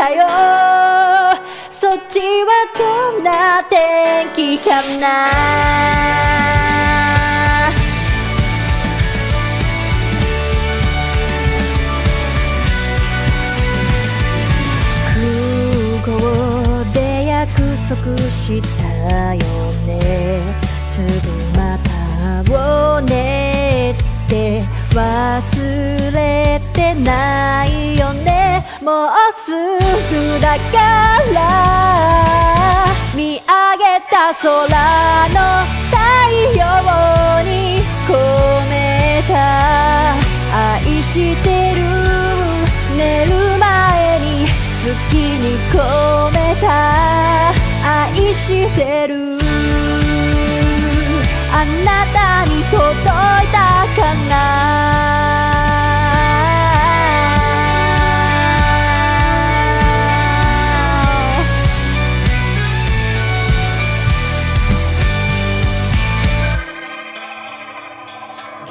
たよ。そっちはどんな天気かな。空港で約束したよね。すぐまたをねって忘れてないよね。もうすぐだから見上げた空の太陽に込めた愛してる。寝る前に月に込めた愛してる。あなたに届いたかな。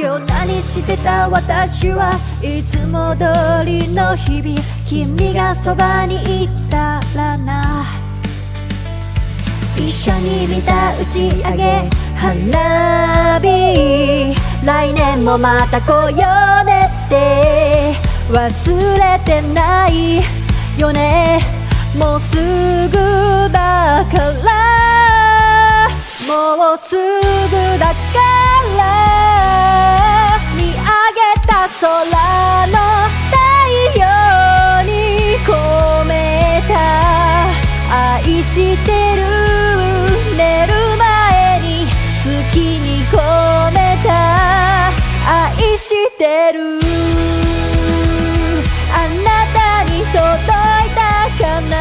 今日何してた私はいつも通りの日々。君がそばにいたらな。一緒に見た打ち上げ花火。来年もまた来ようねって忘れてないよね。もうすぐだからもうすぐだから見上げた空の太陽に込めた愛してる。寝る前に月に込めた愛してる。あなたに届いたかな。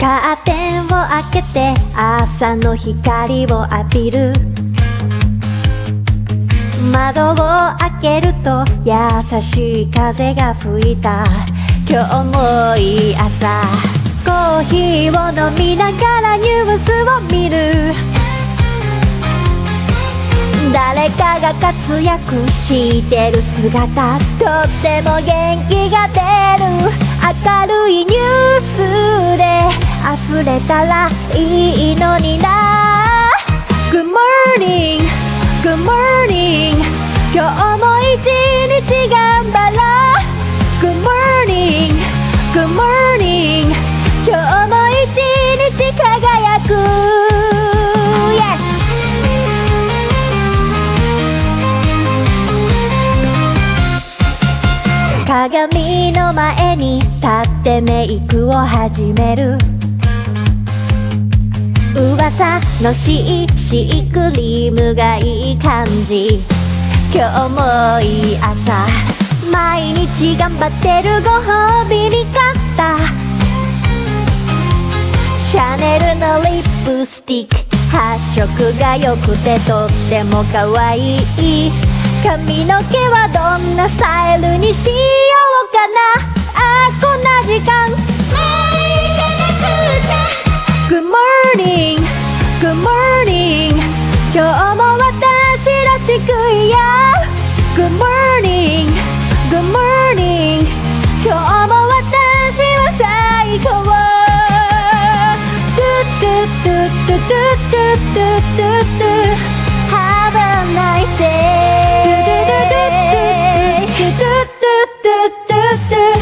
カーテンを開けて朝の光を浴びる。窓を開けると優しい風が吹いた。今日もいい朝。コーヒーを飲みながらニュースを見る。誰かが活躍してる姿、とっても元気が出る。明るいニュースで溢れたらいいのにな。 Good morning, good morning 今日も一日頑張ろう。 Good morning, good morning 今日も一日輝く。 Yes鏡の前に立ってメイクを始める。噂のシークリームがいい感じ。今日もいい朝。毎日頑張ってるご褒美に買ったシャネルのリップスティック。発色が良くてとっても可愛い。髪の毛はどんなスタイルにしようかな。あーこんな時間Good morning, good morning 今日も私らしくいよう。 Good morning, good morning 今日も私は最高。トゥトゥトゥトゥトゥトゥトゥトゥ Have a nice day トゥトゥトゥトゥトゥトゥトゥ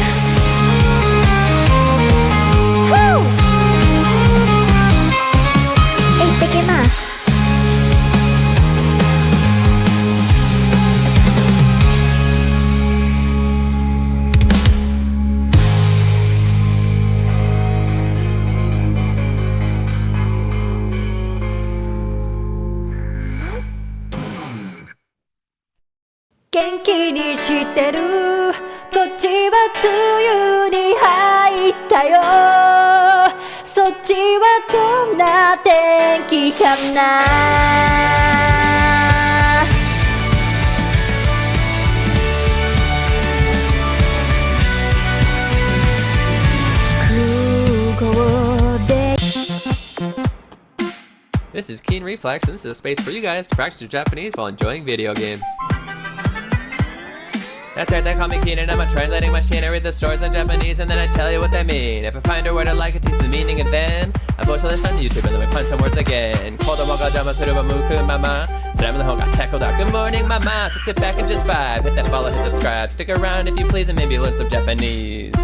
元気にしてる。こっちは梅雨に入ったよ。そっちはどんな天気かな。This is Keen Reflex, and this is a space for you guys to practice your Japanese while enjoying video games. That's right, they call me Keen and I'm a translating machine. I read the stories in Japanese and then I tell you what they mean. If I find a word I like, I teach the meaning and then I post a list on YouTube and then we find some words again. Kodomo ga jama suru wa muku mama. Slam the home got tackled out. Good morning, mama. So sit back and just vibe. Hit that follow, hit subscribe. Stick around if you please and maybe learn some Japanese.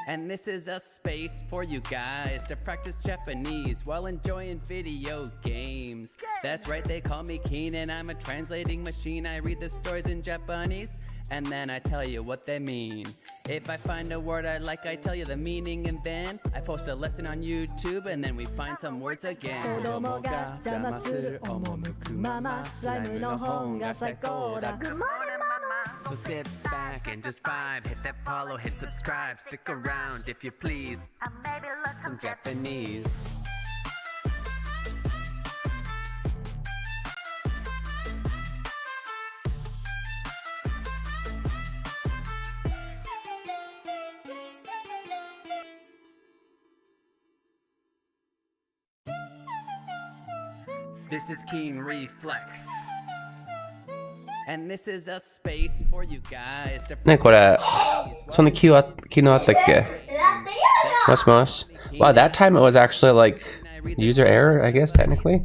And this is a space for you guys to practice Japanese while enjoying video games. That's right, they call me Keen and I'm a translating machine. I read the stories in Japanese and then I tell you what they mean. If I find a word I like, I tell you the meaning and then I post a lesson on YouTube and then we find some words again. Kodomo ga jama suru omomuku mama. Slime no hon ga saiko da. Good morning, mama. So sit back and just vibe. Hit that follow, hit subscribe. Stick around if you please. And maybe learn some Japanese. This is Keen Reflex. And this is a space for you guys to ねこれそんな機能あったっけもしもし Wow, that time it was actually like user error, I guess, technically.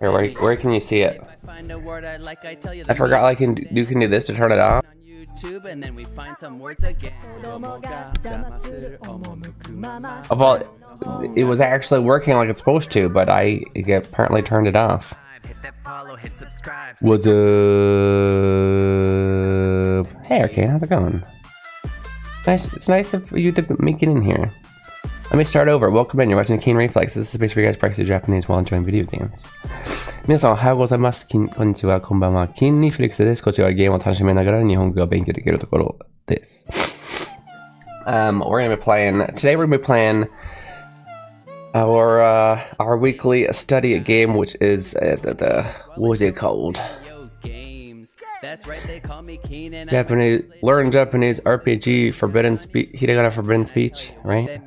Here, where can you see it? I forgot like you can do this to turn it off. Of all, it was actually working like it's supposed to, but I apparently turned it off. What's up? Hey, Arcane, how's it going? Nice. It's nice of you to make it in here. Let me start over. Welcome in. You're watching Keen Reflex. This is a space where you guys practice Japanese while enjoying video games. 皆さんおはようございます。こんにちは、こんばんは。Keen Reflex です。こちらはゲームを楽しみながら日本語が勉強できるところです。We're gonna be playing. Today we're gonna be playing our weekly study game, which is what was it called? Japanese learn Japanese RPG forbidden speech. Hiragana forbidden speech, right?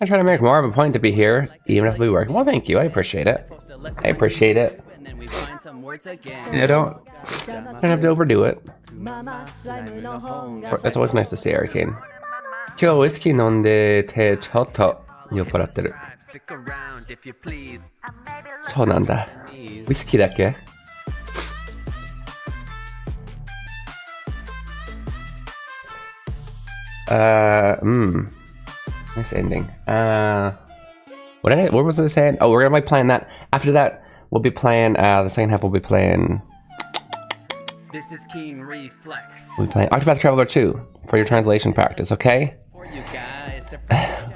I'm trying to make more of a point to be here, even if we work. Well, thank you. I appreciate it. I appreciate it. You don't have to overdo it. It's always nice to see Arcane. 今日はウイスキー飲んでてちょっと酔っ払ってる。そうなんだ。ウイスキーだけNice ending. What was I saying? Oh, we're gonna be playing that. After that, we'll be playing, the second half we'll be playing... This is Keen Reflex. We'll be playing Octopath Traveler II for your translation practice, okay?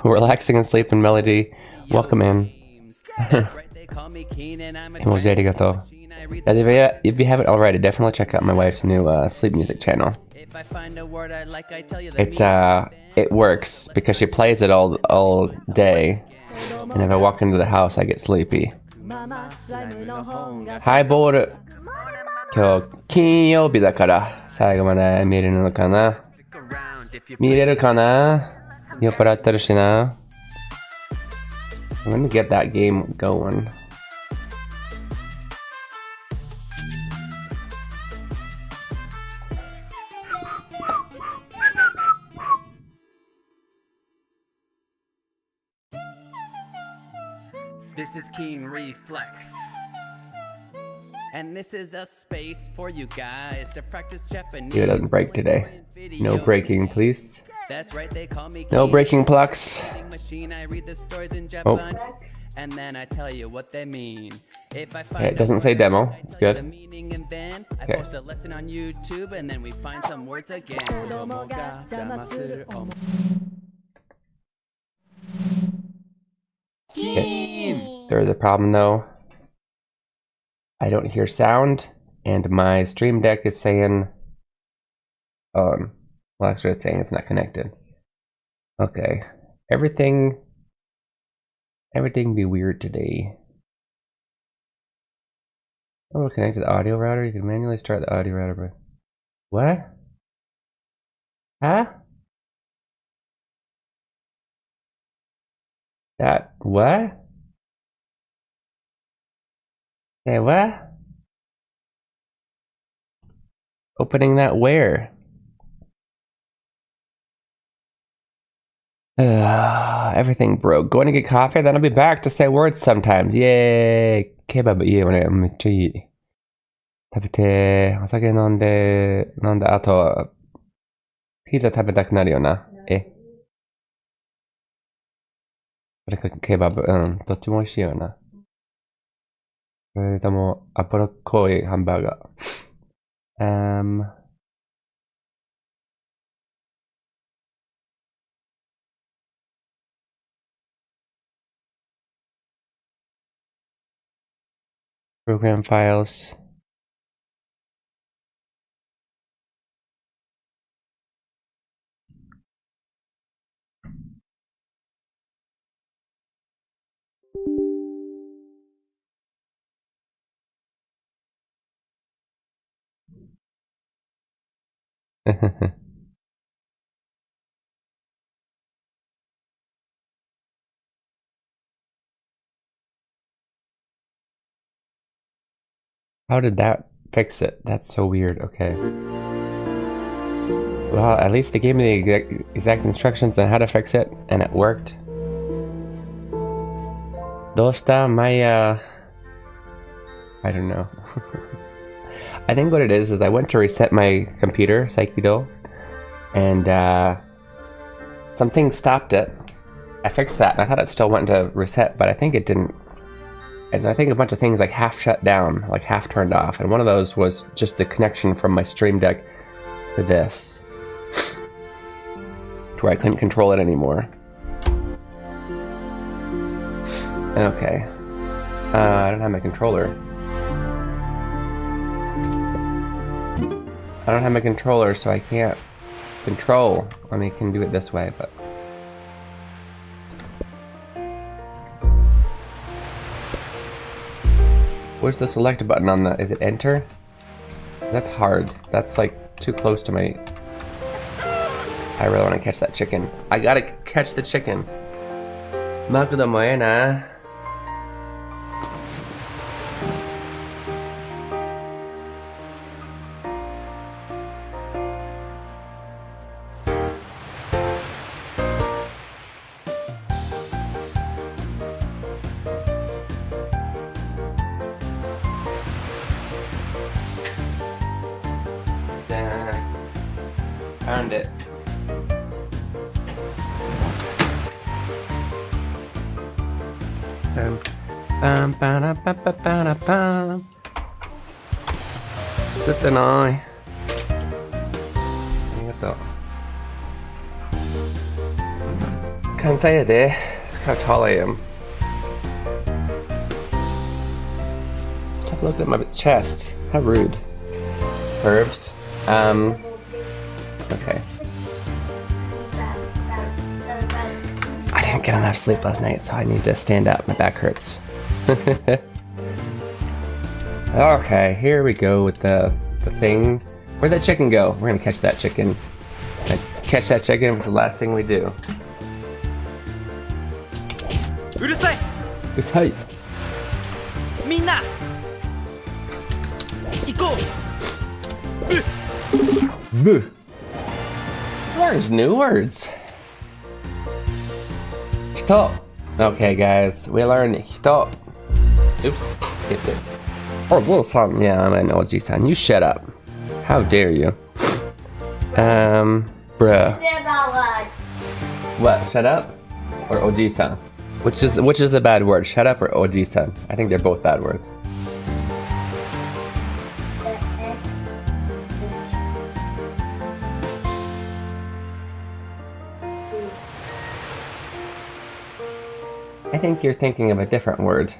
Relaxing and sleep and melody. Welcome in. Emoji arigato. If you haven't already, definitely check out my wife's new sleep music channel. It works because she plays it all day, and if I walk into the house, I get sleepy. Hi, board. 今日金曜日だから最後まで見れるのかな見れるかな酔っ払ってるしな Let me get that game going. This is Keen Reflex. And this is a space for you guys to practice Japanese. It doesn't break today. No breaking, please. That's right, they call me No breaking plucks. I read the stories in Japanese, and then I tell you what they mean. If I find it doesn't say demo. It's good. The meaning and then I post a lesson on YouTube, and then we find some words again. Okay. There's a problem though. I don't hear sound and my Stream Deck is saying, well, actually it's saying it's not connected. Okay, everything be weird today. Oh, we'll connect to the audio router. You can manually start the audio router, but what? Huh? That what? Say what? Opening that where? Everything broke. Going to get coffee, then I'll be back to say words sometimes. Yay! Kebab いいよね。めっちゃいい。食べて、お酒飲んだ後、ピザ食べたくなるよな。これかケバブ、どっちも美味しいよな。それとも脂っこいハンバーガー。Program files. How did that fix it? That's so weird. Okay. Well, at least they gave me the exact instructions on how to fix it, and it worked. Dosta my I don't know. I think what it is I went to reset my computer, Saikido, and something stopped it. I fixed that, and I thought it still went to reset, but I think it didn't. And I think a bunch of things like half shut down, like half turned off, and one of those was just the connection from my Stream Deck to this, to where I couldn't control it anymore. Okay. I don't have my controller. I don't have my controller, so I can't control. I mean, I can do it this way, but... Where's the select button on the... Is it enter? That's hard. That's like too close to my... I really want to catch that chicken. I gotta catch the chicken. Makudo moe na. Found it. Good night. Can't say it there. Look how tall I am. Take a look at my chest. How rude. Herbs. Okay. I didn't get enough sleep last night, so I need to stand up. My back hurts. Okay, here we go with the thing. Where'd that chicken go? We're gonna catch that chicken. Catch that chicken was the last thing we do. Urusai! Urusai! Minna! Iko! Boo! Learns new words. Hito. Okay, guys, we learned hito. Oops, skipped it. Oji-san. Yeah, I'm an Oji-san. You shut up. How dare you? Bruh. What? Shut up? Or Oji-san? Which is the bad word? Shut up or Oji-san? I think they're both bad words. I think you're thinking of a different word.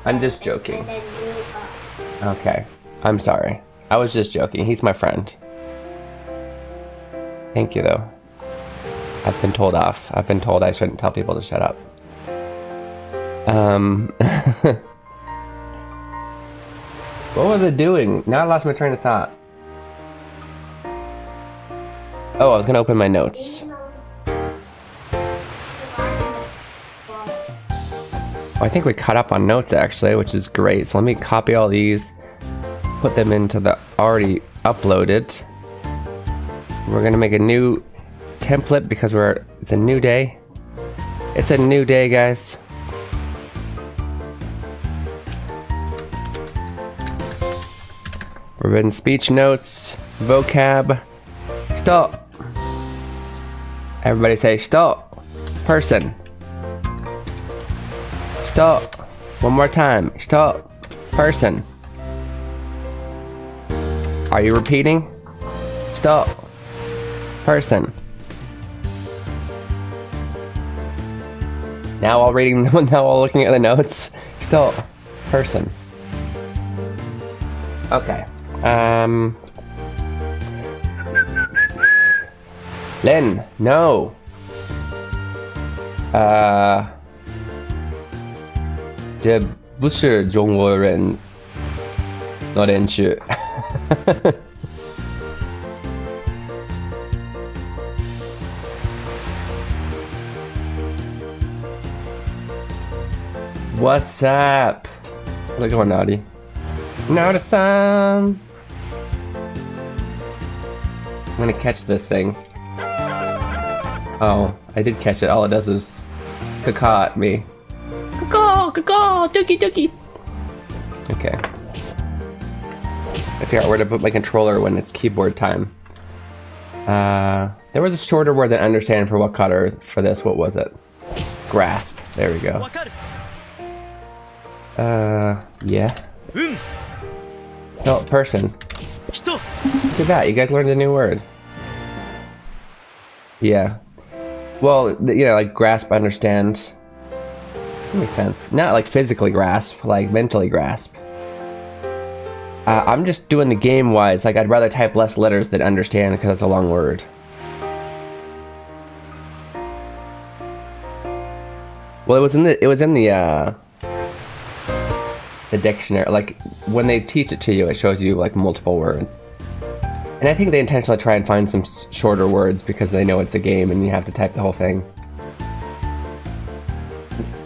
I'm just joking. And then you Okay. I'm sorry. I was just joking. He's my friend. Thank you, though. I've been told off. I've been told I shouldn't tell people to shut up. What was it doing? Now I lost my train of thought. Oh, I was gonna open my notes. I think we caught up on notes actually, which is great. So let me copy all these, put them into the already uploaded. We're gonna make a new template because it's a new day. It's a new day, guys. Forbidden speech notes, vocab. Stop. Everybody say stop. Person. Stop. One more time. Stop. Person. Are you repeating? Stop. Person. Now while reading them, now while looking at the notes. Stop. Person. Okay. Lynn, no. 这不是中国人的练习。What's up? How's it going, Naughty? Naughty-san! I'm gonna catch this thing. Oh, I did catch it. All it does is caw at me. Caw, dookie. Okay. I figure out where to put my controller when it's keyboard time. There was a shorter word than understand for Wakata for this. What was it? Grasp. There we go. Yeah. Oh, person. Look at that, you guys learned a new word. Yeah. Well, you know, like grasp, understand. That makes sense. Not like physically grasp, like mentally grasp. I'm just doing the game-wise, like I'd rather type less letters than understand because it's a long word. Well, it was in the dictionary. Like when they teach it to you, it shows you like multiple words. And I think they intentionally try and find some shorter words because they know it's a game and you have to type the whole thing.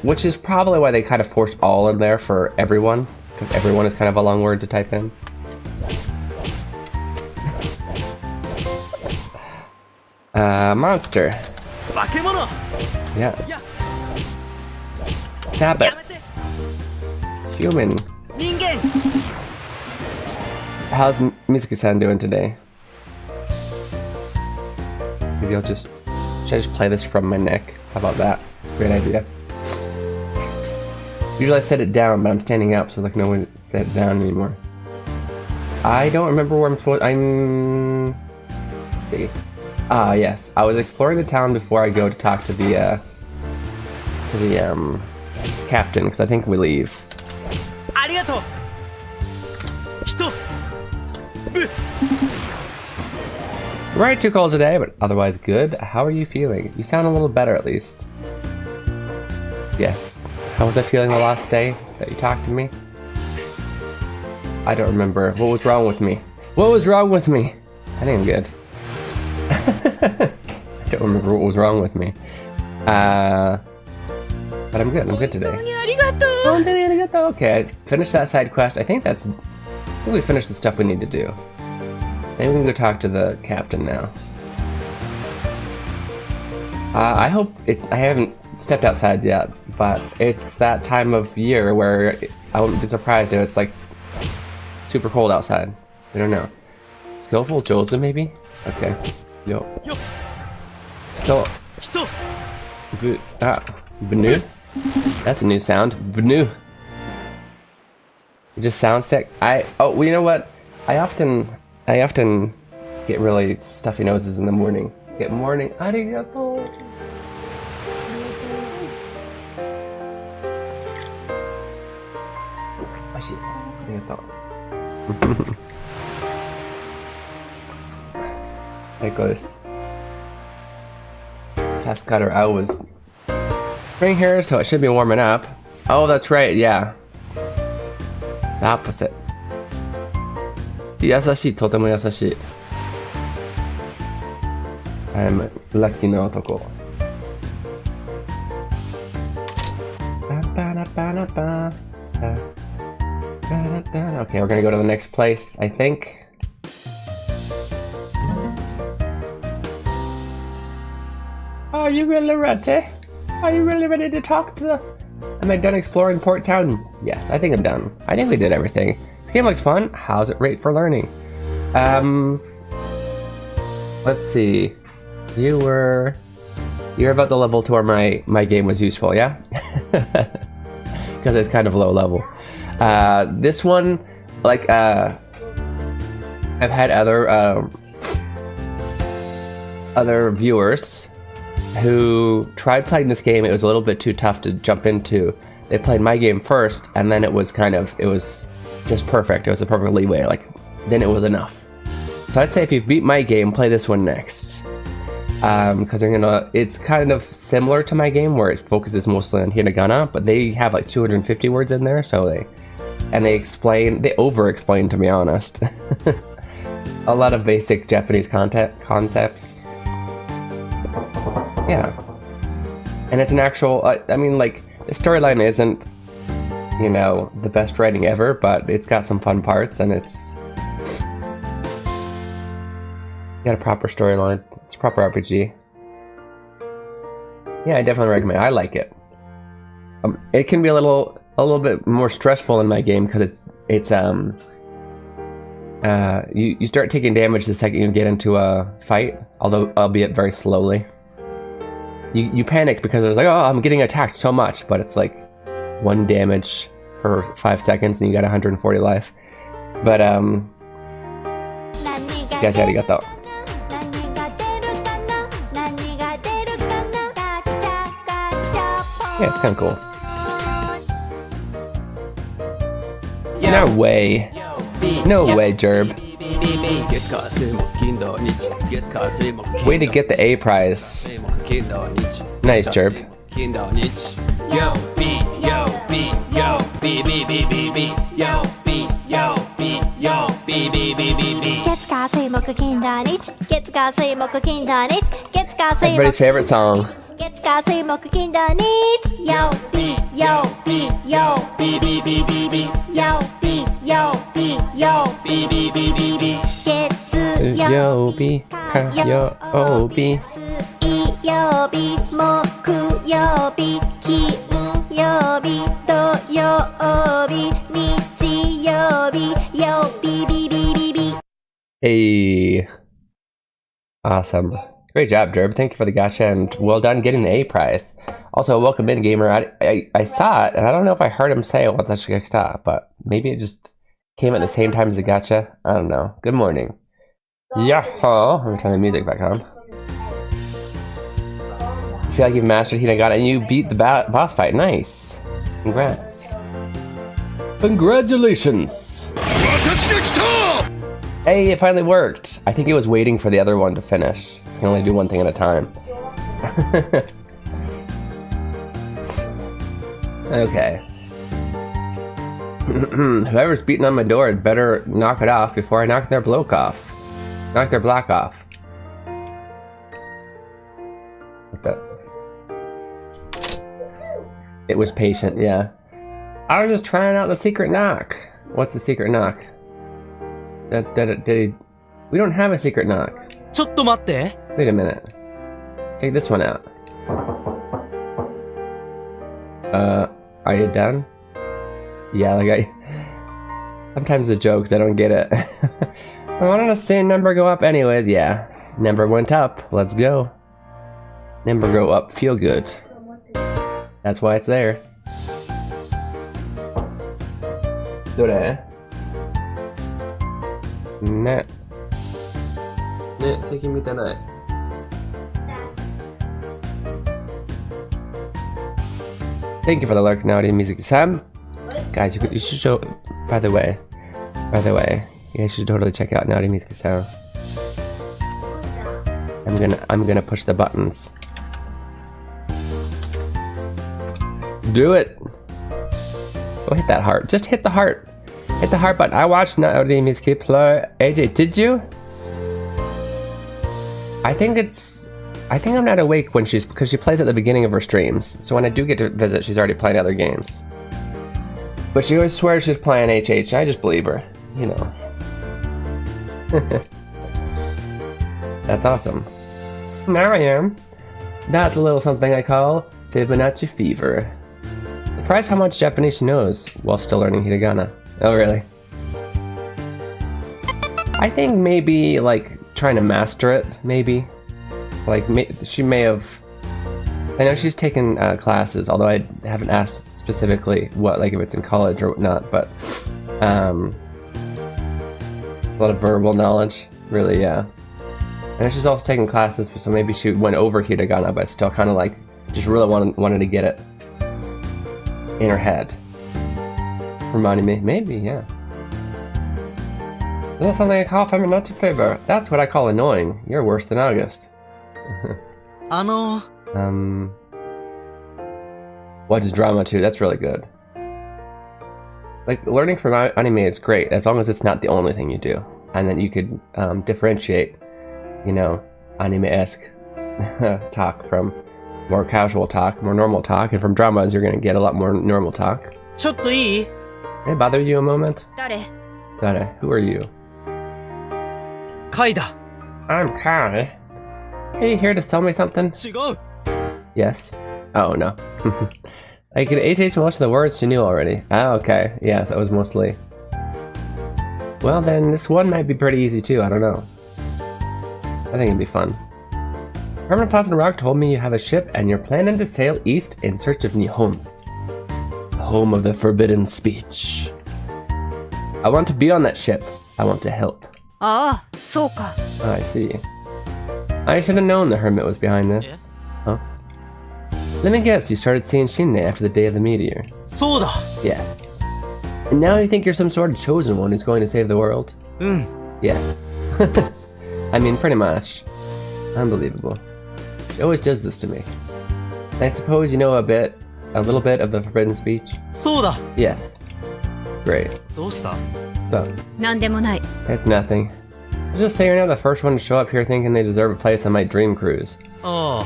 Which is probably why they kind of forced all in there for everyone, because everyone is kind of a long word to type in. Monster. Yeah. Stop it. Human. How's Mizuki-san doing today? Maybe should I just play this from my neck? How about that? It's a great idea. Usually I set it down, but I'm standing up, so like no one set it down anymore. I don't remember where I'm supposed. Let's see. Yes. I was exploring the town before I go to talk to the captain, because I think we leave. Right, too cold today, but otherwise good. How are you feeling? You sound a little better, at least. Yes. How was I feeling the last day that you talked to me? I don't remember. What was wrong with me? What was wrong with me? I think I'm good. I don't remember what was wrong with me. But I'm good. I'm good today. Okay, I finished that side quest. I think we finished the stuff we need to do. Maybe we can go talk to the captain now. I hope I haven't stepped outside yet, but it's that time of year where I wouldn't be surprised if it's like super cold outside. I don't know. Skillful Josa maybe? Okay. Yo. Stop. Bnu? That's a new sound. Bnu. It just sounds sick. Well, you know what? I often get really stuffy noses in the morning. Good morning. Arigato. しい。ありがとう。最高です。Cast cutter, I was spring here, so it should be warming up. Oh, that's right, yeah. The opposite. 優しい、とても優しい。I'm lucky な男。Okay, we're gonna go to the next place, I think. Are you really ready? Are you really ready to talk to the... Am I done exploring Port Town? Yes, I think I'm done. I think we did everything. This game looks fun. How's it rate for learning? Let's see. You're about the level to where my game was useful, yeah? Because it's kind of low level. This one, like, I've had other viewers who tried playing this game. It was a little bit too tough to jump into. They played my game first, and then it was just perfect. It was a perfect leeway. Like, then it was enough. So I'd say if you beat my game, play this one next. Because it's kind of similar to my game where it focuses mostly on hiragana, but they have like 250 words in there, so they over-explain, to be honest. A lot of basic Japanese concepts. Yeah. And it's an actual, I mean, like, the storyline isn't, the best writing ever, but it's got some fun parts, and it's got a proper storyline. It's a proper RPG. Yeah, I definitely recommend it. I like it. It can be a little bit more stressful in my game because it's you start taking damage the second you get into a fight, although albeit very slowly. You panic because it's like, oh, I'm getting attacked so much, but it's like 1 damage per 5 seconds and you got 140 life. But guys, arigatou. Yeah, it's kind of cool. No way. No way, Jerb. Way to get the A prize. Nice, Jerb. Everybody's favorite song. Hey, awesome. Great job, Derb. Thank you for the gacha and well done getting the A prize. Also, welcome in, gamer. I saw it and I don't know if I heard him say Watashigakita, but maybe it just came at the same time as the gacha. I don't know. Good morning. Yahoo! Let me turn the music back on. You feel like you've mastered Hinagana and you beat the boss fight. Nice. Congrats. Congratulations! Hey, it finally worked. I think it was waiting for the other one to finish. It can only do one thing at a time. Okay. Whoever's beating on my door had better knock it off before I knock their block off. Knock their block off. Like that. It was patient, yeah. I was just trying out the secret knock. What's the secret knock? We don't have a secret knock. Wait a minute. Take this one out. Are you done? Yeah, like sometimes the jokes, I don't get it. I wanted to see number go up anyways. Yeah, number went up. Let's go. Number go up. Feel good. That's why it's there. どれ? ね。ね、最近見てない。Thank you for the lurk, Naudi Music-san. Guys, you should show. By the way, you guys should totally check out Naori Mitsuki-san. I'm gonna push the buttons. Do it. Go hit that heart. Just hit the heart. Hit the heart button. I watched Naori Mitsuki play. AJ, did you? I think I'm not awake when because she plays at the beginning of her streams. So when I do get to visit, she's already playing other games. But she always swears she's playing HH. I just believe her, you know. That's awesome. Now I am. That's a little something I call Fibonacci fever. Surprised how much Japanese she knows while still learning hiragana. Oh, really? I think maybe like trying to master it, maybe. Like she may have. I know she's taken classes, although I haven't asked specifically what, like if it's in college or whatnot. But a lot of verbal knowledge, really, yeah. And she's also taken classes, so maybe she went over hiragana, but still kind of like just really wanted to get it in her head. Reminding me, maybe, yeah. That's something I call Fibonacci fever. That's what I call annoying. You're worse than August. Watches drama too. That's really good. Like learning from anime is great as long as it's not the only thing you do, and then you could differentiate, you know, anime-esque talk from more casual talk, more normal talk, and from dramas you're gonna get a lot more normal talk. ちょっといい? May I bother you a moment? 誰? Who are you? カイだ. I'm Kai. Are you here to sell me something? 違う. Yes. Oh, no. I could ATH most of the words she knew already. Oh, okay. Yes, that was mostly. Well, then this one might be pretty easy too. I don't know. I think it'd be fun. Herman Pleasant Rock told me you have a ship and you're planning to sail east in search of Nihon, the home of the forbidden speech. I want to be on that ship. I want to help. Ah, そうか. Oh, I see. I should have known the hermit was behind this. Huh? Let me guess, you started seeing Shinne after the day of the meteor. そうだ. Yes. And now you think you're some sort of chosen one who's going to save the world? Yes. I mean, pretty much. Unbelievable. She always does this to me. And I suppose you know a little bit of the forbidden speech? そうだ. Yes. Great. どうした? So, なんでもない. it's nothing. Just say you're not the first one to show up here thinking they deserve a place on my dream cruise. ああ.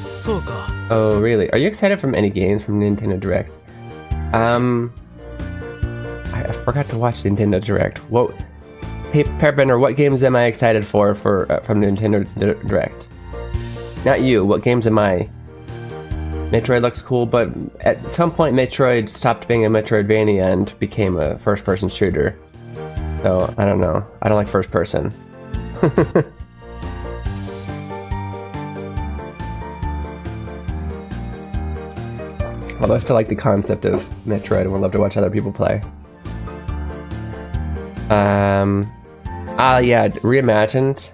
そうか. Oh, really? Are you excited from any games from Nintendo Direct? I forgot to watch Nintendo Direct. What? Hey, Pearbender, what games am I excited for from Nintendo Direct? Not you. What games am I? Metroid looks cool, but at some point Metroid stopped being a Metroidvania and became a first-person shooter. So, I don't know. I don't like first-person. Although I still like the concept of Metroid and would love to watch other people play. Yeah, reimagined.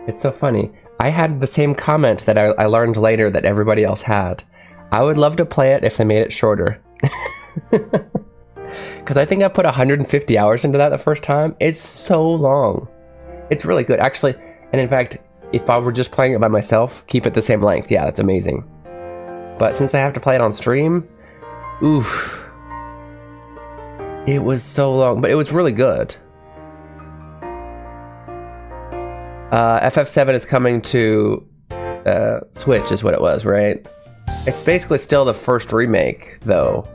It's so funny. I had the same comment that I learned later that everybody else had. I would love to play it if they made it shorter. Because I think I put 150 hours into that the first time. It's so long. It's really good, actually. And in fact, if I were just playing it by myself, keep it the same length. Yeah, that's amazing. But since I have to play it on stream, oof. It was so long, but it was really good. FF7 is coming to Switch is what it was, right? It's basically still the first remake, though.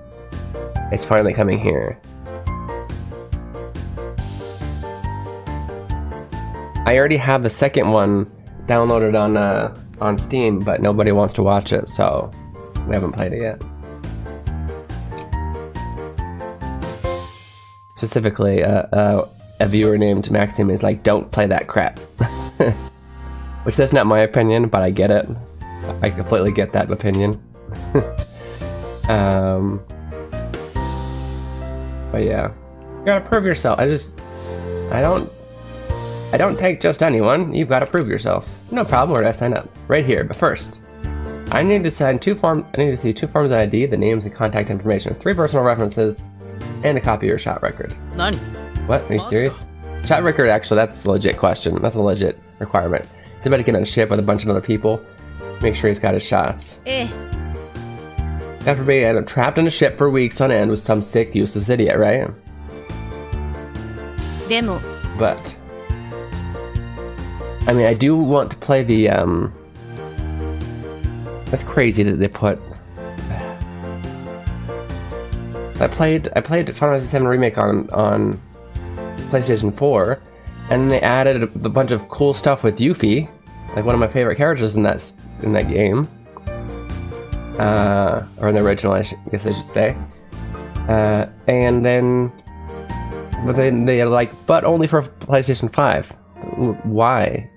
It's finally coming here. I already have the second one downloaded on Steam, but nobody wants to watch it, so we haven't played it yet. Specifically, a viewer named Maxim is like, "Don't play that crap," which that's not my opinion, but I get it. I completely get that opinion. But yeah, you gotta prove yourself. I don't take just anyone. You've got to prove yourself. No problem. Where do I sign up? Right here. But first, I need to sign I need to see 2 forms of ID, the names and contact information, 3 personal references, and a copy of your shot record. 何 What? Are you serious? Shot record, actually, that's a legit question. That's a legit requirement. He's about to get on a ship with a bunch of other people. Make sure he's got his shots. After being trapped in a ship for weeks on end with some sick, useless idiot, right? でも But I mean, I do want to play the that's crazy that they put. I played Final Fantasy VII Remake on PlayStation 4, and they added a bunch of cool stuff with Yuffie, like one of my favorite characters in that game, or in the original, I guess I should say. And then, but then they like, but only for PlayStation 5. Why?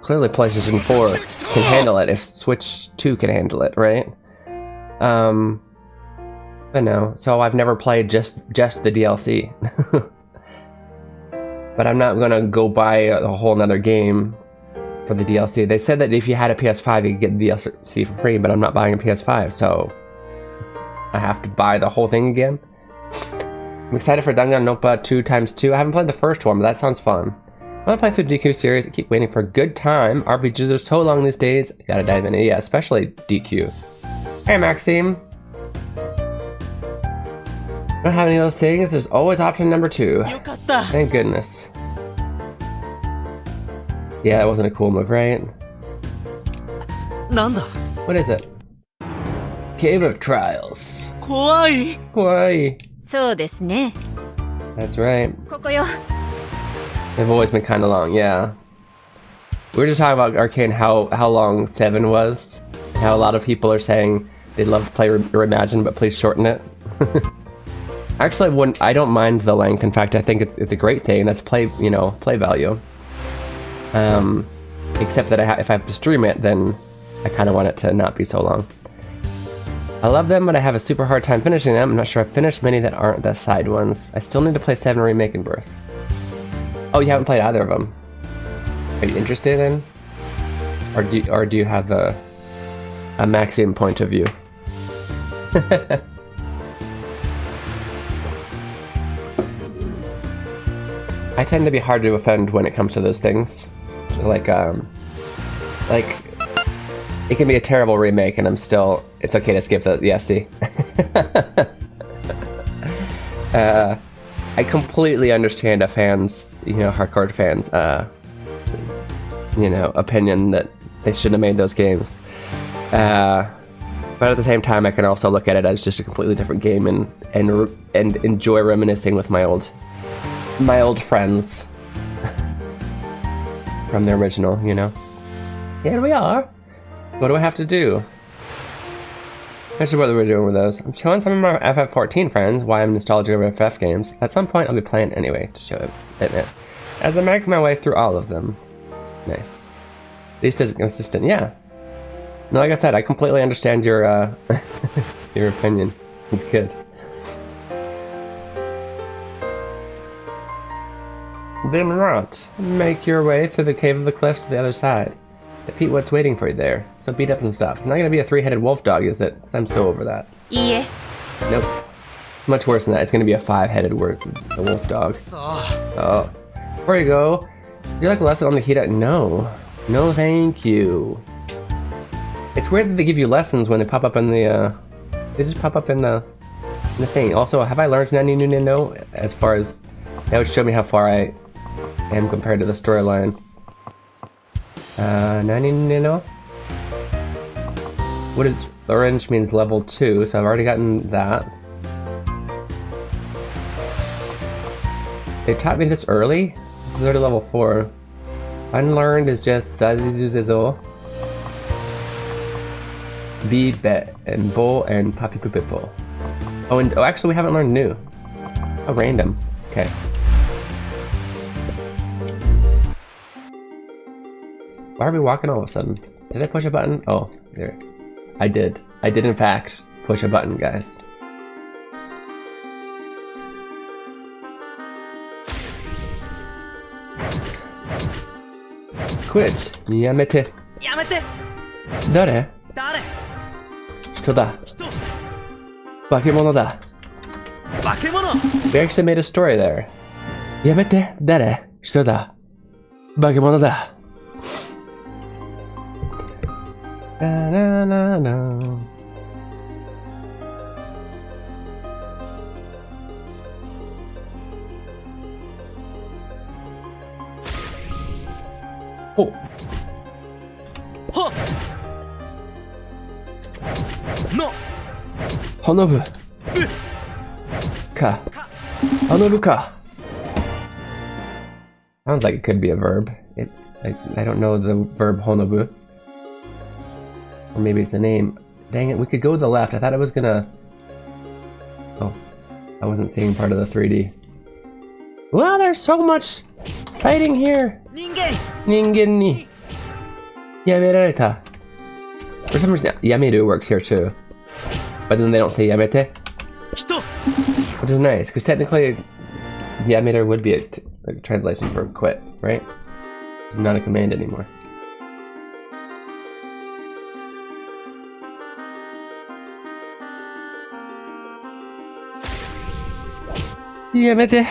Clearly PlayStation 4 can handle it if Switch 2 can handle it, right? But no, so I've never played just the DLC. But I'm not gonna go buy a whole nother game for the DLC. They said that if you had a PS5 you could get the DLC for free, but I'm not buying a PS5, so I have to buy the whole thing again. I'm excited for Danganronpa 2x2. I haven't played the first one, but that sounds fun. I want to play through the DQ series. I keep waiting for a good time. RPGs are so long these days. I gotta dive in. Yeah, especially DQ. Hey, Maxime. I don't have any of those things. There's always option number 2. よかった Thank goodness. Yeah, that wasn't a cool move, right? なんだ What is it? Cave of Trials. 怖い Kawaii. そうですね That's right. ここよ They've always been kind of long, yeah. We were just talking about Arcane, how long 7 was. How a lot of people are saying they'd love to play Reimagine, but please shorten it. Actually, I don't mind the length. In fact, I think it's a great thing. That's play value. Except that if I have to stream it, then I kind of want it to not be so long. I love them, but I have a super hard time finishing them. I'm not sure I've finished many that aren't the side ones. I still need to play 7 Remake and Birth. Oh, you haven't played either of them. Are you interested in? Or do you have a Maxim point of view? I tend to be hard to offend when it comes to those things. Like it can be a terrible remake and it's okay to skip the, yeah, see. I completely understand a fan's, hardcore fans, opinion that they shouldn't have made those games. But at the same time, I can also look at it as just a completely different game and enjoy reminiscing with my old friends from the original, Here we are. What do I have to do? That's what we're doing with those. I'm showing some of my FF14 friends why I'm nostalgic over FF games. At some point, I'll be playing anyway to show it. As I make my way through all of them. Nice. At least it's consistent, yeah. No, like I said, I completely understand your your opinion. It's good. Then not. Make your way through the cave of the cliffs to the other side. Defeat what's waiting for you there. So beat up some stuff. It's not gonna be a 3-headed wolf dog, is it? 'Cause I'm so over that. いいえ Nope. Much worse than that. It's gonna be a 5-headed wolf dog. さ Oh. Before you go, do you like a lesson on the Hida? No. No, thank you. It's weird that they give you lessons when they pop up in the, they just pop up in the thing. Also, have I learned Nani no no? As far as, that would show me how far I am compared to the storyline. Nani no? What is, orange means level 2, so I've already gotten that. They taught me this early? This is already level 4. Unlearned is just Sazizuzezo, Be, Bet, and Bo, and Papi Pupipo. Oh, and actually we haven't learned new. Oh, random. Okay. Why are we walking all of a sudden? Did I push a button? Oh, there. I did. I did in fact push a button, guys. Quit. Yamete. やめて Dore? 誰人だ。人化け物だ。化け物 We actually made a story there. やめて、誰人だ。化け物だ。ララララ。お。はっのほのぶ。か。ほのぶか。Sounds like it could be a verb. I don't know the verb honobu. Or maybe it's a name. Dang it, we could go to the left. I thought I was gonna... Oh, I wasn't seeing part of the 3D. Wow, there's so much fighting here. 人間人間にやめられた. For some reason, yameru works here too. But then they don't say yamete, 人 which is nice, because technically yameru would be a translation for quit, right? It's not a command anymore. Yamete.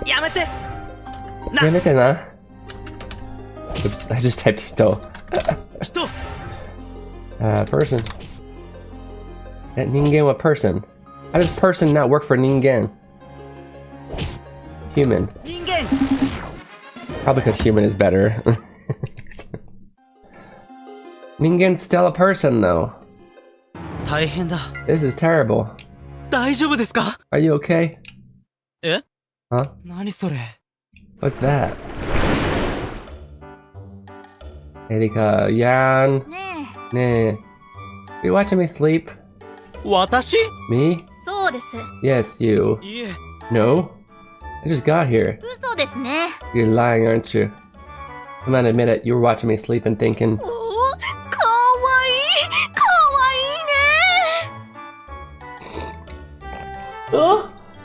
やめて Yamete na. Oops, I just typed hito. 人 Person. That ningen wa person. How does person not work for ningen? Human. 人間 Probably because human is better. Ningen's still a person though. 大変だ This is terrible. 大丈夫ですか Are you okay? え Huh? 何それ What's that? Erika, Yan. ね Nah. You watching me sleep? 私 Me? そうです Yes, you. いえ No? I just got here. 嘘ですね You're lying, aren't you? Come on, admit it. You were watching me sleep and thinking, おお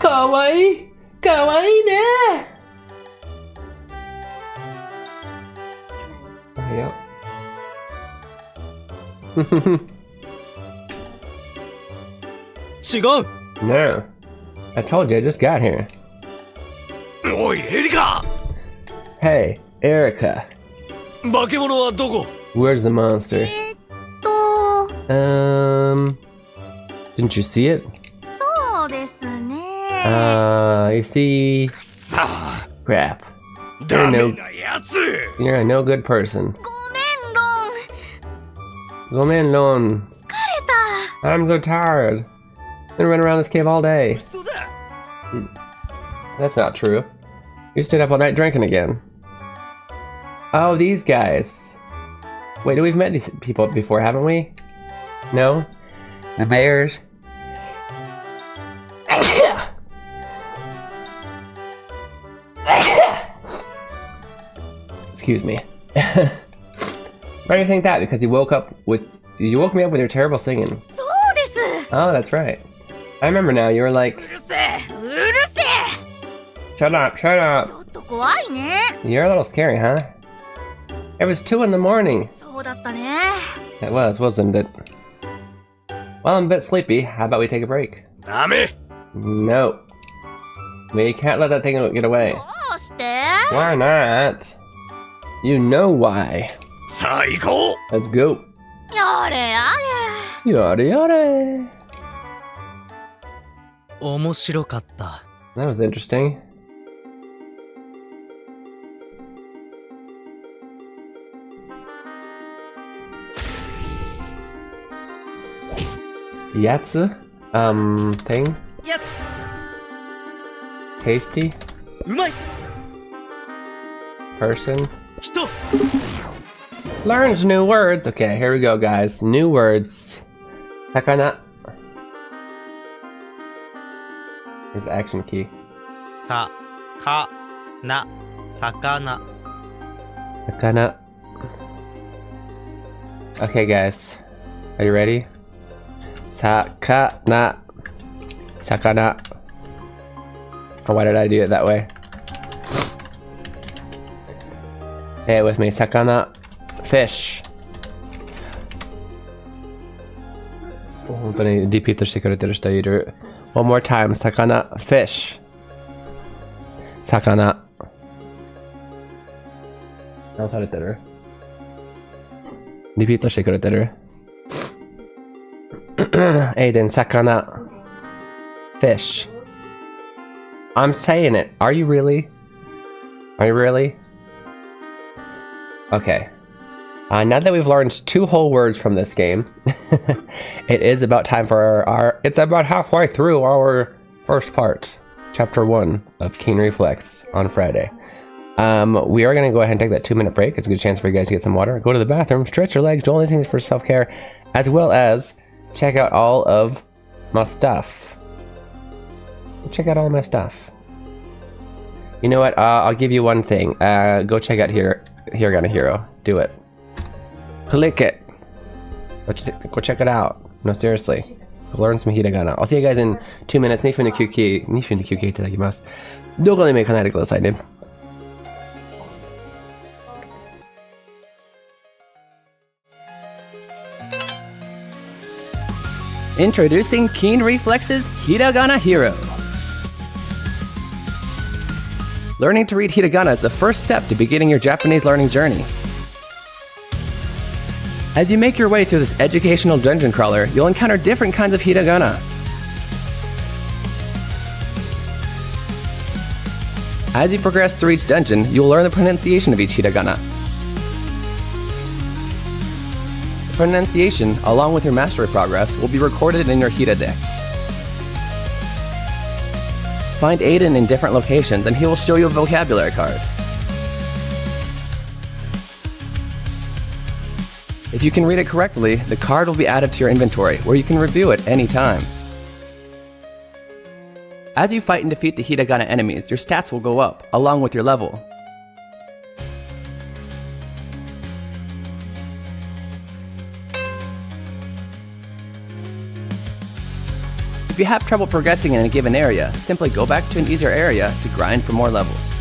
かわいいかわいいね oh, kawaii! Kawaii ne! Oh, yeah. 違う No. I told you, I just got here. おいエリカ Hey, Erica. 化け物はどこ Where's the monster? と Didn't you see it? そうですね You see... さあ Crap. ダメなやつ You're a no good person. ごめんロン Gomen lon. I'm so tired. Been running around this cave all day. 嘘だ That's not true. You stayed up all night drinking again. Oh, these guys. Wait, we've met these people before, haven't we? No? The bears? Excuse me. Why do you think that? Because you woke me up with your terrible singing. そうです Oh, that's right. I remember now, you were like, うるせえうるせえ shut up, shut ち up. ょっと怖いね You're a little scary, huh? It was 2 in the morning. そうだったね It was, wasn't it? Well, I'm a bit sleepy. How about we take a break? ダメ No. We can't let that thing get away. どうして Why not? You know why. さあ行こう Let's go. やれや Yada yada. 面白かった That was interesting. Yatsu? Thing? やつ Tasty? うまい Person? 人 Learned new words. Okay, here we go, guys. New words. Sakana. Where's the action key? さかな魚 Sakana. Okay, guys. Are you ready? Sakana. Sakana. Oh, why did I do it that way? Say it with me. Sakana. Fish. 本当にリピートしてくれてる人いる。One more time. 魚 fish 魚直されてる。リピートしてくれてる。Aiden 魚 fish I'm saying it. Are you really? Are you really? Okay. Now that we've learned 2 whole words from this game, it is about time for our... It's about halfway through our first part, Chapter 1 of Keen Reflex on Friday. We are going to go ahead and take that 2-minute break. It's a good chance for you guys to get some water, go to the bathroom, stretch your legs, do all these things for self-care, as well as check out all of my stuff. Check out all my stuff. You know what? I'll give you one thing. Go check out Hiragana Hero. Do it. Click it. Go check it out. No, seriously. Go learn some hiragana. I'll see you guys in 2 minutes. 2分の休憩いただきます。どこでも行かないでくださいね。Introducing Keen Reflex's Hiragana Hero. Learning to read hiragana is the first step to beginning your Japanese learning journey. As you make your way through this educational dungeon crawler, you'll encounter different kinds of hiragana. As you progress through each dungeon, you'll learn the pronunciation of each hiragana. The pronunciation, along with your mastery progress, will be recorded in your Hiradex. Find Aiden in different locations and he will show you a vocabulary card. If you can read it correctly, the card will be added to your inventory, where you can review it anytime. As you fight and defeat the hiragana enemies, your stats will go up, along with your level. If you have trouble progressing in a given area, simply go back to an easier area to grind for more levels.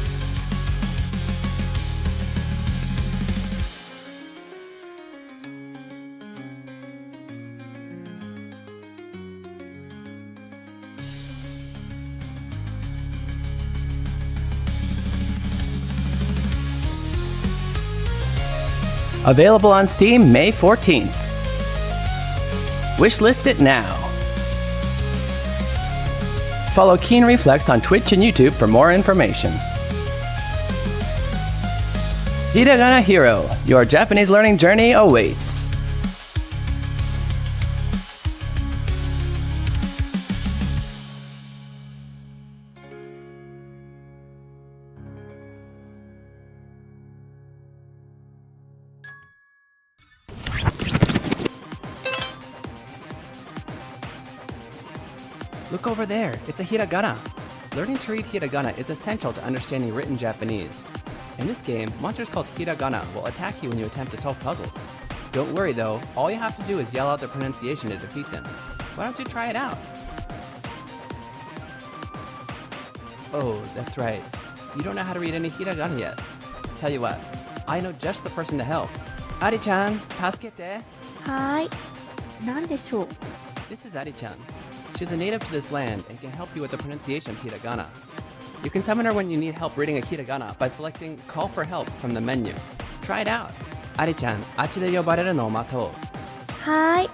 Available on Steam May 14th. Wishlist it now. Follow Keen Reflex on Twitch and YouTube for more information. Hiragana Hero, your Japanese learning journey awaits. Look over there, it's a hiragana. Learning to read hiragana is essential to understanding written Japanese. In this game, monsters called hiragana will attack you when you attempt to solve puzzles. Don't worry though, all you have to do is yell out their pronunciation to defeat them. Why don't you try it out? Oh, that's right. You don't know how to read any hiragana yet. Tell you what, I know just the person to help. Ari-chan, tasukete. はーい。何でしょう。 This is Ari-chan. She's a native to this land and can help you with the pronunciation of hiragana. You can summon her when you need help reading a hiragana by selecting Call for Help from the menu. Try it out. Ari-chan, あっちで呼ばれるのを待とう。はーい。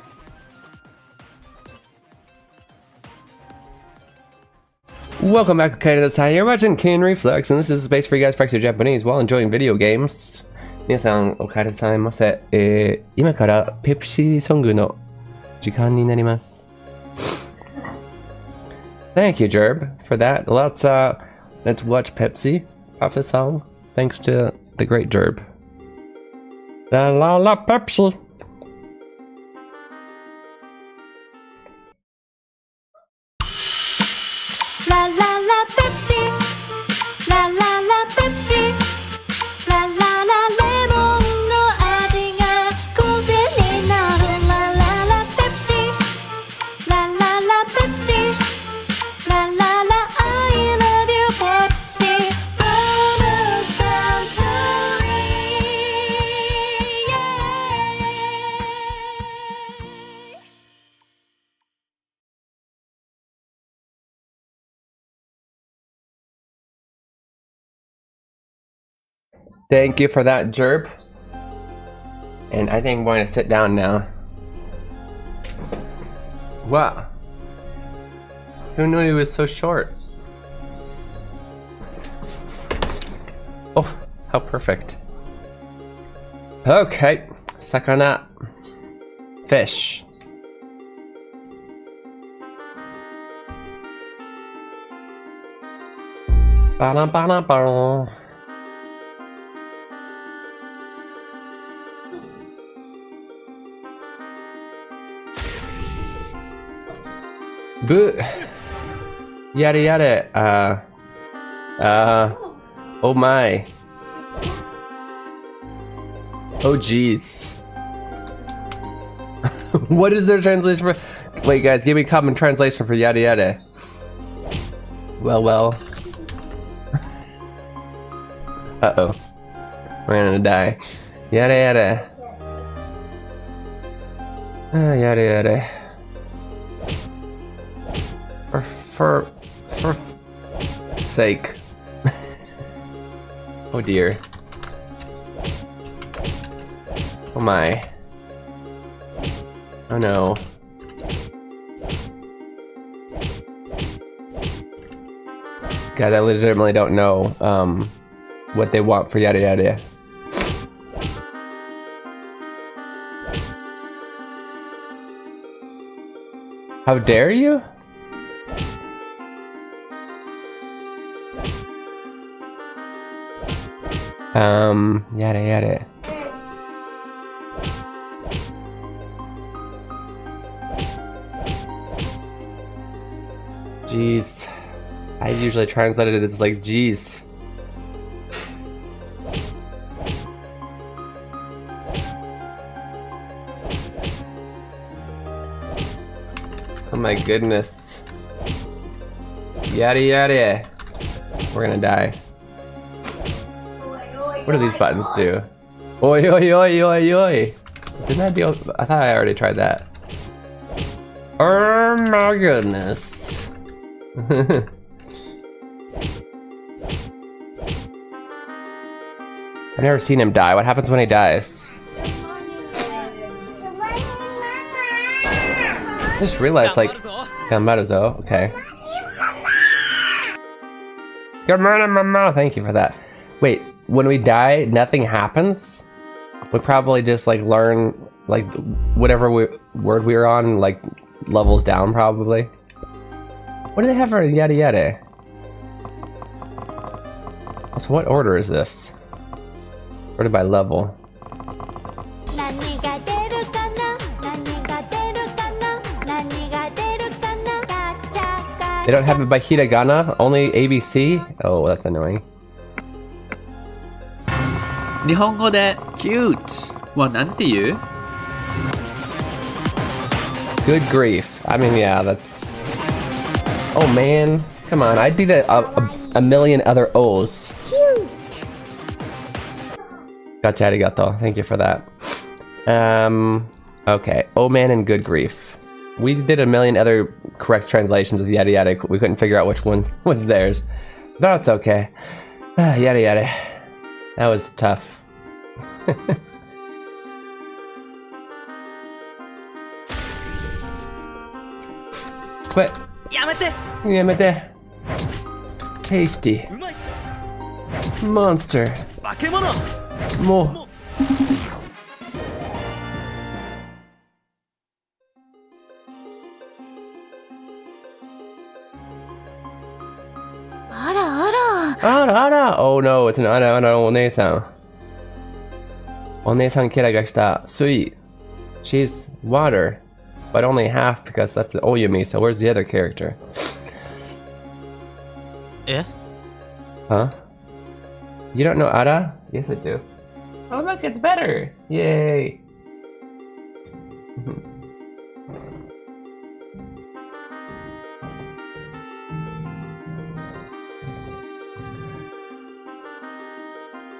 Welcome back, okay, to the side. You're watching Keen Reflex, and this is a space for you guys to practice your Japanese while enjoying video games. 皆さん、お帰りなさいませ。今からペプシーソングの時間になります。Thank you, Jerb, for that. Let's watch Pepsi pop the song. Thanks to the great Jerb. La la la Pepsi. La la la Pepsi. La la la Pepsi. La la la レモンの味が癖になる。La la la Pepsi. La la la Pepsi. La la la I love you Pepsi. From a Suntory. Yeah. Thank you for that, Jerp. And I think I'm going to sit down now. Wow. Who knew he was so short? Oh, how perfect. Okay, sakana. Fish. Ba-da-ba-da-ba. Boo. Yada yada. Oh my. Oh geez. What is their translation for? Wait, guys, give me common translation for yada yada. Well. Uh-oh. We're gonna die. Yada yada. Yada yada. For sake. Oh dear. Oh my. Oh no. God, I legitimately don't know what they want for yada yada. How dare you? Yada yada. Jeez. I usually translate it as like jeez. Oh my goodness. Yada yada. We're gonna die. What do these buttons do? Oi oi oi oi oi! Didn't I deal? I thought I already tried that. Oh my goodness! I've never seen him die. What happens when he dies? I just realized, like, Gambaruzo. Okay. Good morning, mama. Thank you for that. Wait. When we die, nothing happens? We probably just like learn like whatever word we were on, like levels down probably. What do they have for yada yada? So what order is this? Ordered by level. They don't have it by hiragana, only ABC? Oh, that's annoying. 日本語で cute はなんて言う? Good grief. I mean, yeah, that's... Oh man, come on, I'd be a million other O's. Cute. Gotcha, arigato. Thank you for that. Okay, oh man and good grief. We did a million other correct translations of yada yada. We couldn't figure out which one was theirs. That's okay. Yada yada. That was tough. Quit. Yamete. Tasty. Monster. More. Ara. Oh no, it's an Ara One-san. One-san kira ga shita. Sweet. She's water. But only half because that's the Oyumi, so where's the other character? Eh? Huh? You don't know Ara? Yes, I do. Oh look, it's better! Yay!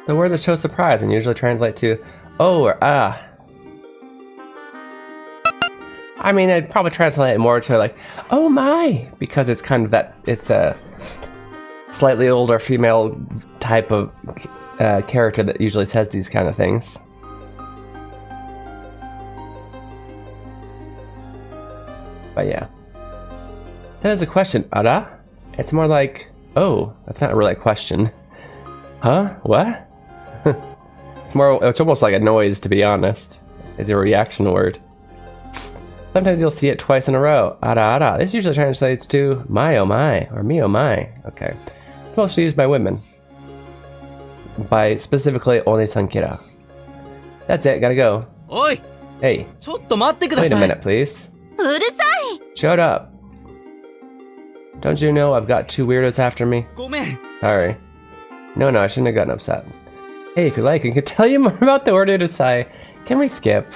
The word that shows surprise and usually translate to oh or ah. I mean, I'd probably translate it more to like, oh my, because it's kind of that, it's a slightly older female type of character that usually says these kind of things. But yeah. That is a question, Ara? It's more like, oh, that's not really a question. Huh? What? It's almost like a noise, to be honest. It's a reaction word. Sometimes you'll see it twice in a row. Ara ara. This usually translates to my oh my, or me oh my. Okay. It's mostly used by women. By specifically only sankira. That's it, gotta go. Oi! Hey, ちょっと待ってくだ wait a さい minute, please. うるさい Shut up. Don't you know I've got two weirdos after me? ごめん Sorry. No, I shouldn't have gotten upset. Hey, if you like, I can tell you more about the word urusai. Can we skip?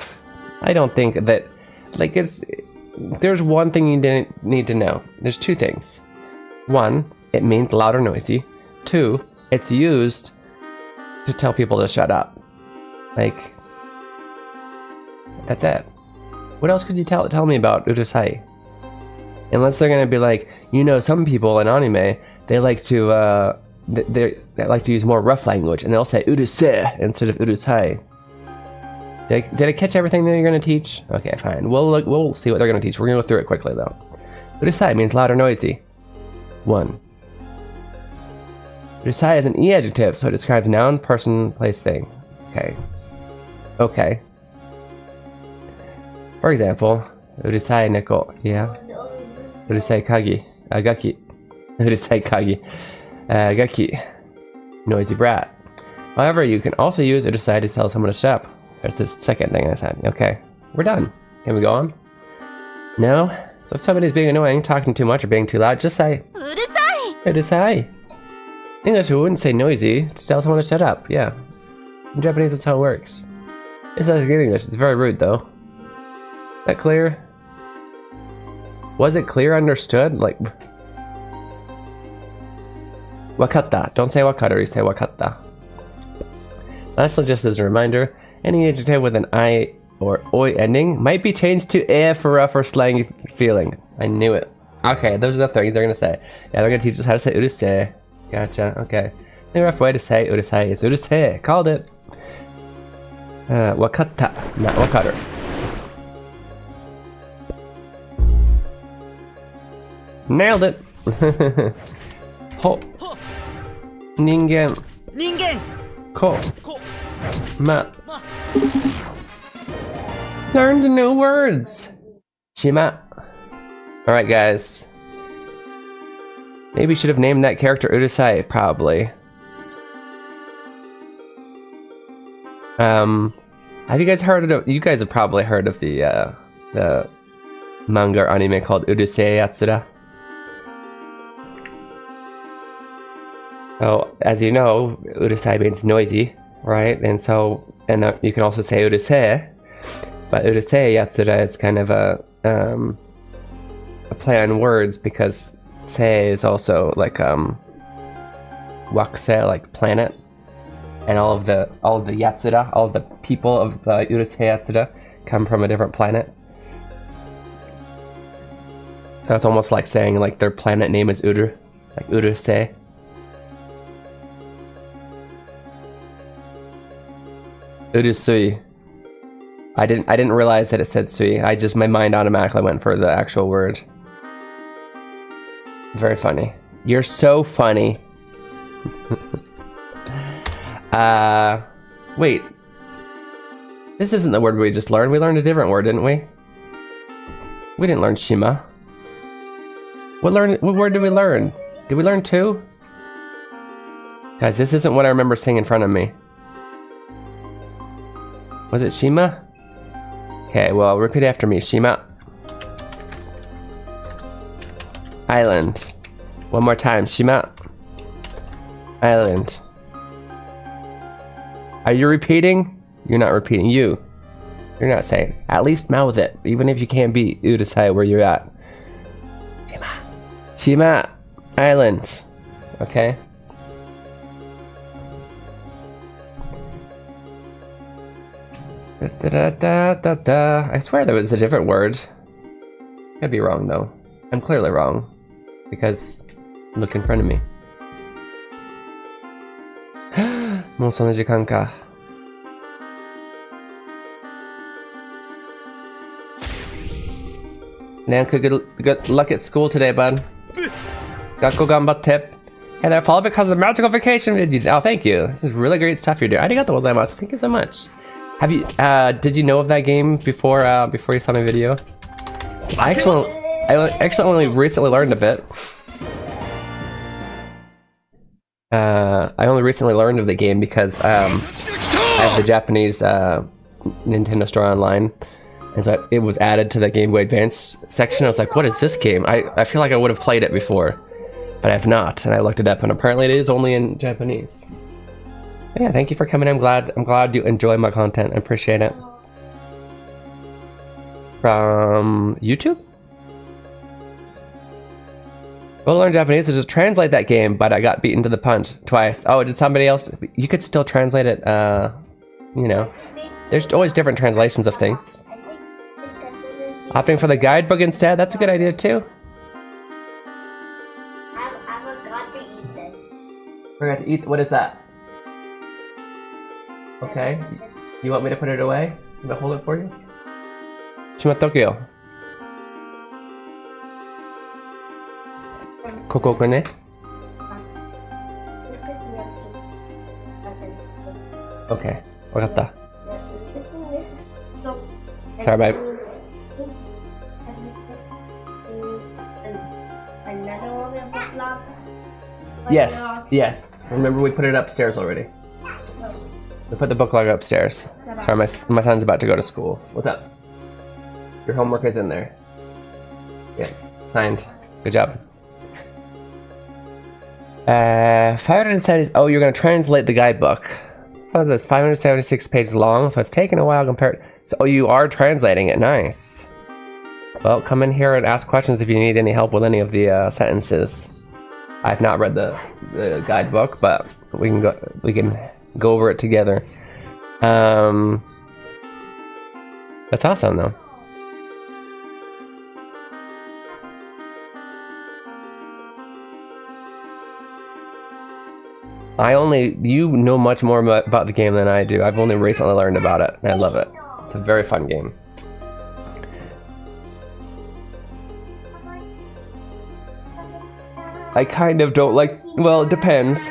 I don't think that, like, there's one thing you need to know. There's two things. One, it means loud or noisy. Two, it's used to tell people to shut up. Like, that's it. What else could you tell me about urusai? Unless they're gonna be like, you know, some people in anime, they like to they like to use more rough language, and they'll say urusei instead of urusai. Did I catch everything that you're gonna teach? Okay, fine. We'll see what they're gonna teach. We're gonna go through it quickly though. Urusai means loud or noisy. 1. Urusai is an e adjective, so it describes noun, person, place, thing. Okay. For example, urusai neko. Yeah. Urusai kagi. Gaki. Urusai kagi. Gaki. Noisy brat. However, you can also use urusai to tell someone to shut up. There's this second thing I said. Okay, we're done. Can we go on? No? So if somebody's being annoying, talking too much, or being too loud, just say うるさい urusai. English, we wouldn't say noisy to tell someone to shut up. Yeah. In Japanese, that's how it works. It's not like in English. It's very rude, though. That clear? Was it clear? Understood? Like, wakatta. Don't say wakaru, you say wakatta. Lastly, just as a reminder, any adjective with an I or oi ending might be changed to e for rough or slangy feeling. I knew it. Okay, those are the things they're gonna say. Yeah, they're gonna teach us how to say urusei. Gotcha, okay. The rough way to say urusei is urusei. Called it. Wakatta, not wakaru. Nailed it! Ho. Ningen. 人間 Ko. こ Ma. ま Learned new words! Shima. Alright, guys. Maybe you should have named that character Urusai, probably. Have you guys heard of... You guys have probably heard of the manga or anime called Urusei Yatsura. So, as you know, Urusai means noisy, right? And so, you can also say Urusei, but Urusei Yatsura is kind of a play on words because sei is also like wakusei, like planet, and all of the Yatsura, all of the people of the Urusei Yatsura come from a different planet. So it's almost like saying like their planet name is Uru, like Urusei. Urusui. I didn't realize that it said sui. My mind automatically went for the actual word. Very funny. You're so funny. Wait. This isn't the word we just learned. We learned a different word, didn't we? We didn't learn shima. What word did we learn? Did we learn 2? Guys, this isn't what I remember seeing in front of me. Was it shima? Okay, well, repeat after me. Shima. Island. One more time. Shima. Island. Are you repeating? You're not repeating. You're not saying. At least mouth it, even if you can't be Urusai where you're at. Shima. Shima. Island. Okay. I swear there was a different word. Could be wrong though. I'm clearly wrong. Because look in front of me. もうその時間か。Nanku, good luck at school today, bud. Gakko ganbatte. Hey there, Paul, because of the magical vacation video. Oh, thank you. This is really great stuff you're doing. Arigatou gozaimasu. Thank you so much. Have you, did you know of that game before you saw my video? I actually only recently learned a bit. I only recently learned of the game because I have the Japanese Nintendo Store online, and so it was added to the Game Boy Advance section. I was like, what is this game? I feel like I would have played it before, but I have not, and I looked it up, and apparently it is only in Japanese. But yeah, thank you for coming. I'm glad you enjoy my content. I appreciate it. From YouTube? We'll learn Japanese to just translate that game, but I got beaten to the punch twice. Oh, did somebody else? You could still translate it, you know. There's always different translations of things. Opting for the guidebook instead, that's a good idea too. I forgot to eat this. Forgot to eat, what is that? Okay, you want me to put it away? Can I hold it for you? Shimattoku. Koko ne? Okay, wakatta. Sorry, babe. Yes, yes. Remember we put it upstairs already. We put the book log upstairs. Sorry, my son's about to go to school. What's up? Your homework is in there. Yeah, signed. Good job. 570. Oh, you're gonna translate the guidebook. What is this? 576 pages long, so it's taken a while compared. So, oh, you are translating it. Nice. Well, come in here and ask questions if you need any help with any of the sentences. I've not read the guidebook, but we can go over it together. That's awesome, though. You know much more about the game than I do. I've only recently learned about it, and I love it. It's a very fun game. I kind of don't like, well, it depends.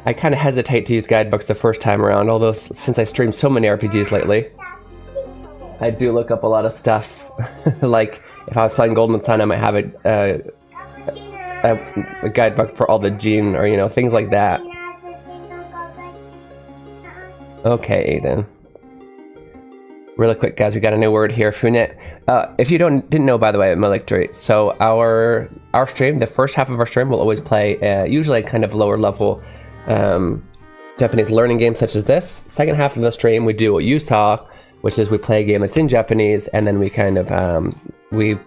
I kind of hesitate to use guidebooks the first time around, although since I streamed so many RPGs lately, I do look up a lot of stuff. Like, if I was playing Golden Sun, I might have a guidebook for all the gene, or, you know, things like that. Okay, Aiden. Really quick, guys, we got a new word here, funet. If you didn't know, by the way, Malictory, so our stream, the first half of our stream will always play usually a kind of lower level Japanese learning game such as this. Second half of the stream, we do what you saw, which is we play a game that's in Japanese, and then we kind of we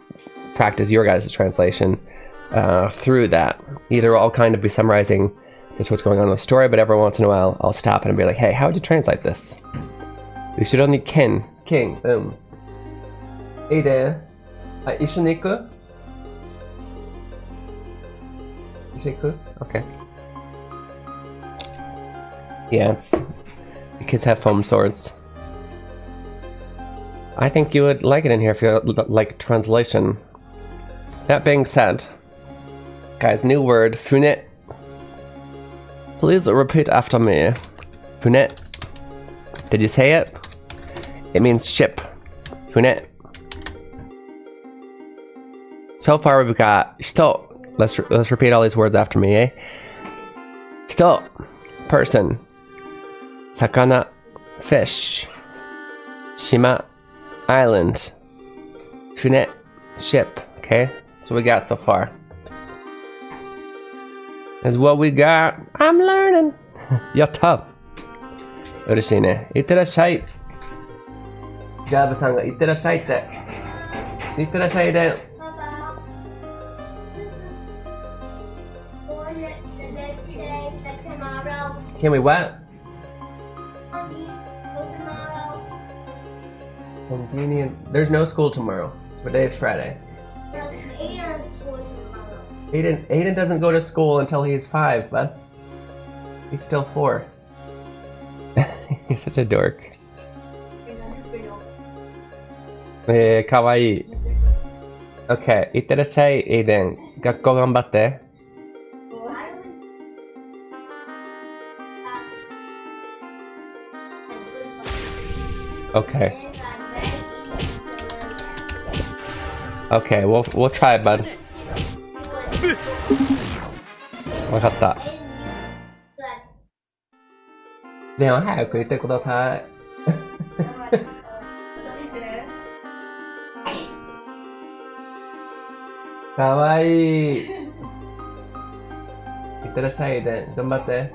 practice your guys' translation through that. Either I'll kind of be summarizing just what's going on in the story, but every once in a while I'll stop and be like, hey, how would you translate this? We should only king, boom. Hey there, ishoniku? Ishiku? Okay. Yeah, the kids have foam swords. I think you would like it in here if you like translation. That being said, guys, new word, funet. Please repeat after me. Funet. Did you say it? It means ship. Funet. So far we've got shito. Let's repeat all these words after me, eh? Shito, person. Sakana, fish. Shima, island. Funet, ship. Okay, that's what we got so far. That's what we got. I'm learning. Yatta. 嬉しいね。いってらっしゃい。ジャーブさんがいってらっしゃいって。いってらっしゃいで。Can we what? Convenient. There's no school tomorrow. Today is Friday. Aiden doesn't go to school until he's 5, bud. He's still 4. He's such a dork. かわいい。OK、いってらっしゃい、エイデン。学校頑張って。Okay. Okay, we'll try it, bud. わかった。ねえ、早く言ってください。かわいい。いってらっしゃいで、頑張って。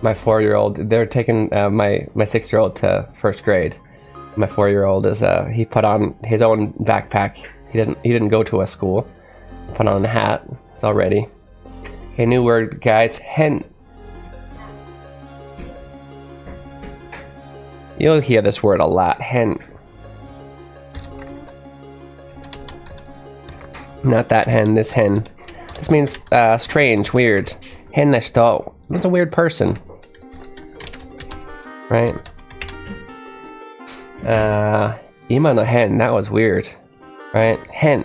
My 4-year-old, they're taking my 6-year-old to 1st grade. My 4-year-old is he put on his own backpack. He didn't go to a school. Put on a hat. It's all ready. Okay, new word, guys. Hen. You'll hear this word a lot. Hen. Not that hen, this hen. This means strange, weird. Hen desu. That's a weird person. Right? Ima no hen, that was weird. Right? Hen.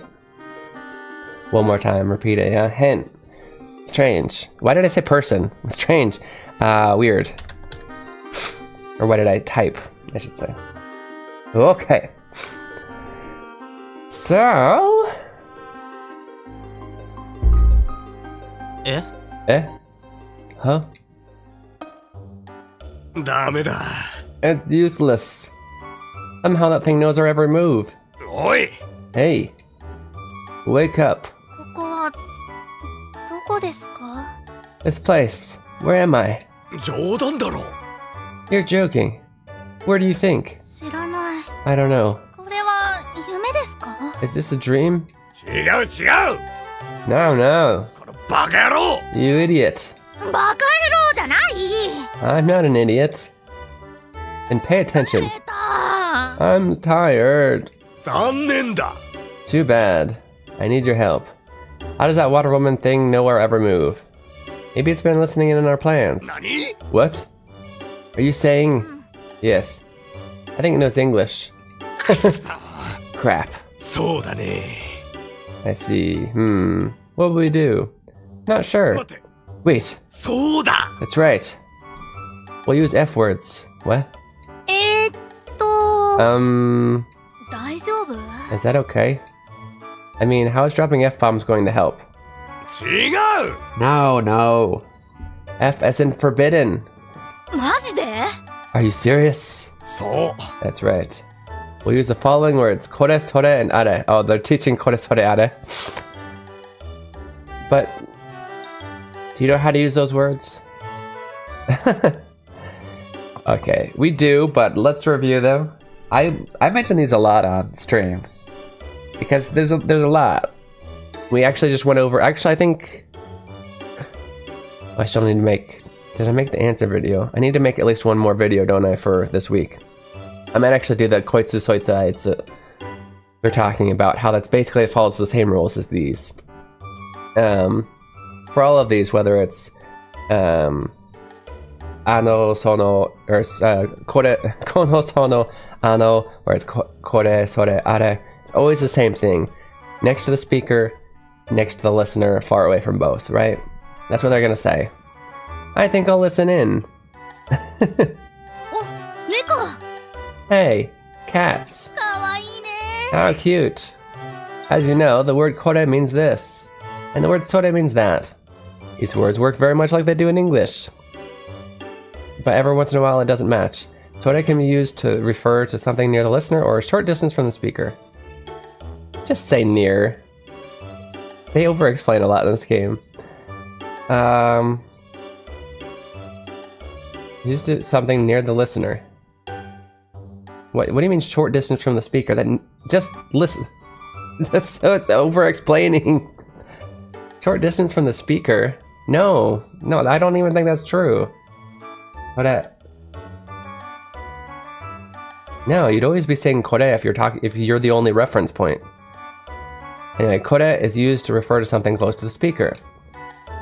One more time, repeat it, yeah? Hen. Strange. Why did I say person? Strange. Weird. Or what did I type, I should say. Okay. So... Eh? Huh? ダメだ。 It's useless. Somehow that thing knows our every move. おい Hey. Wake up. ここはどこですか？ This place. Where am I? 冗談だろ You're joking. Where do you think? 知らない。 I don't know. これは夢ですか？ Is this a dream? 違う違う No, no. このバカ野郎 You idiot. バカ野郎じゃない。 I'm not an idiot. And pay attention. 出た。 I'm tired. 残念だ Too bad. I need your help. How does that water woman thing know our every move? Maybe it's been listening in on our plans. 何 What? Are you saying? Yes. I think it knows English. くそ Crap. そうだね I see. What will we do? Not sure. 待て Wait. そうだ That's right. We'll use F words. What? 大丈夫？ Is that okay? I mean, how is dropping F-bombs going to help? 違う No, no. F as in forbidden. マジで？ Are you serious? そう That's right. We'll use the following words. Kore, sore, and are. Oh, they're teaching kore, sore, are. But, do you know how to use those words? Okay, we do, but let's review them. I mentioned these a lot on stream. Because there's a lot. We actually just went over... Actually, I think... I still need to make... Did I make the answer video? I need to make at least one more video, don't I, for this week. I might actually do the koitsu soitsu it's we're talking about, how that's basically it follows the same rules as these. For all of these, whether it's ano, sono, or kore, kono, sono, ano, or it's kore, sore, are, it's always the same thing. Next to the speaker, next to the listener, far away from both, right? That's what they're gonna say. I think I'll listen in. お、猫。 Hey, cats. かわいいね。 How cute. As you know, the word kore means this, and the word sore means that. These words work very much like they do in English. But every once in a while it doesn't match. Sore can be used to refer to something near the listener or a short distance from the speaker. Just say near. They over-explain a lot in this game. Used to something near the listener. What do you mean short distance from the speaker? That just listen. That's so it's over-explaining. Short distance from the speaker? No, I don't even think that's true. But no, you'd always be saying kore if you're the only reference point. Anyway, kore is used to refer to something close to the speaker.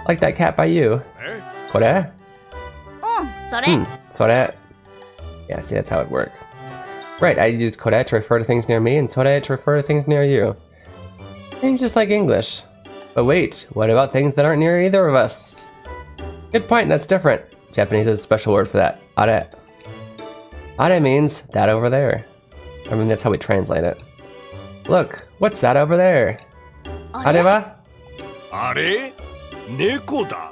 Like that cat by you. え Kore? それ、 Sore. Yeah, see, that's how it works. Right, I use kore to refer to things near me and sore to refer to things near you. Seems just like English. But wait, what about things that aren't near either of us? Good point, that's different. Japanese has a special word for that. Are. Are means that over there. I mean, that's how we translate it. Look, what's that over there? あれ Areva? あれ猫だ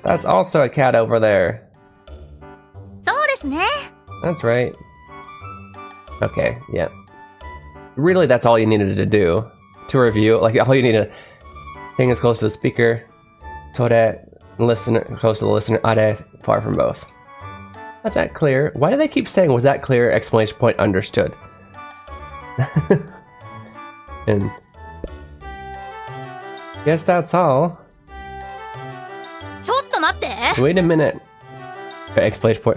That's also a cat over there. そうですね。 That's right. Okay, yeah. Really, that's all you needed to do. To review, like, all you need to... Thing is close to the speaker. Tore, listener, close to the listener. Are, far from both. Was that clear? Why do they keep saying, was that clear? Exclamation point, understood. And... Guess that's all. ちょっと待って。 Wait a minute. Exclamation point,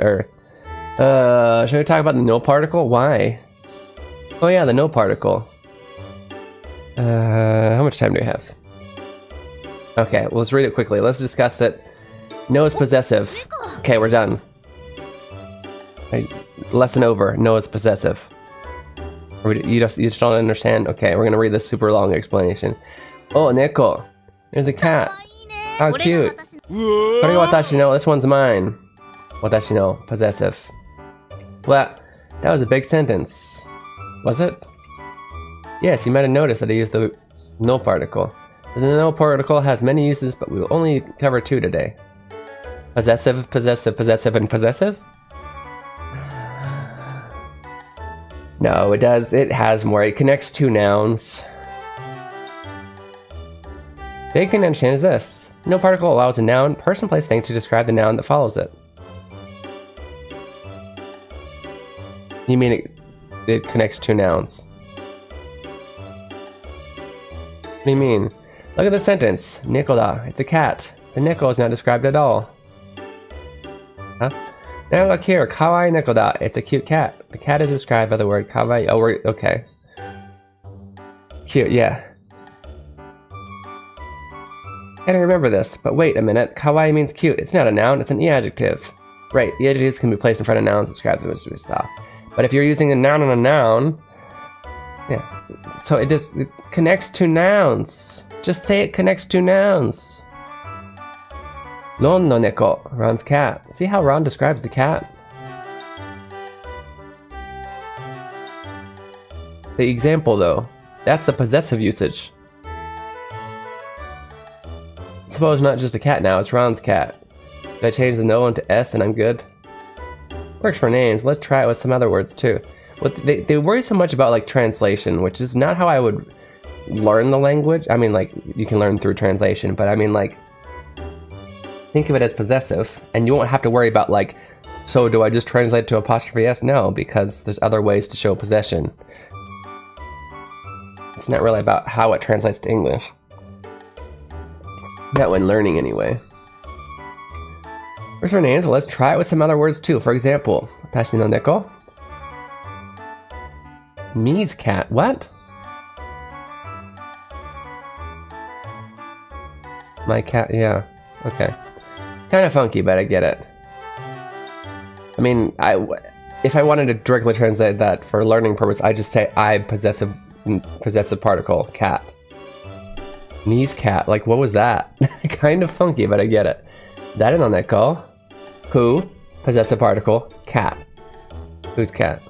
should we talk about the no particle? Why? Oh yeah, the no particle. How much time do we have? Okay, well, let's read it quickly. Let's discuss it. No is possessive. Okay, we're done. Lesson over. No is possessive. You just don't understand? Okay, we're gonna read this super long explanation. Oh, Neko. There's a cat. いいね。 How これ cute. が私の う What do you わ watashi know? This one's mine. Watashi know. Possessive. Well, that was a big sentence. Was it? Yes, you might have noticed that I used the no particle. The no particle has many uses, but we will only cover 2 today. Possessive, possessive, possessive, and possessive? No, it does. It has more. It connects 2 nouns. Big thing to understand is this. No particle allows a noun, person, place, thing to describe the noun that follows it. You mean it connects 2 nouns? What do you mean? Look at the sentence. Nikoda. It's a cat. The neko is not described at all. Huh? Now look here. Kawaii Nikoda. It's a cute cat. The cat is described by the word kawaii. Oh, okay. Cute, yeah. Gotta remember this, but wait a minute. Kawaii means cute. It's not a noun, it's an e-adjective. Right, e-adjectives can be placed in front of nouns to describe them as we saw. But if you're using a noun on a noun, yeah, so it connects 2 nouns. Just say it connects 2 nouns. Ron no neko, Ron's cat. See how Ron describes the cat? The example though, that's the possessive usage. Suppose not just a cat now, it's Ron's cat. Did I change the no into S and I'm good? Works for names, let's try it with some other words too. But they worry so much about like translation, which is not how I would learn the language. I mean, like, you can learn through translation, but I mean, like, think of it as possessive, and you won't have to worry about like, so do I just translate to apostrophe S? No, because there's other ways to show possession. It's not really about how it translates to English. Not when learning, anyway. Where's our names? Well, let's try it with some other words too. For example, Tashi no neko. Me's cat. What? My cat. Yeah. Okay. Kind of funky, but I get it. I mean, if I wanted to directly translate that for learning purpose, I just say I possessive particle cat. Me's cat. Like, what was that? Kind of funky, but I get it. Dare no neko. Who? Possessive particle. Cat. Whose cat?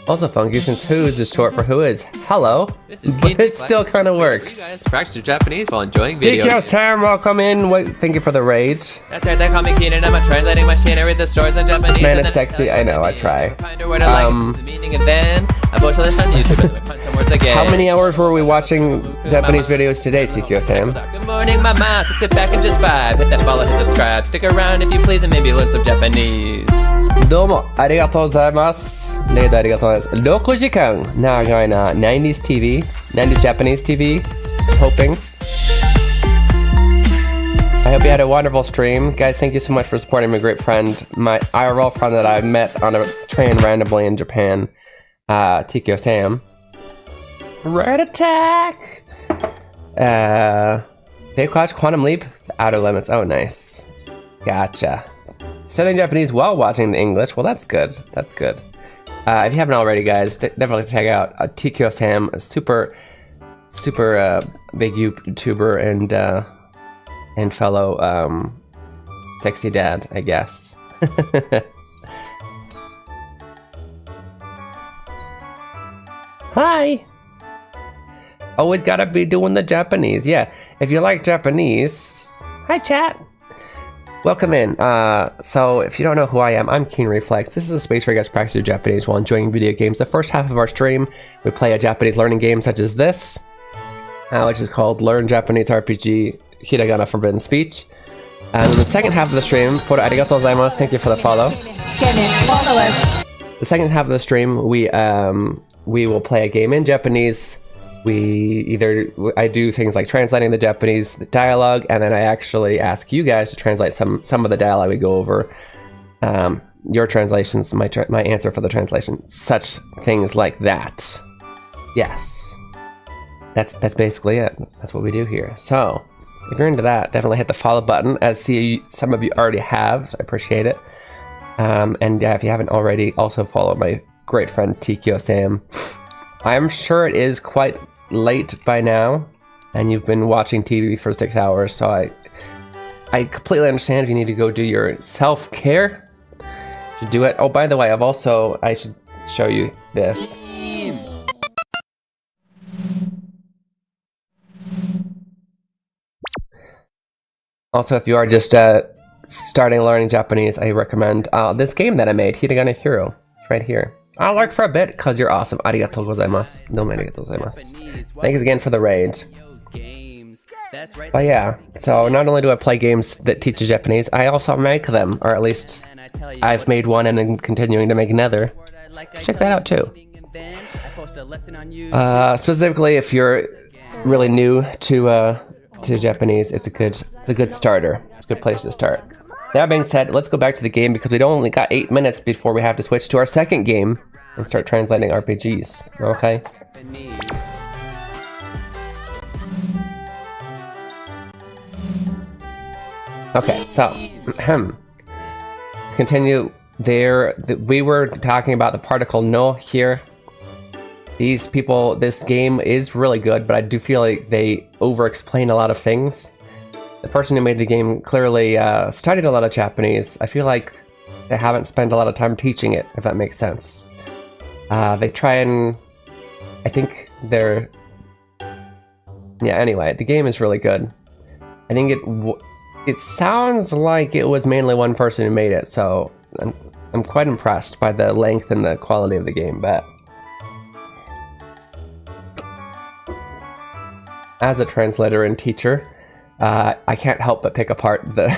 Also funky since whose is short for who is. Hello. This is But Keen it Reflex. still kind of This is where works. You guys practice your Japanese while enjoying video. Thank you, Sam. Welcome in. Thank you for the raid. That's right, they call me Keen and I'm a translating machine. I read the stories in Japanese. Man and is then sexy. tell you I know, what I they try. mean. Find a word I like, the meaning, and then I post this on YouTube and then I find some words again. How many hours were we watching Japanese videos today, TQ Sam? Good morning, mama. So sit back and just vibe. Hit that follow, hit subscribe. Stick around if you please and maybe learn some Japanese. どうもありがとうございます。レイドありがとうございます。6時間長いな。90s TV, 90s Japanese TV. Hoping. I hope you had a wonderful stream. Guys, thank you so much for supporting my great friend, my IRL friend that I met on a train randomly in Japan. Tikyo Sam. Red attack! Fake Watch, Quantum Leap, Outer Limits. Oh, nice. Gotcha. Studying Japanese while watching the English. Well, that's good. That's good. If you haven't already, guys, definitely check out Tikyo Sam, a super big YouTuber and fellow sexy dad, I guess. Hi! Always gotta be doing the Japanese. Yeah, if you like Japanese, hi chat! Welcome in. So if you don't know who I am, I'm Keen Reflex. This is a space where you guys practice your Japanese while enjoying video games. The first half of our stream, we play a Japanese learning game such as this, which is called Learn Japanese RPG Hiragana Forbidden Speech. And in the second half of the stream, arigatou gozaimasu, thank you for the follow. Follow us. The second half of the stream, we will play a game in Japanese. I do things like translating the Japanese dialogue, and then I actually ask you guys to translate some of the dialogue we go over. Your translations, my answer for the translation, such things like that. Yes, that's basically it. That's what we do here. So if you're into that, definitely hit the follow button. As some of you already have, so I appreciate it. And yeah, if you haven't already, also follow my great friend Tikyo Sam. I'm sure it is quite late by now, and you've been watching TV for 6 hours, so I completely understand if you need to go do your self-care. You do it. Oh, by the way, I should show you this. Also, if you are just starting learning Japanese, I recommend this game that I made, Hiragana Hero. It's right here. I'll lurk for a bit because you're awesome. Arigatou gozaimasu. Domo arigatou gozaimasu. Thanks again for the raid. But yeah, so not only do I play games that teach you Japanese, I also make them, or at least I've made one and I'm continuing to make another. Check that out too. Specifically, if you're really new to Japanese, it's a good starter. It's a good place to start. That being said, let's go back to the game because we only got 8 minutes before we have to switch to our second game and start translating RPGs. Okay? Okay, so continue there. We were talking about the particle no here. These people, this game is really good, but I do feel like they over-explain a lot of things. The person who made the game clearly studied a lot of Japanese. I feel like they haven't spent a lot of time teaching it, if that makes sense. They try and... I think they're... Yeah, anyway, the game is really good. I think it sounds like it was mainly one person who made it, so I'm quite impressed by the length and the quality of the game, but... As a translator and teacher, I can't help but pick apart the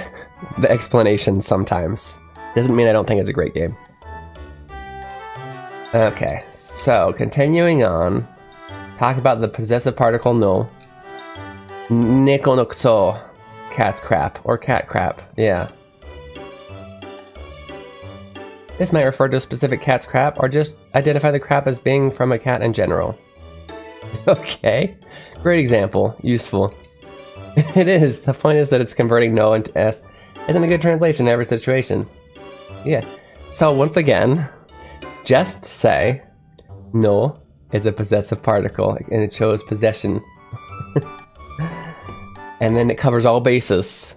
explanations sometimes. Doesn't mean I don't think it's a great game. Okay, so continuing on. Talk about the possessive particle no. Neko no kuso. Cat's crap, or cat crap, yeah. This might refer to a specific cat's crap, or just identify the crap as being from a cat in general. Okay, great example, useful. It is. The point is that it's converting no into s. Isn't a good translation in every situation. Yeah. So once again, just say no is a possessive particle, and it shows possession. And then it covers all bases.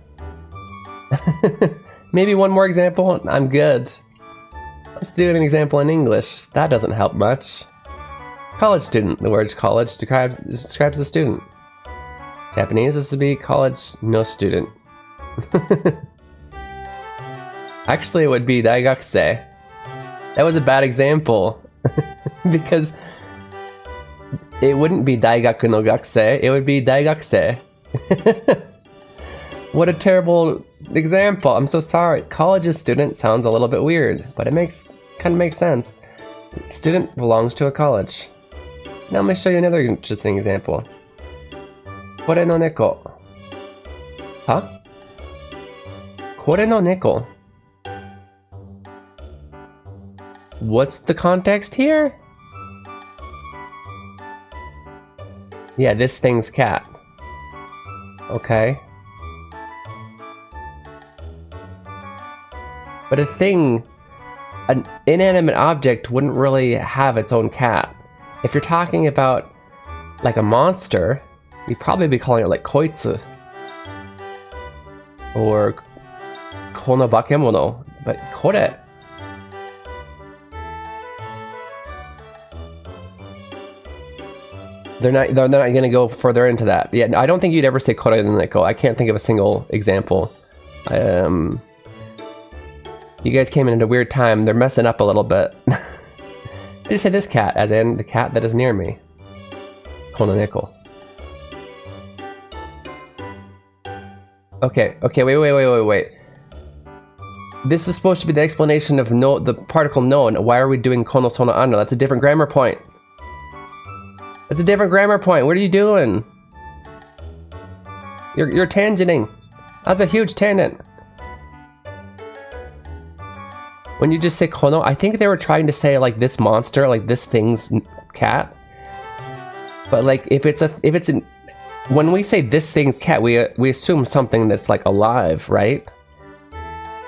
Maybe one more example. I'm good. Let's do an example in English. That doesn't help much. College student. The word college describes the student. Japanese, this would be college no student. Actually, it would be daigakuse. That was a bad example. Because it wouldn't be daigaku no gakuse, it would be daigakuse. What a terrible example. I'm so sorry. College student sounds a little bit weird, but it kind of makes sense. Student belongs to a college. Now let me show you another interesting example. Kore no neko. Huh? Kore no neko. What's the context here? Yeah, this thing's cat. Okay. But a thing, an inanimate object wouldn't really have its own cat. If you're talking about like a monster, you'd probably be calling it like koitsu. Or kono bakemono. But kore. They're not gonna go further into that. Yeah, I don't think you'd ever say kore than neko. I can't think of a single example. You guys came in at a weird time. They're messing up a little bit. I just said this cat, as in the cat that is near me. Kono neko. Okay, wait. This is supposed to be the explanation of no, the particle known. Why are we doing kono sono ano? That's a different grammar point. That's a different grammar point. What are you doing? You're tangenting. That's a huge tangent. When you just say kono, I think they were trying to say like this monster, like this thing's cat. But like if it's when we say this thing's cat, we assume something that's like alive, right?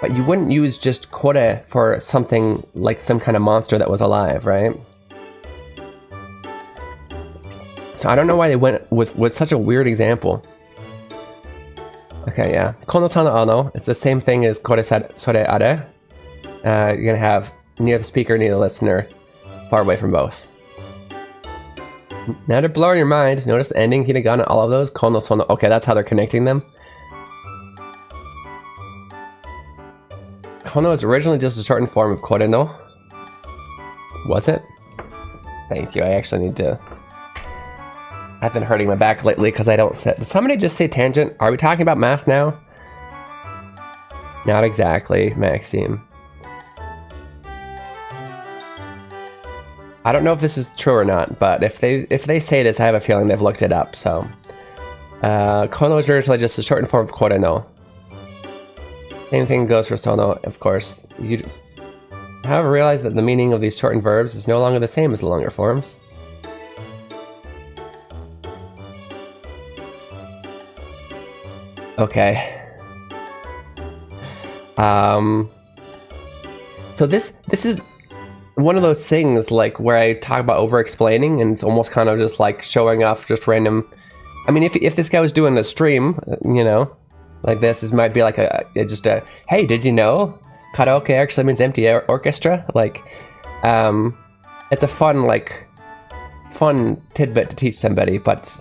But you wouldn't use just kore for something like some kind of monster that was alive, right? So I don't know why they went with such a weird example. Okay, yeah. Kono sono ano. It's the same thing as kore sore are. You're gonna have near the speaker, near the listener, far away from both. Now to blow your mind, notice the ending, hiragana, all of those, kono sono. Okay, that's how they're connecting them. Kono is originally just a shortened form of kore no. Was it? Thank you, I actually need to... I've been hurting my back lately because I don't sit. Did somebody just say tangent? Are we talking about math now? Not exactly, Maxime. I don't know if this is true or not, but if they say this, I have a feeling they've looked it up, so. Kono is originally just a shortened form of kore no. Same thing goes for sono, of course. You however realize that the meaning of these shortened verbs is no longer the same as the longer forms. Okay. So this is one of those things like where I talk about over-explaining, and it's almost kind of just like showing off just random. I mean, if this guy was doing a stream, you know, like this might be like just a hey, did you know karaoke actually means empty orchestra? Like, it's a fun tidbit to teach somebody, but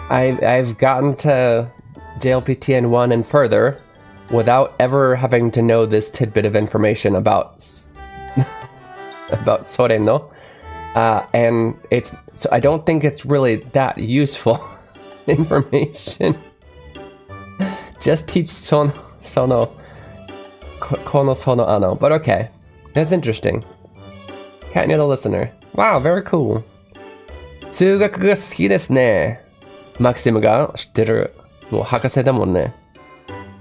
I've gotten to JLPTN 1 and further without ever having to know this tidbit of information about about sore no, and so I don't think it's really that useful information. Just teach sono kono sono ano, but okay, that's interesting. Cat near the listener. Wow, very cool. 数学が好きですね。マキシムが知ってる。もう博士だもんね。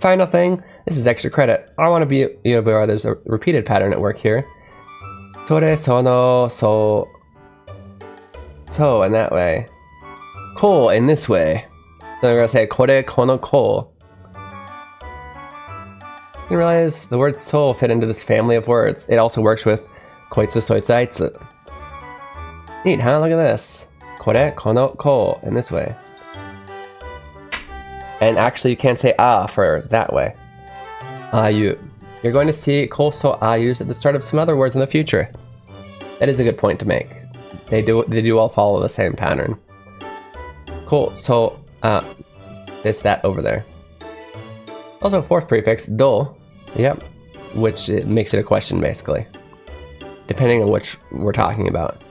Final thing, this is extra credit. I want to be aware there's a repeated pattern at work here. Tore, sono, so, in that way. Ko in this way. So I'm going to say kore, kono, ko. You realize the word so fit into this family of words. It also works with koitsu, soitsu, aitsu. Neat, huh? Look at this. Kore, kono, ko in this way. And actually you can't say ah for that way. Ayu. You're going to see ko so ayus at the start of some other words in the future. That is a good point to make. They do all follow the same pattern. Cool, so it's that over there. Also fourth prefix, do. Yep. Which it makes it a question basically. Depending on which we're talking about.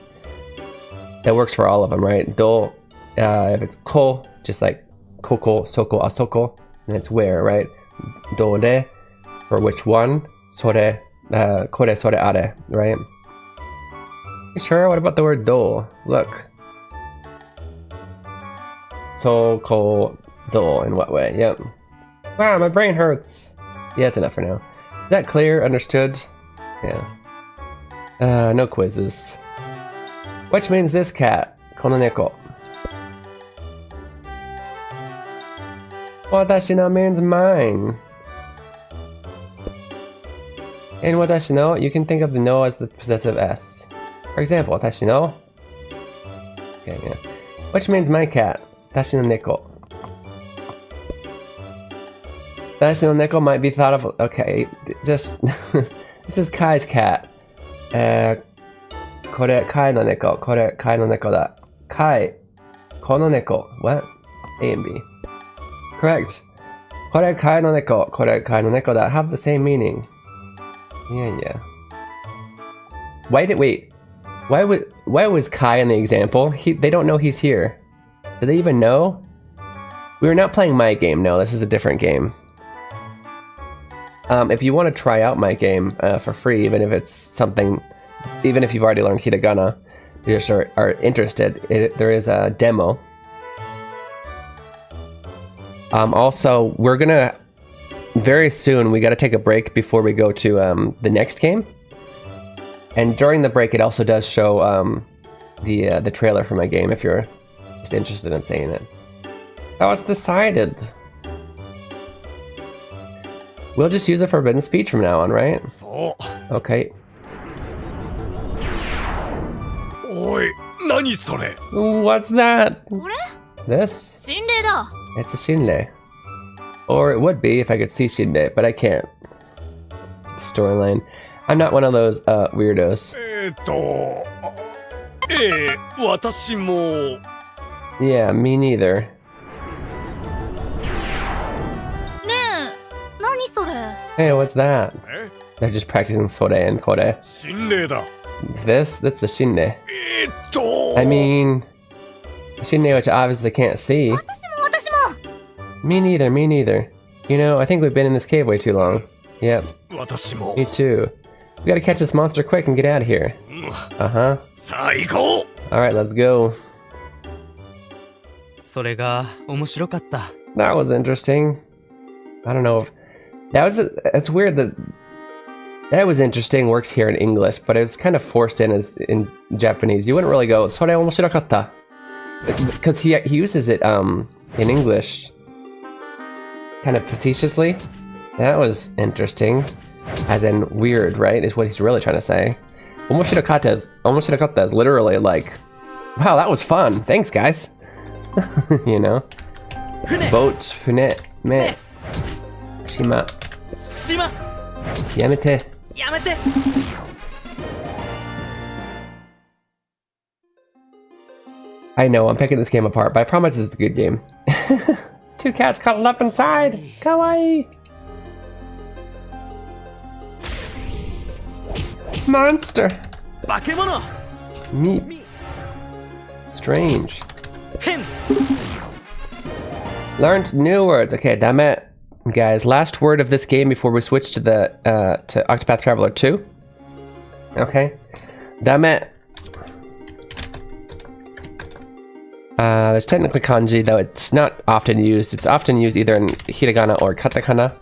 That works for all of them, right? Do, if it's ko, just like koko, soko, asoko, and it's where, right? Do de, for which one? Sore, kore, sore, are, right? Sure, what about the word do? Look. So, ko, do, in what way? Yep. Wow, my brain hurts. Yeah, it's enough for now. Is that clear? Understood? Yeah. No quizzes. Which means this cat. Kono neko. Watashi no means mine. In watashi no, you can think of the no as the possessive s. For example, watashi no. Okay, yeah. Which means my cat. Watashi no neko. Watashi no neko might be thought of. Okay, just. This is Kai's cat. Kore Kai no neko. Kore Kai no neko da. Kai. Kono neko. What? A and B. Correct. Kore Kai no neko. Kore Kai no neko da have the same meaning. Yeah. Wait. Why was Kai in the example? They don't know he's here. Do they even know? We were not playing my game. No, this is a different game. If you want to try out my game for free, even if it's something, even if you've already learned hiragana, you just are interested, there is a demo. Also, we're gonna very soon. We got to take a break before we go to the next game. And during the break, it also does show the trailer for my game if you're just interested in seeing it. Oh, it's decided. We'll just use a forbidden speech from now on, right? Okay. おい、何それ? What's that? これ This? 心霊だ It's a shinde. Or it would be if I could see shinde, but I can't. Storyline. I'm not one of those weirdos. 私も Yeah, me neither. ねえ何それ Hey, what's that? え They're just practicing sore and kore. 心霊だ That's the shinde. I mean, shinde, which I obviously can't see. 私も Me neither. You know, I think we've been in this cave way too long. Yep, 私も me too. We gotta catch this monster quick and get out of here. Uh-huh. さあ行こう Alright, let's go. それが面白かった。 That was interesting. I don't know. It's weird that was interesting works here in English, but it was kind of forced in as in Japanese. You wouldn't really go, それ面白かった. Because he uses it in English kind of facetiously. That was interesting. As in weird, right? Is what he's really trying to say. Omoshirokata is literally like, wow, that was fun. Thanks, guys. You know? Boat, fune, me, shima, 島 yamete. やめて I know, I'm picking this game apart, but I promise it's a good game. Two cats cuddled up inside. Kawaii. Monster. 化け物 Meat. Strange. 変 Learned new words. Okay, dame. Guys, last word of this game before we switch to the to Octopath Traveler 2. Okay. Dame. There's technically kanji, though it's not often used. It's often used either in hiragana or katakana.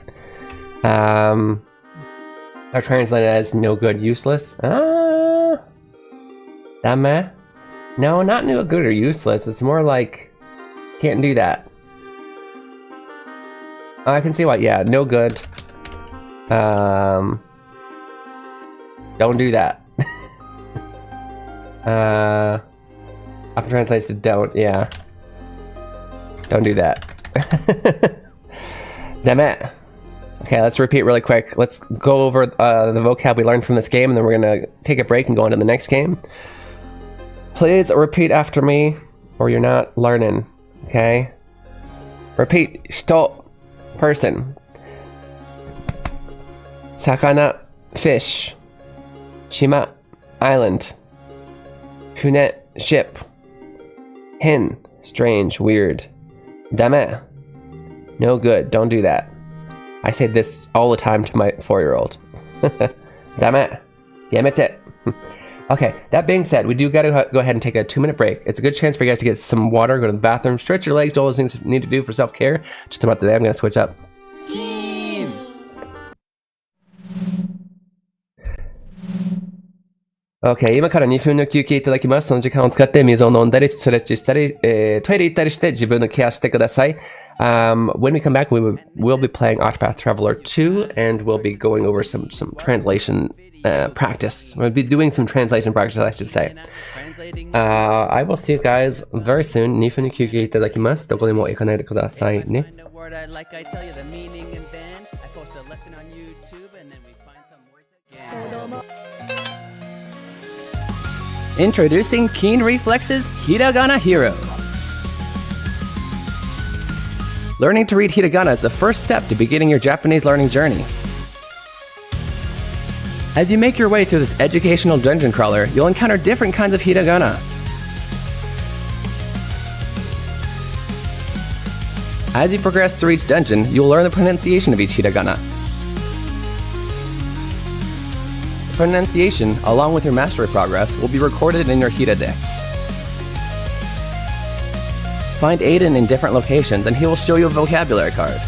Are translated as no good, useless. Dame? No, not no good or useless. It's more like can't do that. I can see why. Yeah, no good. Don't do that. Often translates to don't. Yeah. Don't do that. Damn it. Okay, let's repeat really quick. Let's go over the vocab we learned from this game, and then we're gonna take a break and go on to the next game. Please repeat after me, or you're not learning. Okay? Repeat. Shito, person. Sakana, fish. Shima, island. Fune, ship. Hin, strange, weird. Dame, no good, don't do that. I say this all the time to my 4-year-old. Dame, yamete. Okay, that being said, we do gotta go ahead and take a 2-minute break. It's a good chance for you guys to get some water, go to the bathroom, stretch your legs, do all those things you need to do for self-care. Just about today, I'm gonna switch up. OK、今から2分の休憩いただきます。その時間を使って水を飲んだり、ストレッチしたり、トイレ行ったりして自分のケアしてください。When we come back, we'll be playing Octopath Traveler 2, and we'll be going over some translation practice. We'll be doing some translation practice, I should say. I will see you guys very soon. 2分の休憩いただきます。どこでも行かないでくださいね。Introducing Keen Reflex's Hiragana Hero. Learning to read hiragana is the first step to beginning your Japanese learning journey. As you make your way through this educational dungeon crawler, you'll encounter different kinds of hiragana. As you progress through each dungeon, you'll learn the pronunciation of each hiragana. The pronunciation, along with your mastery progress, will be recorded in your Hiradex. Find Aiden in different locations and he will show you a vocabulary card.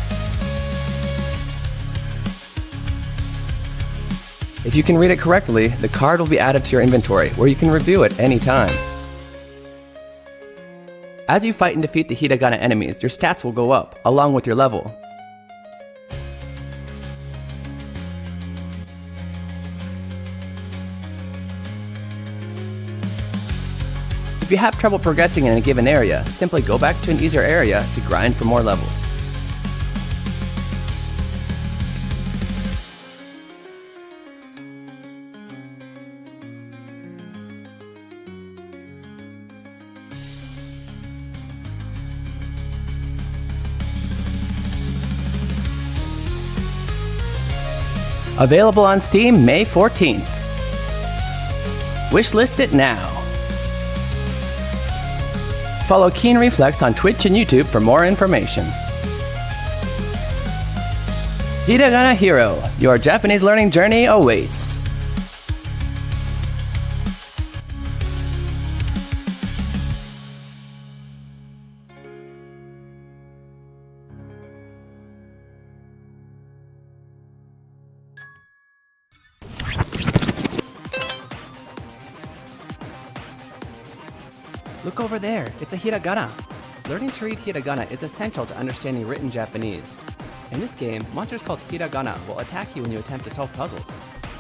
If you can read it correctly, the card will be added to your inventory, where you can review it anytime. As you fight and defeat the hiragana enemies, your stats will go up, along with your level. If you have trouble progressing in a given area, simply go back to an easier area to grind for more levels. Available on Steam May 14th. Wishlist it now. Follow Keen Reflex on Twitch and YouTube for more information. Hiragana Hero, your Japanese learning journey awaits. Look over there, it's a hiragana. Learning to read hiragana is essential to understanding written Japanese. In this game, monsters called hiragana will attack you when you attempt to solve puzzles.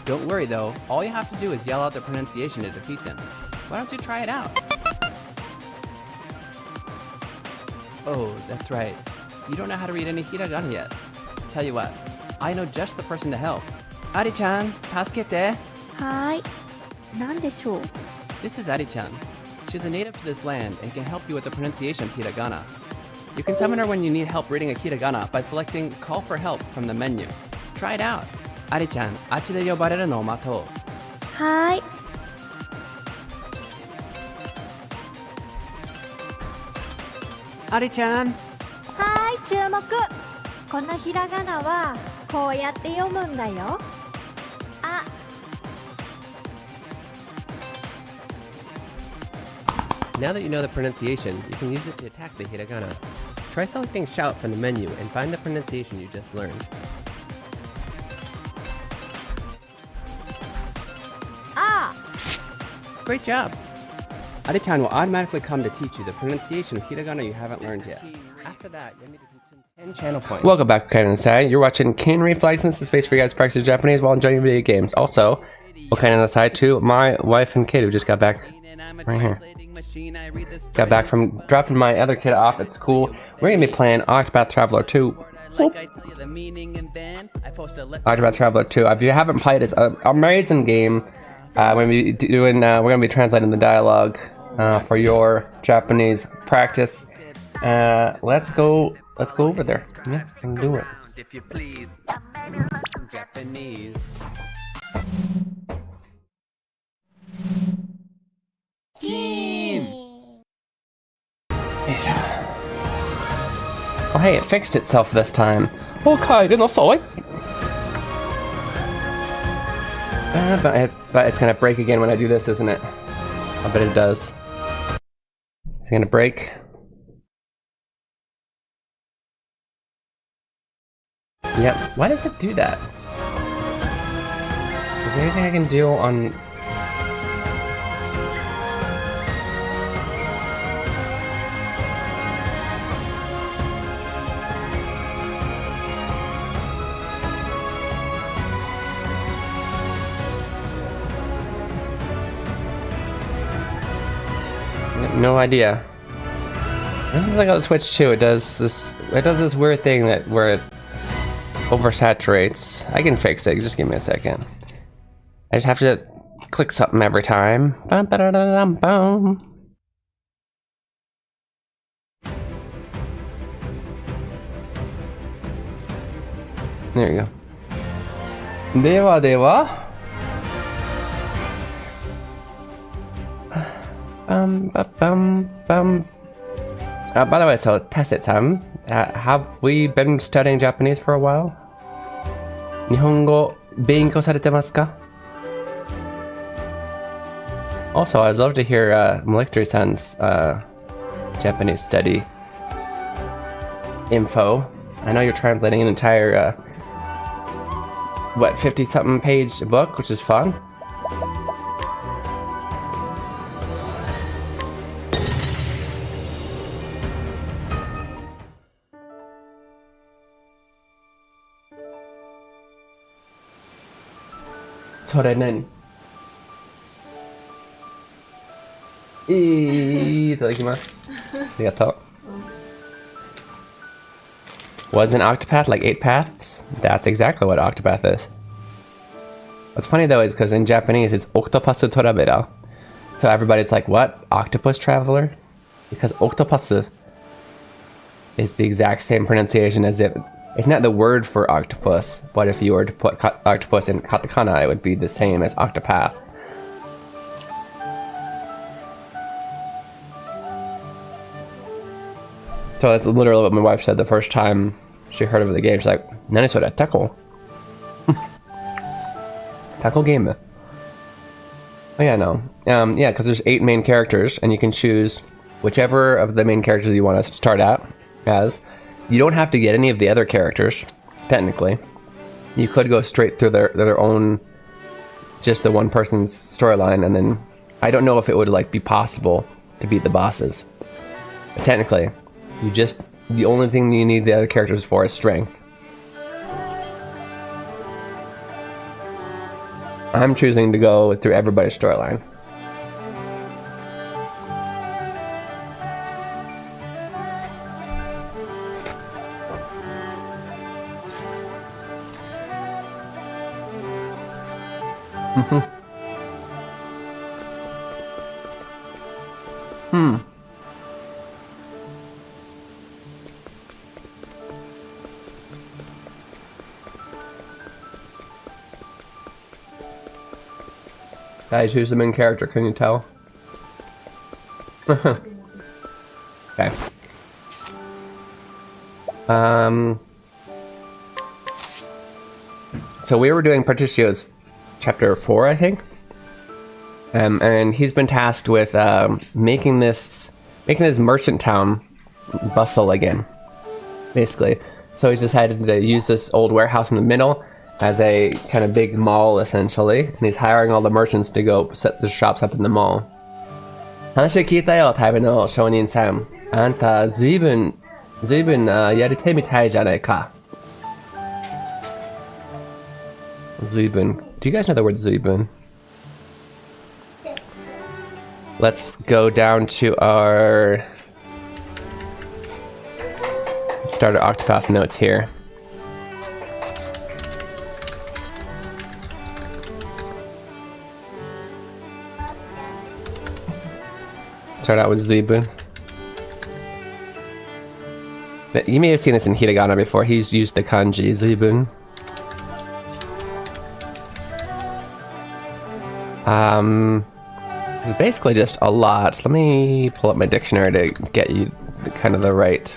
Don't worry though, all you have to do is yell out their pronunciation to defeat them. Why don't you try it out? Oh, that's right. You don't know how to read any hiragana yet. Tell you what, I know just the person to help. Ari-chan, tasukete. はーい。なんでしょう。 This is Ari-chan. She's a native to this land and can help you with the pronunciation of hiragana. You can summon her when you need help reading a hiragana by selecting Call for Help from the menu. Try it out. Ari-chan, achi de yobareru no o matou. はーい。Ari-chan! はーい、注目。このひらがなはこうやって読むんだよ。あ、 Now that you know the pronunciation, you can use it to attack the hiragana. Try selecting Shout from the menu and find the pronunciation you just learned. Ah! Great job! Ari-chan will automatically come to teach you the pronunciation of hiragana you haven't learned yet. After that, you'll need to consume 10 channel points. Welcome back, Okainen-sai. You're watching Keen Reflex. This is the space for you guys to practice Japanese while enjoying video games. Also, Okainen-sai too, my wife and kid who just got back right here. Got back from dropping my other kid off at school. We're going to be playing Octopath Traveler 2. Octopath Traveler 2. If you haven't played it, it's an amazing game. We're going to be translating the dialogue for your Japanese practice. Let's go over there. Yeah, let's do it. If you please. Japanese. Oh hey, it fixed itself this time. Okay, then that's all. But it's gonna break again when I do this, isn't it? I bet it does. It's gonna break. Yep. Why does it do that? Is there anything I can do on No idea. This is like on the Switch too. It does this weird thing where it oversaturates. I can fix it. Just give me a second. I just have to click something every time. Bum, ba-da-da-dum, bum. There you go. Dewa dewa. Bum. By the way, so Tesset-san, have we been studying Japanese for a while? 日本語勉強されてますか? Also, I'd love to hear Malictory-san's Japanese study info. I know you're translating an entire, what, 50-something page book, which is fun. Sore nani? Itadakimasu. Arigatou. Was an Octopath like 8 paths? That's exactly what Octopath is. What's funny though is because in Japanese it's Octopath Traveler. So everybody's like, what? Octopus Traveler? Because Octopus is the exact same pronunciation as if... It's not the word for octopus, but if you were to put octopus in katakana, it would be the same as Octopath. So that's literally what my wife said the first time she heard of the game. She's like, "Nani sore, taco?" Taco game. Oh yeah, no. Yeah, because there's 8 main characters, and you can choose whichever of the main characters you want to start at as. You don't have to get any of the other characters, technically. You could go straight through their own, just the one person's storyline, and then I don't know if it would like be possible to beat the bosses. But technically, the only thing you need the other characters for is strength. I'm choosing to go through everybody's storyline. Guys, who's the main character? Can you tell? Okay. So we were doing Patricio's chapter 4, I think. And he's been tasked with making this merchant town bustle again, basically. So he's decided to use this old warehouse in the middle as a kind of big mall, essentially. And he's hiring all the merchants to go set the shops up in the mall. 話聞いたよ、タイプの商人さん。あんた、ずいぶん、やりてみたいじゃないか。Zuibun. Do you guys know the word Zuibun? Let's go down to our... Let's start our Octopath notes here. Start out with Zuibun. You may have seen this in Hiragana before. He's used the kanji Zuibun. It's basically just a lot. Let me pull up my dictionary to get you kind of the right.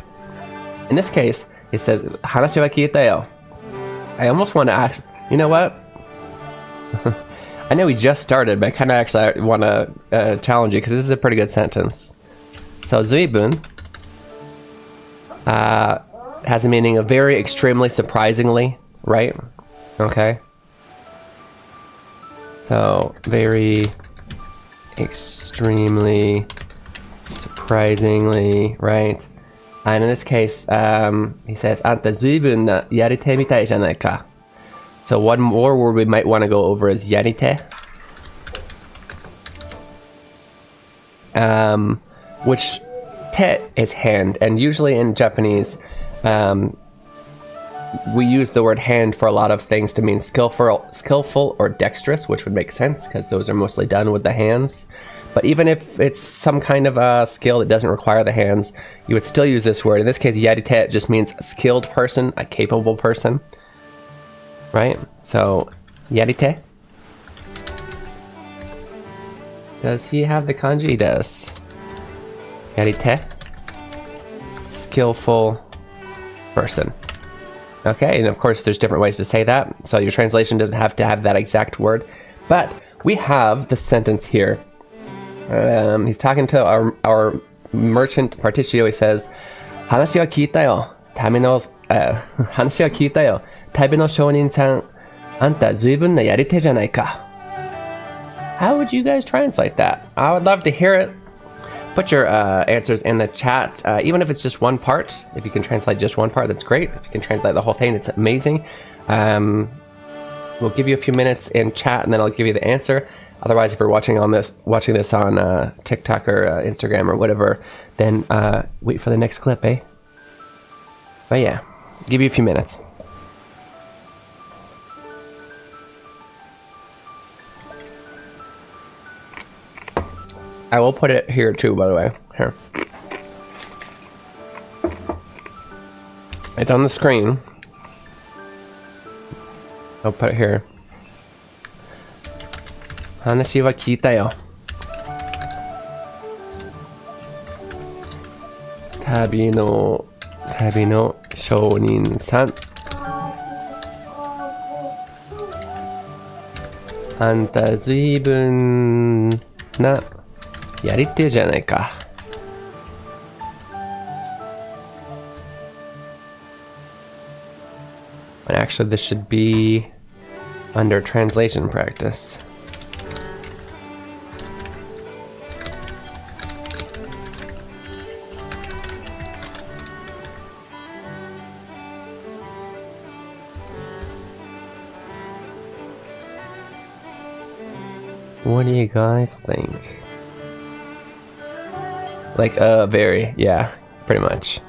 In this case, it says, Hanashi wa kiita yo. I almost want to ask, you know what? I know we just started, but I kind of actually want to challenge you because this is a pretty good sentence. So, Zuibun has a meaning of very extremely surprisingly, right? Okay. So, very extremely surprisingly, right? And in this case, he says, Anta zuibun yarite mitai janai ka. So one more word we might want to go over is yarite. which te is hand, and usually in Japanese, we use the word hand for a lot of things to mean skillful or dexterous, which would make sense because those are mostly done with the hands. But even if it's some kind of a skill that doesn't require the hands, you would still use this word. In this case, yarite just means a skilled person, a capable person, right? So, yarite. Does he have the kanji? He does. Yarite. Skillful person. Okay, and of course there's different ways to say that, so your translation doesn't have to have that exact word. But we have the sentence here. He's talking to our merchant Particio. He says, "Hanashi wa kita yo, tabe no hanashi wa kita yo, tabe no shounin-san, anta zuibun na yarite janai ka." How would you guys translate that? I would love to hear it. Put your answers in the chat, even if it's just one part. If you can translate just one part, that's great. If you can translate the whole thing, it's amazing. We'll give you a few minutes in chat, and then I'll give you the answer. Otherwise, if you're watching this on TikTok or Instagram or whatever, then wait for the next clip, eh? But yeah, give you a few minutes. I will put it here too, by the way. Here. It's on the screen. I'll put it here. Hanashi wa kita yo. Tabi no shounin-san. Anta zuibun na yarite janai ka. And actually, this should be under translation practice. What do you guys think? Like, very, yeah, pretty much.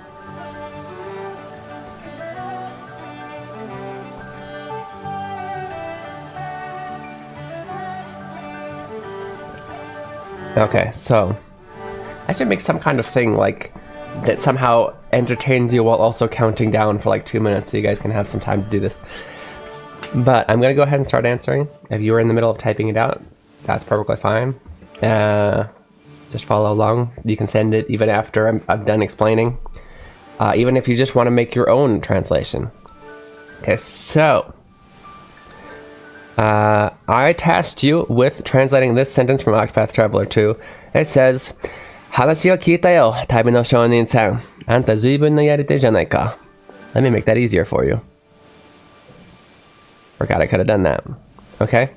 Okay, so I should make some kind of thing like that somehow entertains you while also counting down for like 2 minutes so you guys can have some time to do this. But I'm gonna go ahead and start answering. If you were in the middle of typing it out, that's perfectly fine. Just follow along. You can send it even after I'm done explaining. Even if you just want to make your own translation. Okay, so I tasked you with translating this sentence from Octopath Traveler 2. It says, "Hanashi wa kita yo, tabe no shounin-san. Anta zuibun no yarite janai ka." Let me make that easier for you. Forgot I could have done that. Okay?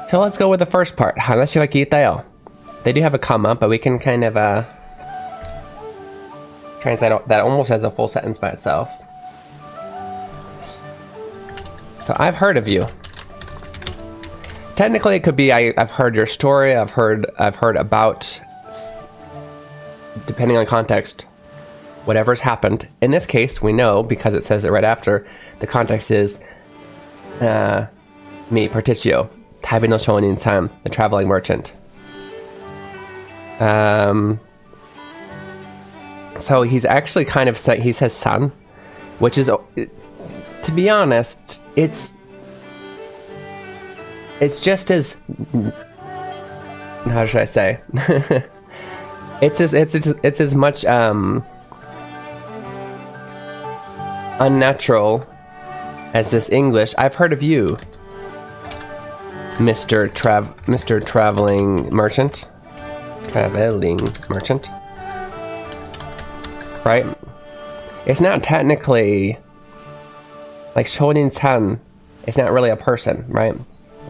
So let's go with the first part. Hanashi wa kita yo. They do have a comma, but we can kind of translate that almost as a full sentence by itself. So I've heard of you. Technically, it could be I've heard your story. I've heard about, depending on context, whatever's happened. In this case, we know because it says it right after. The context is me, Particio, Tabe no shounin-san, the traveling merchant. So he's actually kind of he says san, which is, to be honest, it's just as, how should I say? it's as much unnatural as this English. I've heard of you, Mr. Traveling Merchant. Traveling merchant. Right? It's not technically like shounin-san. It's not really a person, right?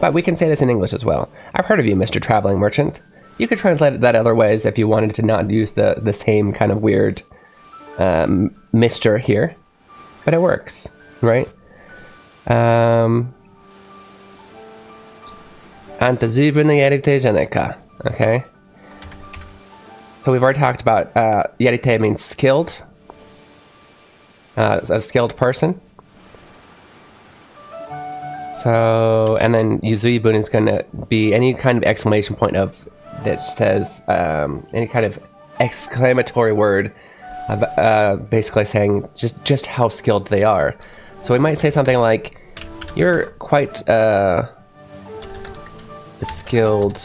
But we can say this in English as well. I've heard of you, Mr. Traveling Merchant. You could translate it that other ways if you wanted to not use the same kind of weird Mr. here. But it works, right? Anta zuibun no yarite janai ka. Okay? So we've already talked about yarite means skilled, a skilled person. So, and then yuzuibun is going to be any kind of exclamation point of that says any kind of exclamatory word, basically saying just how skilled they are. So we might say something like, "You're quite skilled."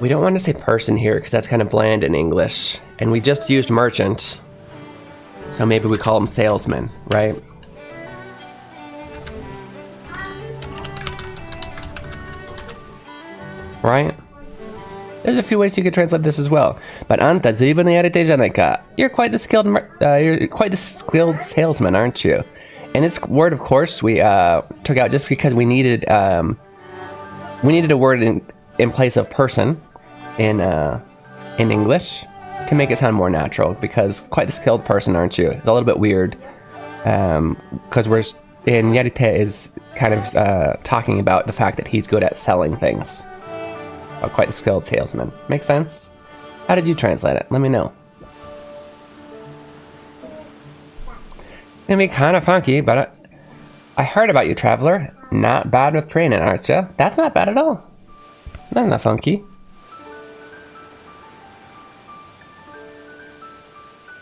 We don't want to say person here because that's kind of bland in English, and we just used merchant, so maybe we call them salesman, right? Right? There's a few ways you could translate this as well. But anta zuibun no yarite janai ka. You're quite the skilled salesman, aren't you? And this word, of course, we took out just because we needed a word in place of person in English to make it sound more natural. Because quite the skilled person, aren't you? It's a little bit weird because we're in yarite is kind of talking about the fact that he's good at selling things. Quite a skilled salesman. Makes sense? How did you translate it? Let me know. It'll be kind of funky, but I heard about you, Traveler. Not bad with training, aren't you? That's not bad at all. That's not funky.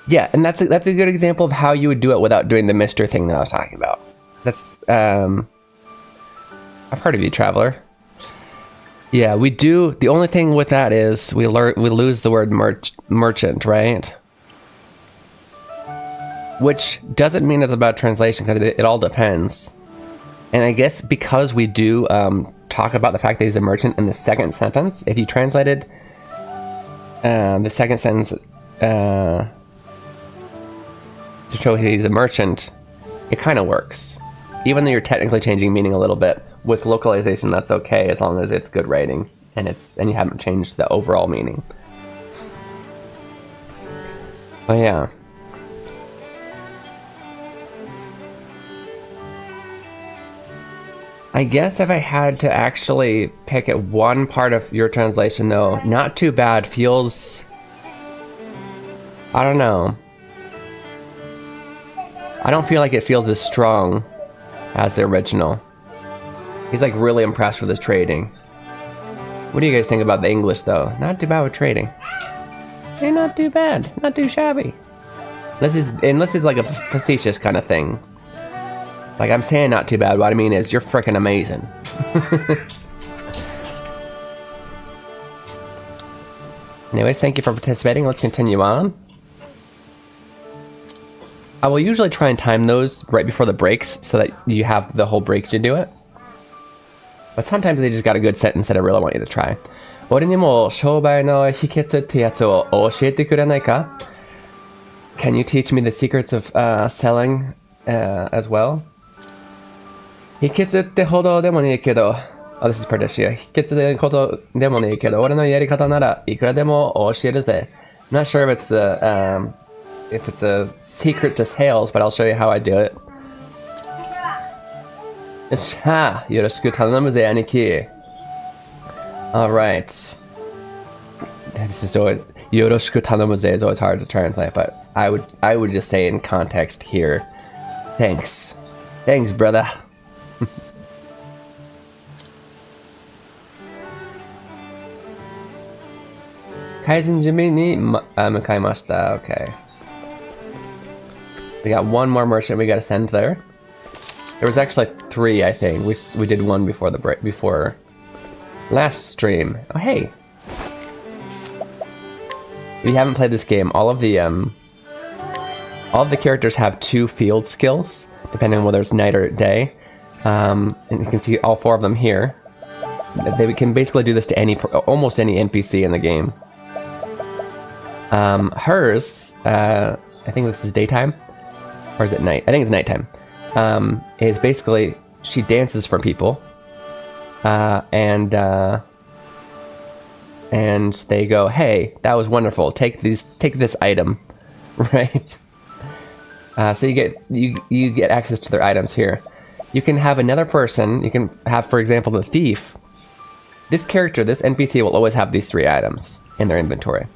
Yeah, and that's a good example of how you would do it without doing the Mr. thing that I was talking about. That's, I've heard of you, Traveler. Yeah, we do. The only thing with that is we lose the word merchant, right? Which doesn't mean it's a bad translation because it all depends. And I guess because we do talk about the fact that he's a merchant in the second sentence, if you translated the second sentence to show he's a merchant, it kind of works. Even though you're technically changing meaning a little bit. With localization, that's okay as long as it's good writing and you haven't changed the overall meaning. Oh yeah. I guess if I had to actually pick at one part of your translation though, not too bad feels, I don't know. I don't feel like it feels as strong as the original. He's like really impressed with his trading. What do you guys think about the English though? Not too bad with trading. Hey, not too bad. Not too shabby. Unless it's like a facetious kind of thing. Like I'm saying not too bad, what I mean is you're freaking amazing. Anyways, thank you for participating. Let's continue on. I will usually try and time those right before the breaks so that you have the whole break to do it. But sometimes they just got a good sentence that I really want you to try. 俺にも商売の秘訣ってやつを教えてくれないか? Can you teach me the secrets of selling as well? 秘訣ってほどでもねえけど Oh, this is Pardishia. 秘訣ってことでもねえけど俺のやり方ならいくらでも教えるぜ. I'm not sure if it's a secret to sales, but I'll show you how I do it. よっしゃ、よろしく頼むぜ、兄貴。Alright. This is always, よろしく頼むぜ is always hard to translate, but I would just say in context here. Thanks. Thanks, brother. 改善準備に向かいました。Okay. We got one more merchant we gotta send there. There was actually 3, I think. We did one before the break, before last stream. Oh hey! If you haven't played this game, all of the characters have 2 field skills, depending on whether it's night or day. And you can see all 4 of them here. They can basically do this to almost any NPC in the game. Hers, I think this is daytime, or is it night? I think it's nighttime. Is basically she dances for people, and they go, "Hey, that was wonderful. Take this item," right? So you get access to their items here. You can have another person. You can have, for example, the thief this character, this NPC will always have these 3 items in their inventory.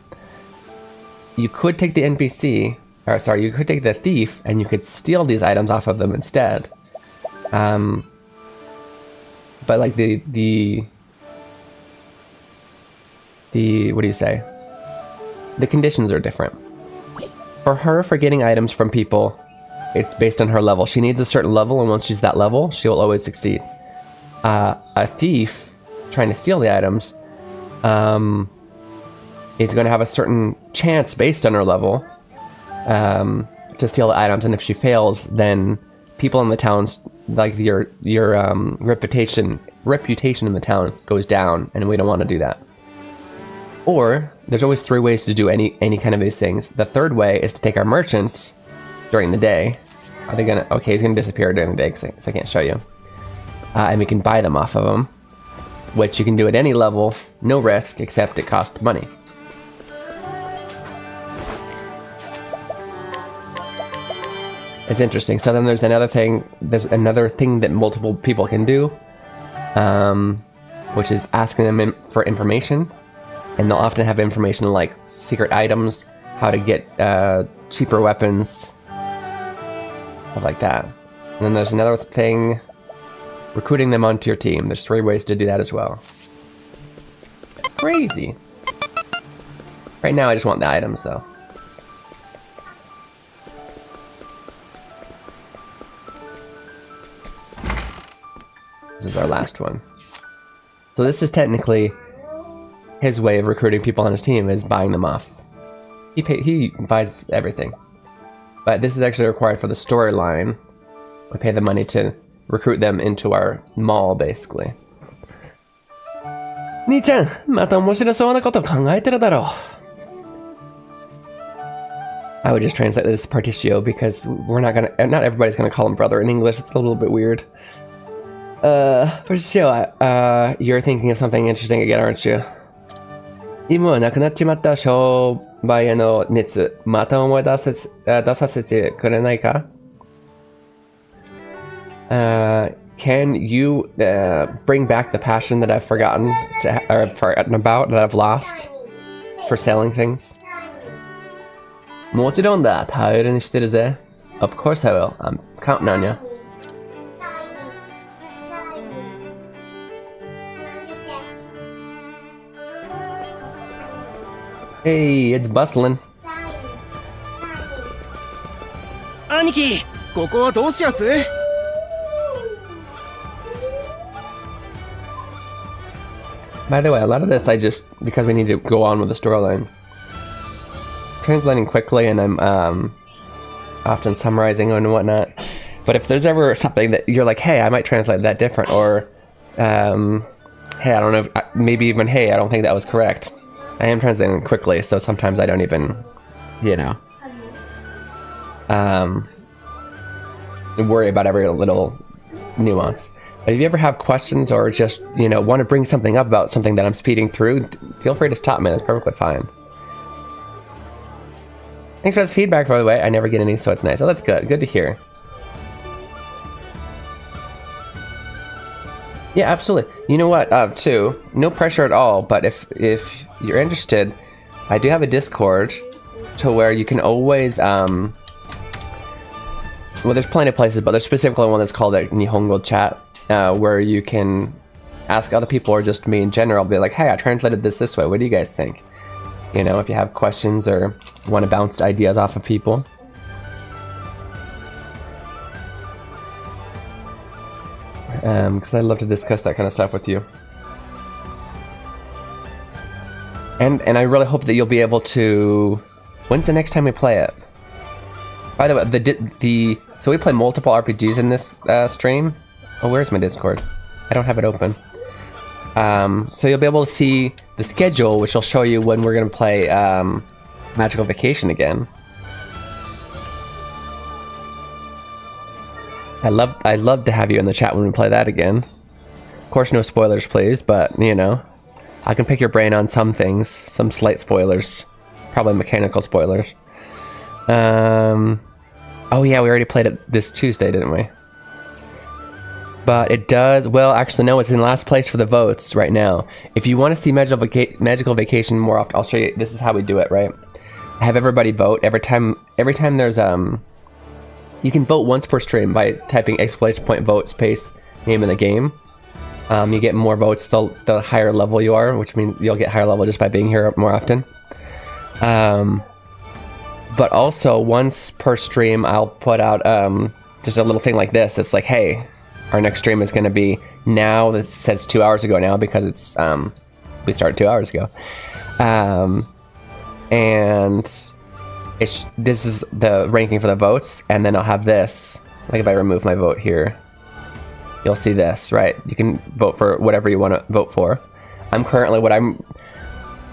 You could take the NPC, or sorry, you could take the thief and you could steal these items off of them instead. But like the what do you say? The conditions are different. For her, for getting items from people, it's based on her level. She needs a certain level, and once she's that level, she will always succeed. A thief trying to steal the items is going to have a certain chance based on her level to steal the items, and if she fails, then people in the towns, like your reputation in the town goes down, and we don't want to do that. Or there's always 3 ways to do any kind of these things. The third way is to take our merchant during the day. Are they gonna? Okay, he's gonna disappear during the day because I can't show you. And we can buy them off of him, which you can do at any level, no risk, except it costs money. It's interesting. So then there's another thing. There's another thing that multiple people can do, which is asking them for information. And they'll often have information like secret items, how to get cheaper weapons, stuff like that. And then there's another thing, recruiting them onto your team. There's 3 ways to do that as well. It's crazy. Right now I just want the items though. This is our last one. So this is technically his way of recruiting people on his team, is buying them off. He buys everything. But this is actually required for the storyline. We pay the money to recruit them into our mall, basically. Ni-chan, mata omoshirosou na koto kangaete daro. I would just translate this Particio because not everybody's gonna call him brother in English. It's a little bit weird. Particio, you're thinking of something interesting again, aren't you? 今はなくなっちまった商売への熱、また思い出させてくれないか? Can you bring back the passion that I've forgotten about, that I've lost for selling things? もちろんだ、頼りにしてるぜ. Of course I will. I'm counting on you. Hey, it's bustling. 兄貴、ここはどうしやす? By the way, a lot of this I just, because we need to go on with the storyline, translating quickly, and I'm often summarizing and whatnot. But if there's ever something that you're like, hey, I might translate that different, or hey, I don't know, maybe even hey, I don't think that was correct. I am translating quickly, so sometimes I don't even, worry about every little nuance. But if you ever have questions or just, want to bring something up about something that I'm speeding through, feel free to stop me. That's perfectly fine. Thanks for the feedback, by the way. I never get any, so it's nice. Oh, that's good. Good to hear. Yeah, absolutely. You know what, too, no pressure at all, but if you're interested, I do have a Discord to where you can always, well, there's plenty of places, but there's specifically one that's called a Nihongo chat, where you can ask other people or just me in general, be like, hey, I translated this way, what do you guys think? If you have questions or want to bounce ideas off of people. Because I love to discuss that kind of stuff with you. And I really hope that you'll be able to... When's the next time we play it? By the way, so we play multiple RPGs in this stream. Oh, where's my Discord? I don't have it open. So you'll be able to see the schedule, which will show you when we're going to play Magical Vacation again. I'd love to have you in the chat when we play that again. Of course, no spoilers, please, but, I can pick your brain on some things, some slight spoilers. Probably mechanical spoilers. Oh yeah, we already played it this Tuesday, didn't we? But it does, well, actually, no, it's in last place for the votes right now. If you want to see Magical Vacation more often, I'll show you. This is how we do it, right? I have everybody vote every time there's, you can vote once per stream by typing !vote space name of the game. You get more votes the higher level you are, which means you'll get higher level just by being here more often. But also, once per stream, I'll put out just a little thing like this. It's like, hey, our next stream is going to be now. This says 2 hours ago now because it's we started 2 hours ago, and this is the ranking for the votes. And then I'll have this. Like if I remove my vote here, you'll see this, right? You can vote for whatever you want to vote for. I'm currently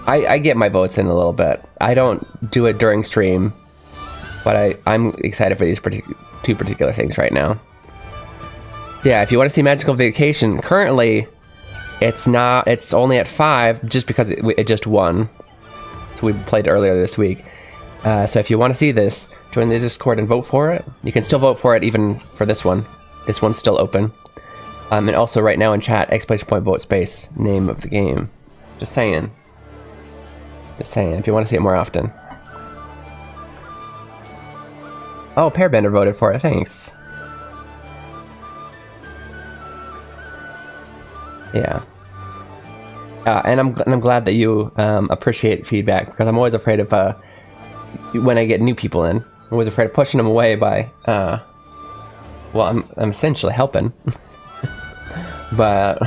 I get my votes in a little bit. I don't do it during stream, but I'm excited for these two particular things right now. Yeah, if you want to see Magical Vacation, currently it's only at 5 just because it just won. So we played earlier this week. So if you want to see this, join the Discord and vote for it. You can still vote for it even for this one. This one's still open. And also right now in chat, !vote space name of the game. Just saying. Just saying, if you want to see it more often. Oh, Pairbender voted for it, thanks. Yeah. And I'm glad that you appreciate feedback, because I'm always afraid of when I get new people in. I'm always afraid of pushing them away by well, I'm essentially helping. But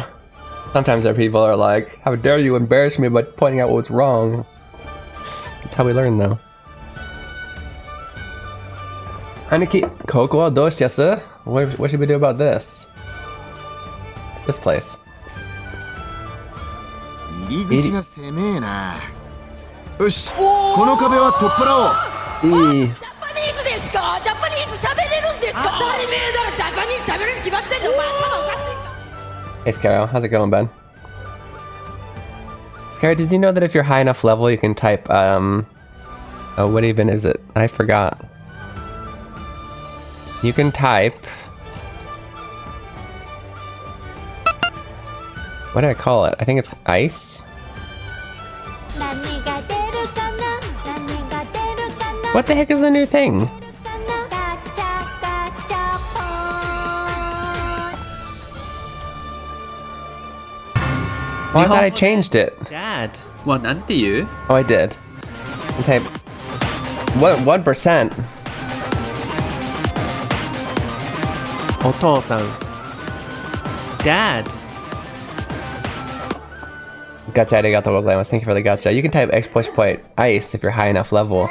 sometimes there are people are like, how dare you embarrass me by pointing out what's wrong. That's how we learn, though. Aniki, Koko, doshiyasu? What should we do about this? This place. 入り口が狭えな。よし、この壁は取っ払おう。いい。ジャパニーズですか？ジャパニーズ喋れるんですか？当たり前だろ、ジャパニーズ喋れるに決まってんの。お前頭おかしいか？ Hey Scaro, how's it going, Ben? Scaro, did you know that if you're high enough level, you can type, oh, what even is it? I forgot. You can type... What did I call it? I think it's ice? What the heck is the new thing? Oh, I thought I changed it. Dad, วันนั้นติว Oh, I did. Okay. What? 1%. お父さん Dad, Gacha, arigatou gozaimasu. Thank you for the gacha. You can type !point ice if you're high enough level.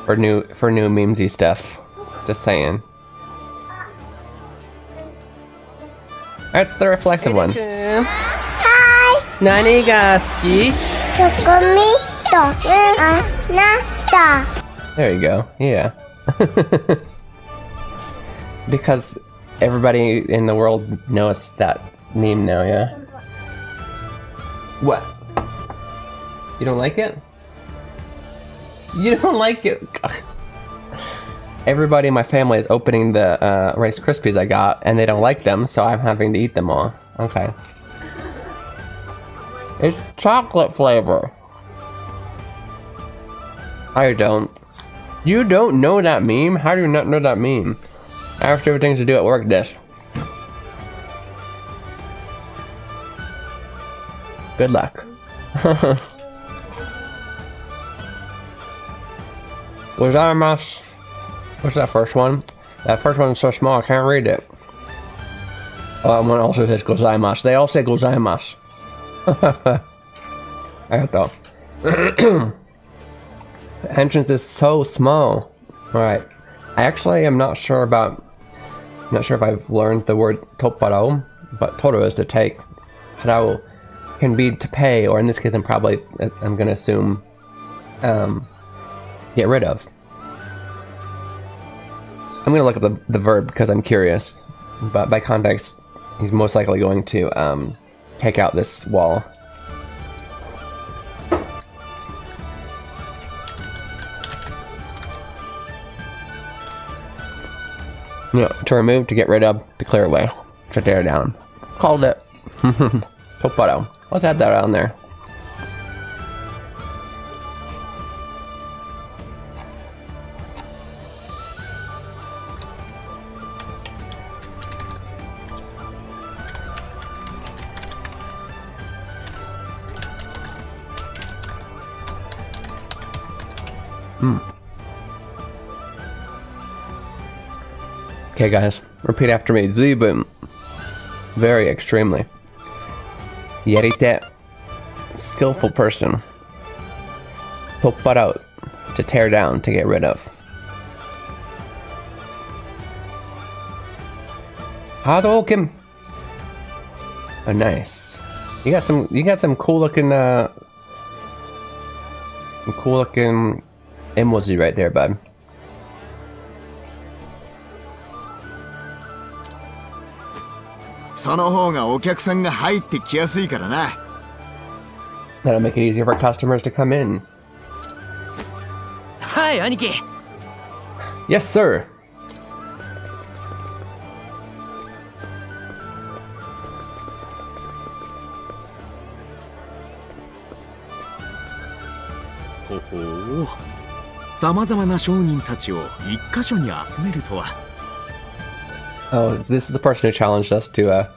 For new memesy stuff. Just saying. That's the reflexive one. Hi! 何が好き There you go. Yeah. Because everybody in the world knows that meme now, yeah? What? You don't like it? You don't like it? Everybody in my family is opening the Rice Krispies I got, and they don't like them, so I'm having to eat them all. Okay. It's chocolate flavor. I don't. You don't know that meme? How do you not know that meme? I have stupid things to do at work, Dish. Good luck. Gozaimasu. What's that first one? That first one's so small I can't read it. Oh, that one also says gozaimasu. They all say gozaimasu. I have to. The entrance is so small. Alright. I actually am not sure about... I'm not sure if I've learned the word topparao, but toru is to take. Harao can be to pay, or in this case I'm gonna assume get rid of. I'm gonna look up the verb because I'm curious, but by context he's most likely going to take out this wall. Yeah, to remove, to get rid of, to clear away, to tear down. Called it. Topparo. Let's add that on there. Okay, guys, repeat after me. Zubin. Very extremely. Yarite. Skillful person. Topparo. To tear down, to get rid of. Hadouken. Oh, nice. You got some cool looking emoji right there, bud. That'll make it easier for customers to come in. Hi, Aniki. Yes, sir. Oh, this is the person who challenged us to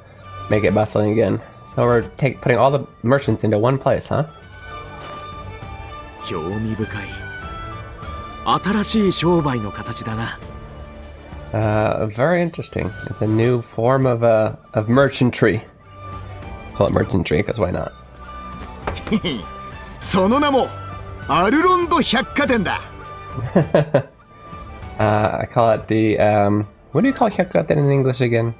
make it bustling again. So we're putting all the merchants into one place, huh? Very interesting. It's a new form of merchantry. Call it merchantry, because why not? I call it the what do you call hyakkaten in English again?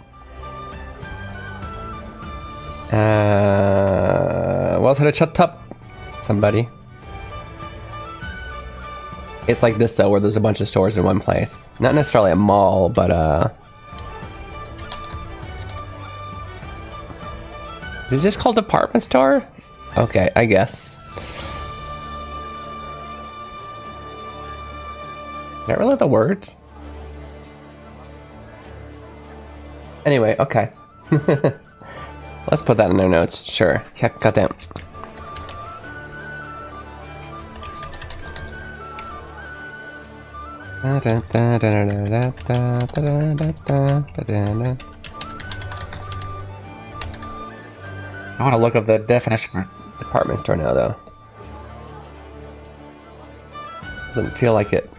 Was it a shut up? Somebody. It's like this though, where there's a bunch of stores in one place. Not necessarily a mall, but is it just called department store? Okay, I guess. Is that really the word? Anyway, okay. Let's put that in our notes. Sure. Hyakkaten. I want to look up the definition of department store now, though. Doesn't feel like it.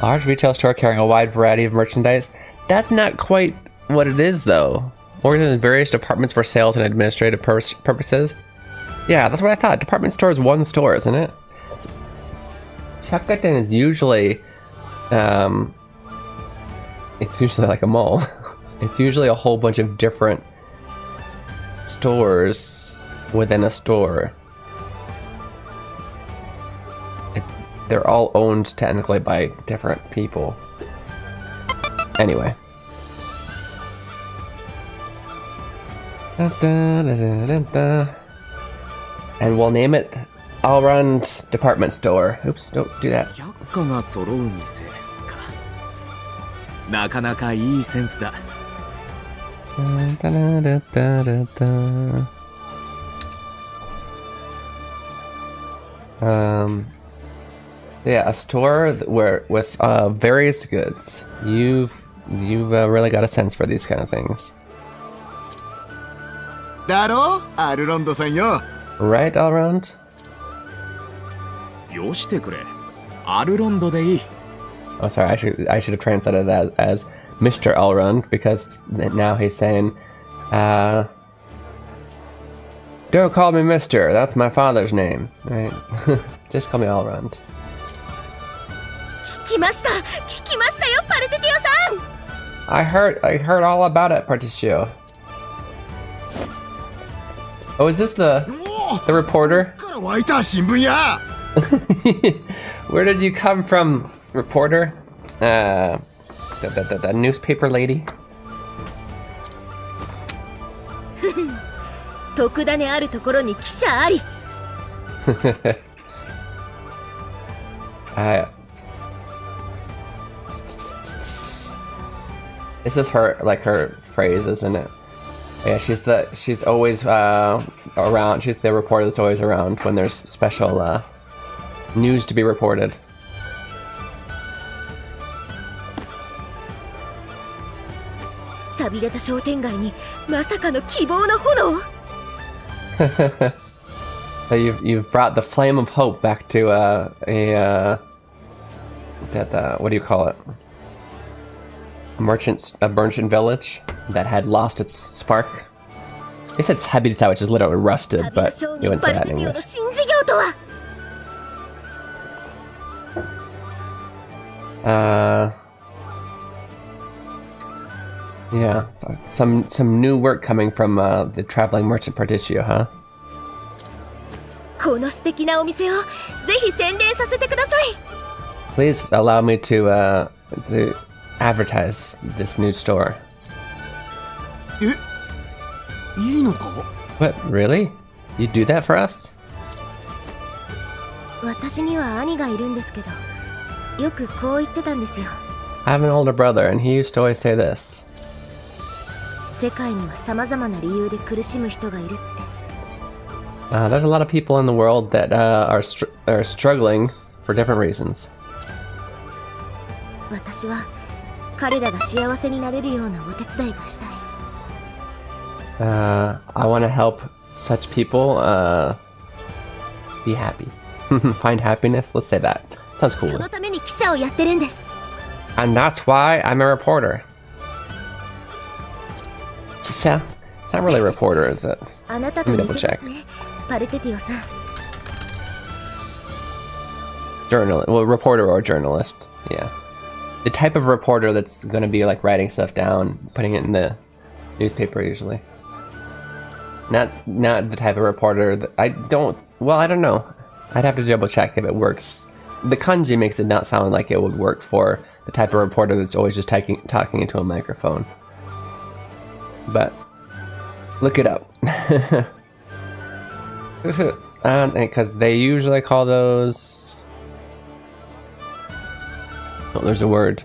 Large retail store carrying a wide variety of merchandise. That's not quite what it is, though. Organized in various departments for sales and administrative purposes. Yeah, that's what I thought. Department store is one store, isn't it? Hyakkaten is usually, it's usually like a mall. It's usually a whole bunch of different stores within a store. They're all owned technically by different people. Anyway. And we'll name it All-Round Department Store. Oops, don't do that. Yeah, a store where with various goods. You've really got a sense for these kind of things. Right, all around? Oh, sorry, I should have translated that as Mr. Allround, because now he's saying, don't call me Mr. That's my father's name. Right? Just call me Allround. I heard all about it, Particio. Oh, is this the reporter? Where did you come from, reporter? The newspaper lady? This is her phrase, isn't it? Yeah, she's always around. She's the reporter that's always around when there's special news to be reported. So you've brought the flame of hope back to what do you call it? A merchant village that had lost its spark. They said sabirita, which is literally rusted, but you wouldn't say that in English. Yeah, some new work coming from the traveling merchant Particio, huh? Please allow me to advertise this new store. What, really? You do that for us? I have an older brother, and he used to always say this. There's a lot of people in the world that are struggling for different reasons. I want to help such people be happy. Find happiness? Let's say that. Sounds cool. And that's why I'm a reporter. Kisha? It's not really a reporter, is it? Let me double check. Journalist. Well, reporter or journalist. Yeah. The type of reporter that's gonna be like writing stuff down, putting it in the newspaper usually. Not the type of reporter that I don't know. I'd have to double check if it works. The kanji makes it not sound like it would work for the type of reporter that's always just talking into a microphone. But look it up. Because they usually call those... Oh, there's a word.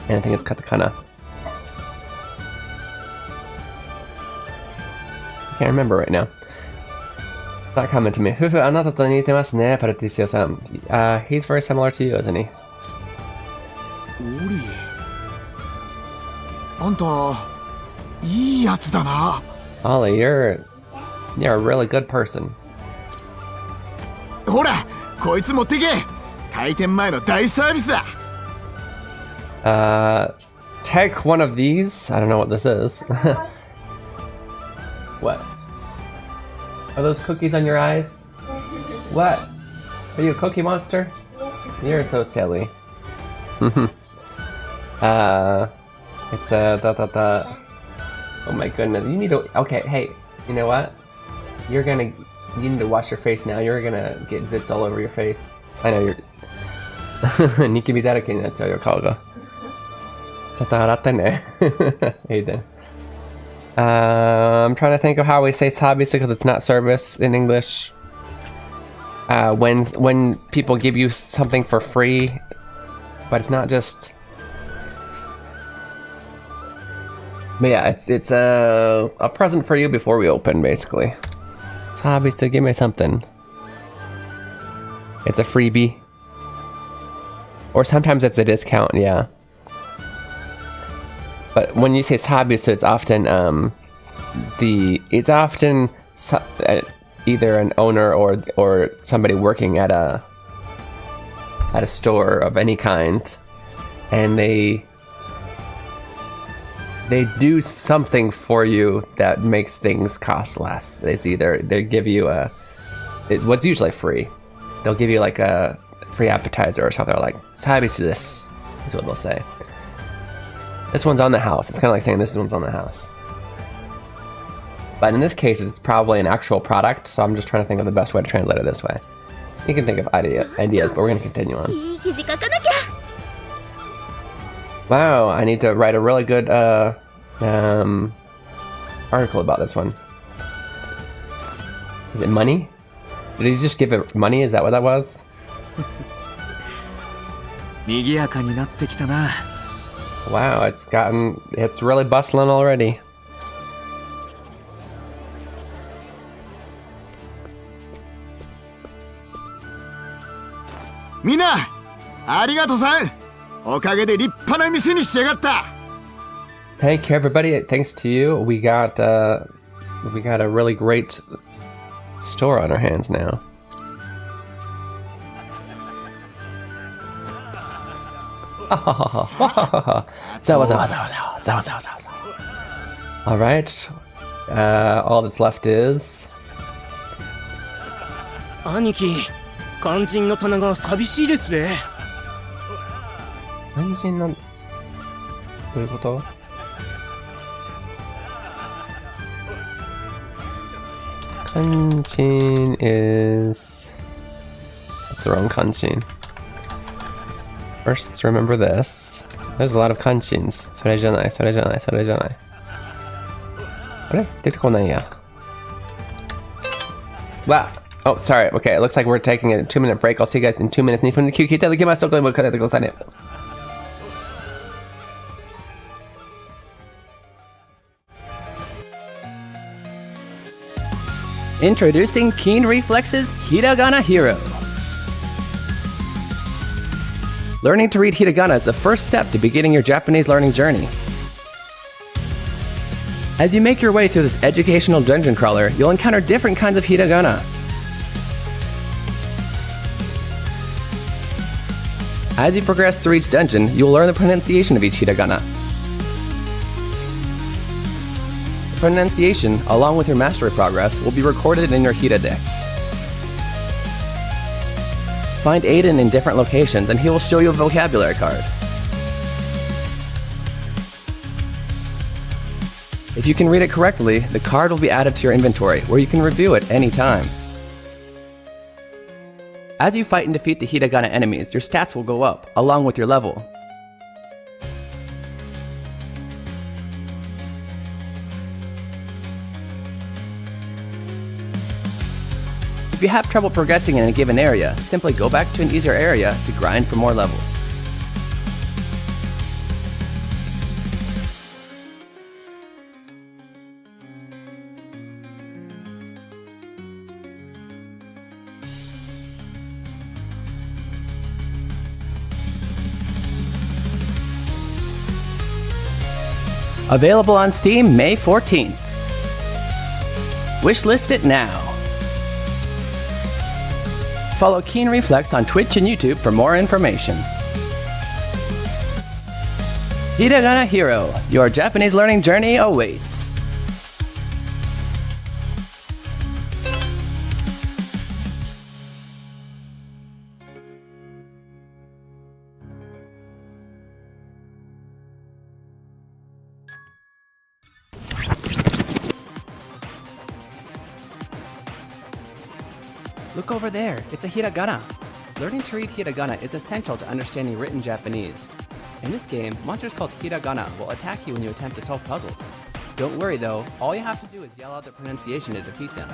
And I think it's katakana. I can't remember right now. That comment to me. He's very similar to you, isn't he? Ollie, you're a really good person. Take one of these. I don't know what this is. What? Are those cookies on your eyes? What? Are you a cookie monster? You're so silly. It's oh my goodness, you need to, okay, hey, you know what? You need to wash your face now. You're gonna get zits all over your face. I know you're... Nikibi darake ni nachou yo, kao ga. Chatto haratte ne. Aiden. I'm trying to think of how we say sabisa because it's not service in English. When people give you something for free, but it's not just... But yeah, it's a present for you before we open, basically. Sabisa, give me something. It's a freebie. Or sometimes it's a discount, yeah. But when you say sabisa, it's often either an owner or somebody working at a store of any kind, and they do something for you that makes things cost less. It's either they give you what's usually free. They'll give you like a free appetizer or something, like "Sabisu this" is what they'll say. This one's on the house. It's kind of like saying this one's on the house. But in this case, it's probably an actual product, so I'm just trying to think of the best way to translate it this way. You can think of ideas, but we're going to continue on. Wow, I need to write a really good article about this one. Is it money? Did he just give it money? Is that what that was? 賑やかになってきたな。 Wow, it's really bustling already. Mina, ありがとうさん。おかげで立派な店に仕上がった。 Thank you, everybody. Thanks to you, we got a really great store on our hands now. All right. All that's left is 兄貴、肝心の棚が寂しいですね。肝心のどういうこと？肝心 is that's the wrong 肝心. First, let's remember this. There's a lot of 肝心. それじゃない。あれ？出てこないや。Wow. Oh, sorry. Okay, it looks like we're taking a 2-minute break. I'll see you guys in 2 minutes. 2分の休憩いただきます。そこでもう帰ってくださいね。Introducing Keen Reflex's Hiragana Hero. Learning to read hiragana is the first step to beginning your Japanese learning journey. As you make your way through this educational dungeon crawler, you'll encounter different kinds of hiragana. As you progress through each dungeon, you will learn the pronunciation of each hiragana. The pronunciation, along with your mastery progress, will be recorded in your Hira Dex. Find Aiden in different locations and he will show you a vocabulary card. If you can read it correctly, the card will be added to your inventory, where you can review it any time. As you fight and defeat the hiragana enemies, your stats will go up, along with your level. If you have trouble progressing in a given area, simply go back to an easier area to grind for more levels. Available on Steam May 14th. Wishlist it now. Follow Keen Reflex on Twitch and YouTube for more information. Hiragana Hero, your Japanese learning journey awaits. Look over there, it's a hiragana. Learning to read hiragana is essential to understanding written Japanese. In this game, monsters called hiragana will attack you when you attempt to solve puzzles. Don't worry though, all you have to do is yell out the pronunciation to defeat them.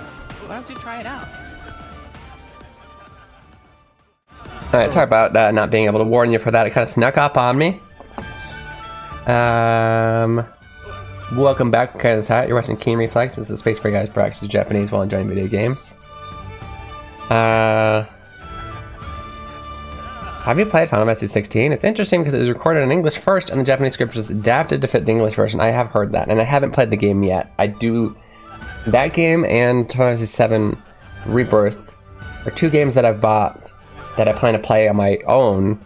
Why don't you try it out? Alright, sorry about not being able to warn you for that. It kind of snuck up on me. Welcome back, You're watching Keen Reflex. This is a space for you guys to practice Japanese while enjoying video games. Have you played Final Fantasy 16? It's interesting because it was recorded in English first and the Japanese script was adapted to fit the English version. I have heard that, and I haven't played the game yet. That game and Final Fantasy 7 Rebirth are two games that I've bought that I plan to play on my own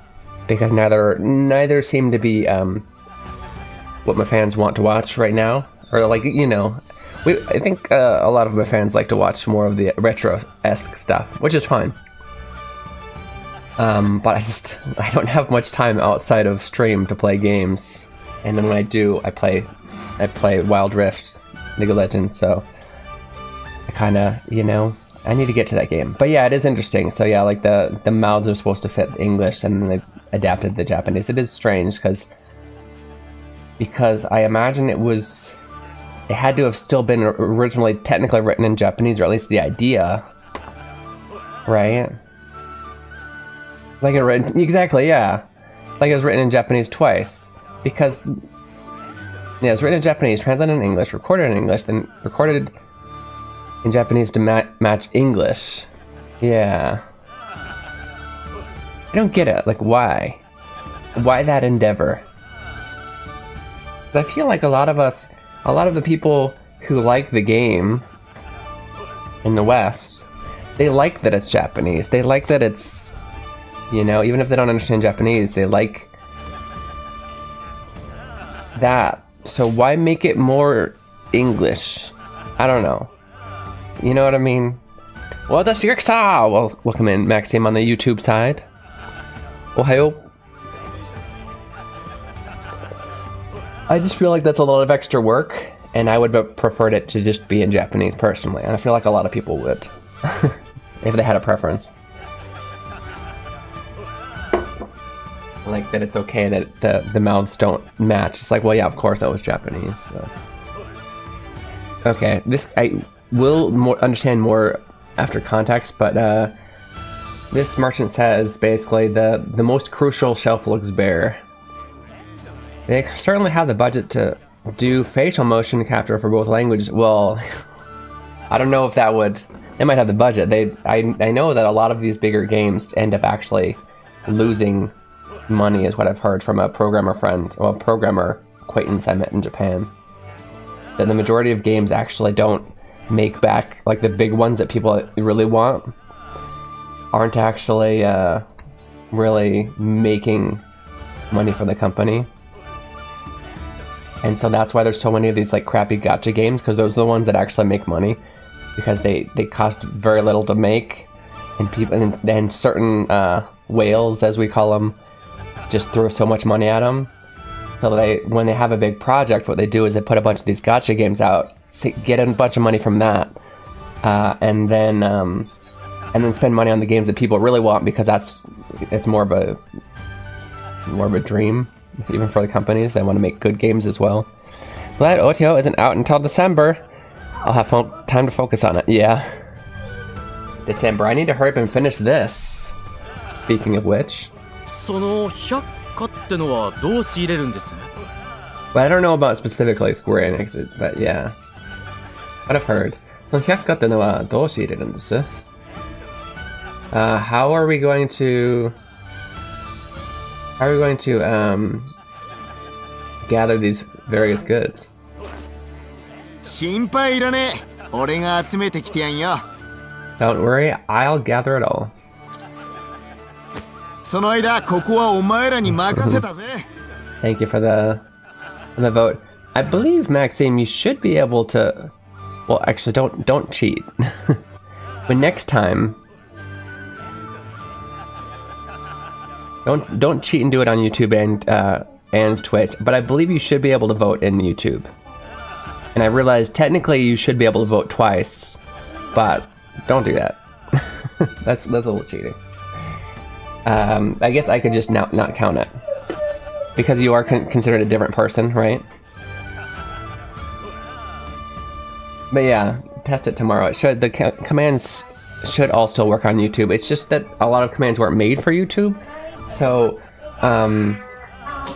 because neither seem to be what my fans want to watch right now, or like, you know. I think a lot of my fans like to watch more of the retro-esque stuff, which is fine. But I don't have much time outside of stream to play games, and then when I do, I play Wild Rift, League of Legends. So I kind of, you know, I need to get to that game. But yeah, it is interesting. So yeah, like the mouths are supposed to fit English, and then they adapted the Japanese. It is strange because I imagine it had to have still been originally technically written in Japanese, or at least the idea, right? Like it written, exactly, yeah. like it was written in Japanese twice. Because, yeah, it's written in Japanese, translated in English, recorded in English, then recorded in Japanese to match English. Yeah. I don't get it. Like, why? Why that endeavor? I feel like a lot of the people who like the game in the West, they like that it's Japanese. They like that it's, you know, even if they don't understand Japanese, they like that. So why make it more English? I don't know. You know what I mean? Well, that's your well, welcome in, Maxim, on the YouTube side. Ohio. I just feel like that's a lot of extra work, and I would have preferred it to just be in Japanese personally, and I feel like a lot of people would, if they had a preference. Like that it's okay that the mouths don't match. It's like, well, yeah, of course that was Japanese. So. Okay, this I will understand more after context, but this merchant says basically the most crucial shelf looks bare. They certainly have the budget to do facial motion capture for both languages. Well, I don't know if that would. They might have the budget. I know that a lot of these bigger games end up actually losing money, is what I've heard from a programmer friend, or a programmer acquaintance I met in Japan. That the majority of games actually don't make back, like the big ones that people really want, aren't actually really making money for the company. And so that's why there's so many of these like crappy gacha games, because those are the ones that actually make money, because they cost very little to make, and people and certain whales, as we call them, just throw so much money at them. So when they have a big project, what they do is they put a bunch of these gacha games out, get a bunch of money from that, and then spend money on the games that people really want, because it's more of a dream. Even for the companies, they want to make good games as well. Glad OTO isn't out until December. I'll have time to focus on it. Yeah. December. I need to hurry up and finish this. Speaking of which. But I don't know about specifically Square Enix, but yeah. What I've heard. How are we going to gather these various goods? Don't worry, I'll gather it all. Thank you for the vote. I believe, Maxime, you should be able to. Well, actually, don't cheat. But next time, don't cheat and do it on YouTube and Twitch. But I believe you should be able to vote in YouTube. And I realized technically you should be able to vote twice, but don't do that. That's a little cheating. I guess I could just not count it, because you are considered a different person, right? But yeah, test it tomorrow. It should. The commands should all still work on YouTube. It's just that a lot of commands weren't made for YouTube, so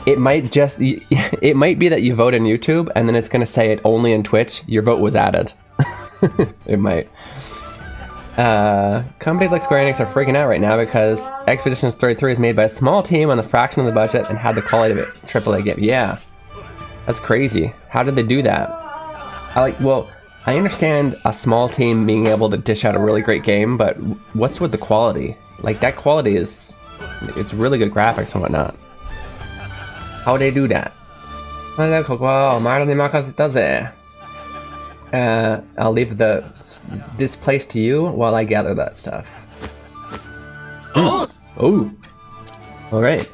it might be that you vote in YouTube and then it's gonna say it only in Twitch. Your vote was added. It might. Companies like Square Enix are freaking out right now because Expeditions 33 is made by a small team on a fraction of the budget and had the quality of a AAA game. Yeah, that's crazy. How did they do that? I understand a small team being able to dish out a really great game, but what's with the quality? Like, that quality it's really good graphics and whatnot. How would they do that? I'll leave this place to you while I gather that stuff. Oh! Alright.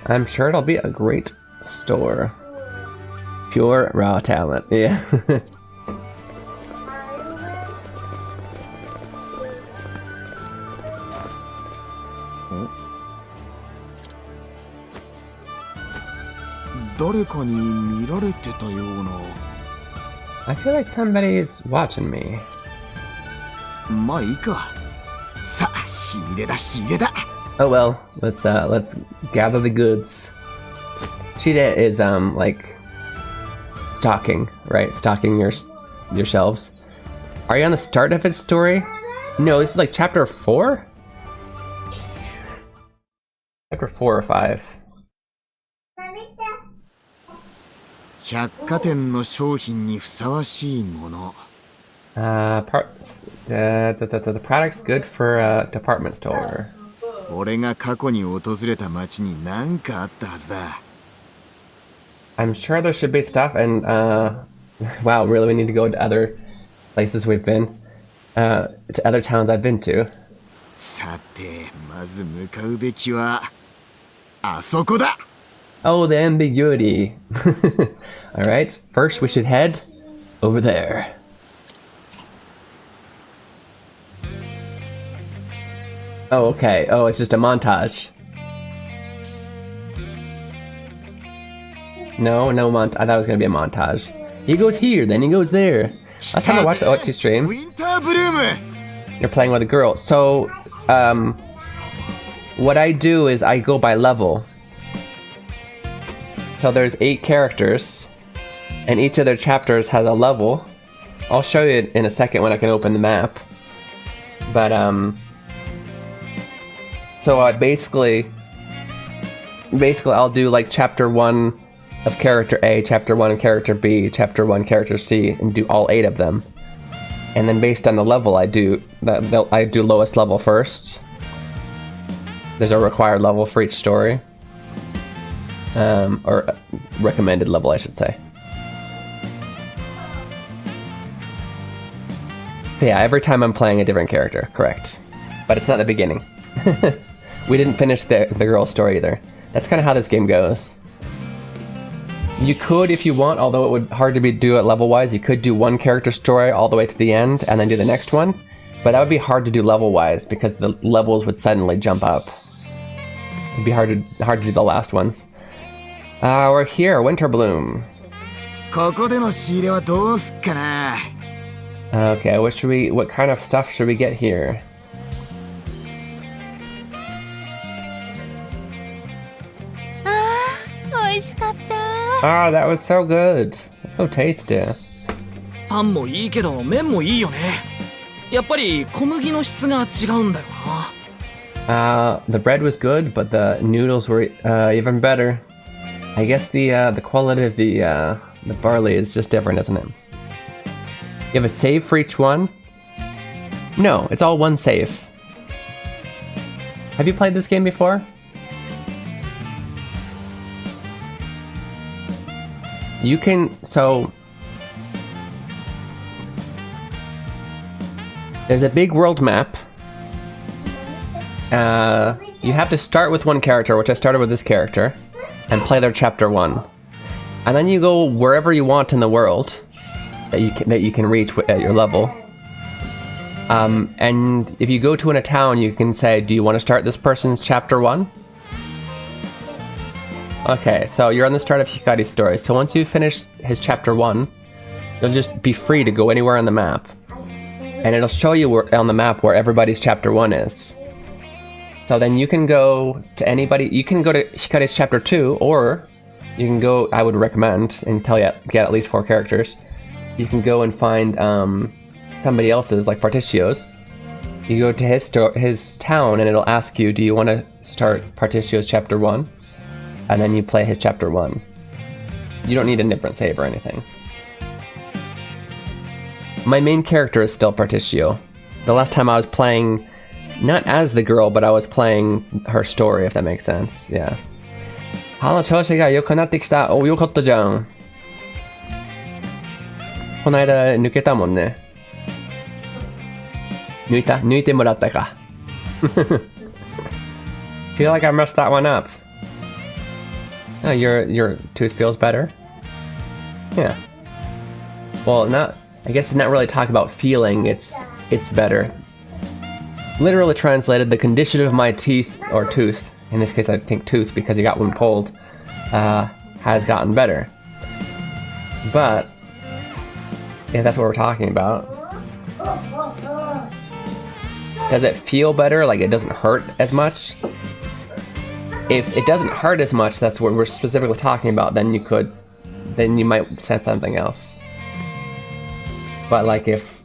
I'm sure it'll be a great store. Pure raw talent, yeah. I feel like somebody's watching me. 仕入れだ仕入れだ Oh well, let's gather the goods. Shide is like stocking, right? Stocking your shelves. Are you on the start of its story? No, this is like chapter 4? Chapter 4 or 5. 百貨店の商品にふさわしいもの The product's good for a department store. 俺が過去に訪れた街に何かあったはずだ I'm sure there should be stuff and wow, really we need to go to other places we've been. To other towns I've been to. さてまず向かうべきはあそこだ Oh, the ambiguity. Alright, first we should head over there. Oh, okay. Oh, it's just a montage. No, I thought it was gonna be a montage. He goes here, then he goes there. Last time I watched the OT stream, ウィンターブルーム you're playing with a girl. So, what I do is I go by level. So there's 8 characters, and each of their chapters has a level. I'll show you in a second when I can open the map. But, so basically I'll do like chapter 1 of character A, chapter 1 of character B, chapter 1 character C, and do all 8 of them. And then based on the level I do lowest level first. There's a required level for each story. Or recommended level, I should say. So yeah, every time I'm playing a different character, correct. But it's not the beginning. We didn't finish the girl story either. That's kind of how this game goes. You could, if you want, although it would hard to do it level-wise, you could do one character story all the way to the end and then do the next one. But that would be hard to do level-wise because the levels would suddenly jump up. It'd be hard to do the last ones. We're here, Winter Bloom. ここでの仕入れはどうすっかな Okay, what kind of stuff should we get here? Ah, that was so good. So tasty. パンもいいけど麺もいいよねやっぱり小麦の質が違うんだよな The bread was good, but the noodles were even better. I guess the quality of the barley is just different, isn't it? You have a save for each one? No, it's all one save. Have you played this game before? You can, so there's a big world map. You have to start with one character, which I started with this character, and play their chapter 1. And then you go wherever you want in the world that you can reach at your level. And if you go to a town, you can say, do you want to start this person's chapter 1? Okay, so you're on the start of Hikari's story. So once you finish his chapter 1, you'll just be free to go anywhere on the map. And it'll show you on the map where everybody's chapter 1 is. So then you can go to anybody, you can go to Hikari's chapter 2, or you can go, I would recommend, until you get at least 4 characters, you can go and find somebody else's, like Particio's. You go to his town and it'll ask you, do you want to start Particio's chapter 1? And then you play his chapter 1. You don't need a different save or anything. My main character is still Particio. The last time I was playing, not as the girl, but I was playing her story, if that makes sense. Yeah. 歯の調子が良くなってきた。お、よかったじゃん。この間抜けたもんね。抜いてもらったか。Feel like I messed that one up. Oh, your tooth feels better? Yeah. Well, I guess it's not really talk about feeling, it's better. Literally translated, the condition of my teeth, or tooth, in this case I think tooth because you got one pulled, has gotten better. But, yeah, that's what we're talking about. Does it feel better? Like it doesn't hurt as much? If it doesn't hurt as much, that's what we're specifically talking about, then you might sense something else. But like if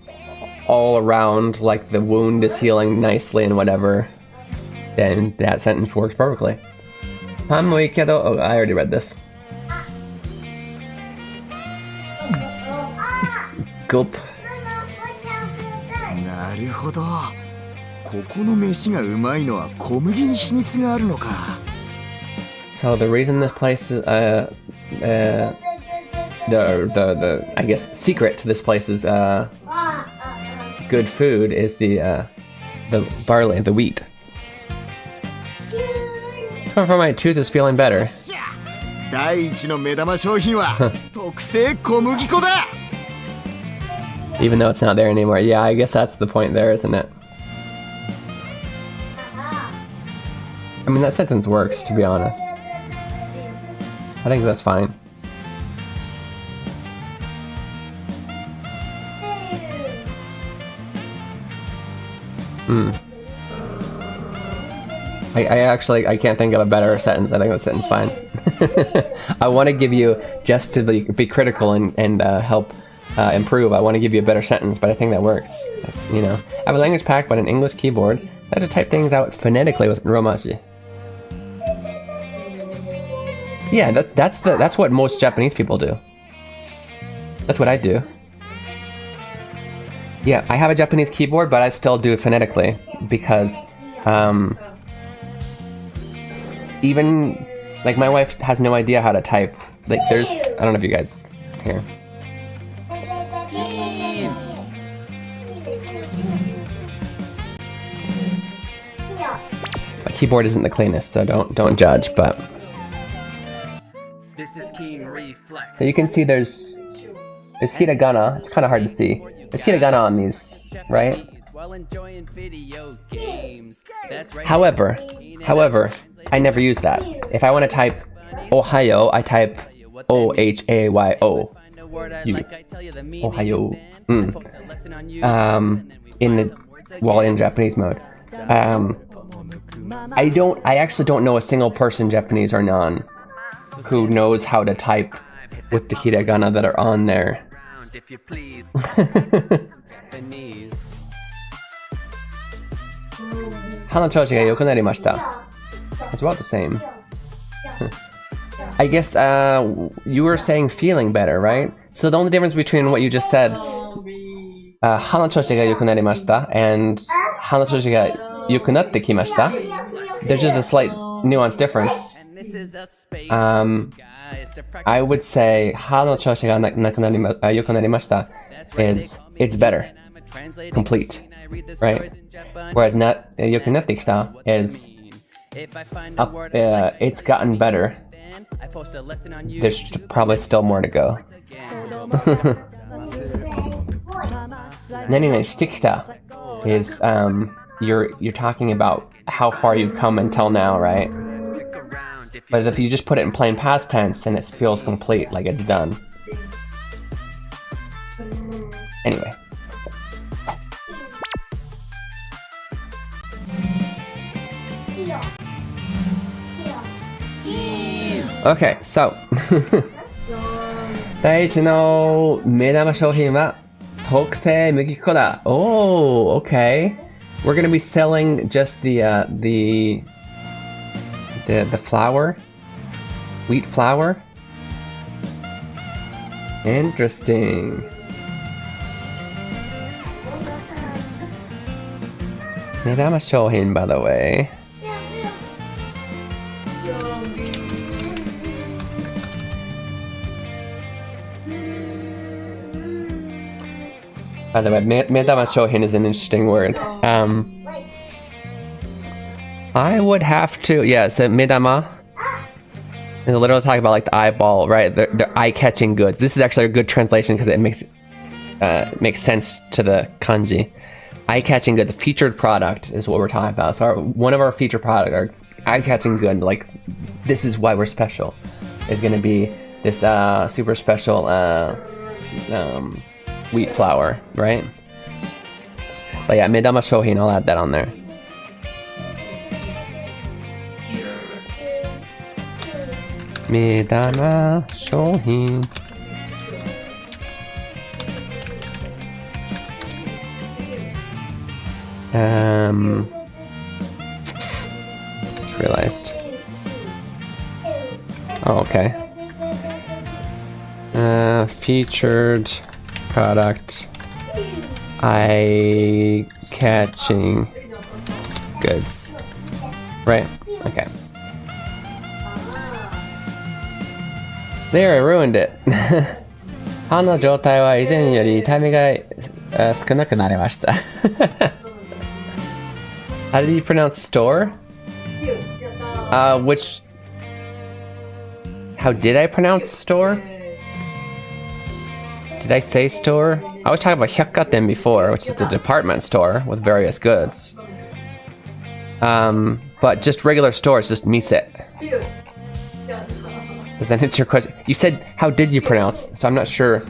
all around, like the wound is healing nicely and whatever, then that sentence works perfectly. Oh, I already read this. Gulp. なるほど。ここの飯がうまいのは小麦に秘密があるのか。So the reason this place is, the I guess secret to this place is good food is the barley, the wheat. Coming from my tooth is feeling better. 第一の目玉商品は特製小麦粉だ。Even though it's not there anymore. Yeah, I guess that's the point there, isn't it? I mean, that sentence works, to be honest. I think that's fine. I can't think of a better sentence. I think that sentence is fine. I want to give you, just to be critical and help improve, I want to give you a better sentence, but I think that works. That's, you know, I have a language pack, but an English keyboard. I have to type things out phonetically with romaji. Yeah, that's what most Japanese people do. That's what I do. Yeah, I have a Japanese keyboard, but I still do it phonetically because even like my wife has no idea how to type. Like there's, I don't know if you guys here. My keyboard isn't the cleanest, so don't judge, but This is Keen Reflex. so you can see there's hiragana. It's kind of hard to see. There's hiragana on these, right? While enjoying video games. That's right. However, I never use that. If I want to type Ohayo, I type O-H-A-Y-O. Ohayo. While in Japanese mode. I actually don't know a single person, Japanese or non, who knows how to type with the hiragana that are on there. Hanachoshi ga yoku narimashita. It's about the same. I guess you were saying feeling better, right? So the only difference between what you just said, hanachoshi ga yoku narimashita and hanachoshi ga yoku natte kimashita, there's just a slight nuance difference. I would say hanachoshi ga yoku narimashita is it's better, complete, right? Whereas yoku natte kita is it's gotten better. There's probably still more to go. Nani shite kita is you're talking about how far you've come until now, right? But if you just put it in plain past tense, then it feels complete, like it's done. Anyway. Okay, so 第一の目玉商品は特製麦粉だ。Oh, okay. We're gonna be selling just the flour, wheat flour. Interesting. Medama shohin, by the way. By the way, medama shohin is an interesting word. I would have to, yeah, so medama is literally talking about like the eyeball, right? The eye-catching goods. This is actually a good translation because it makes sense to the kanji. Eye-catching goods, featured product is what we're talking about. So one of our featured product, our eye-catching good, like this is why we're special, is going to be this super special wheat flour, right? But yeah, Medama Shohin, I'll add that on there. Medama Shohin. Just realized. Oh, okay. Featured product. Eye-catching goods. Right? Okay. There, I ruined it. 歯の状態は以前より痛みが少なくなりました。How did you pronounce store? Which... How did I pronounce store? Did I say store? I was talking about hyakkaten before, which is the department store with various goods. But just regular store is just mise. Does that answer your question? You said, how did you pronounce? So I'm not sure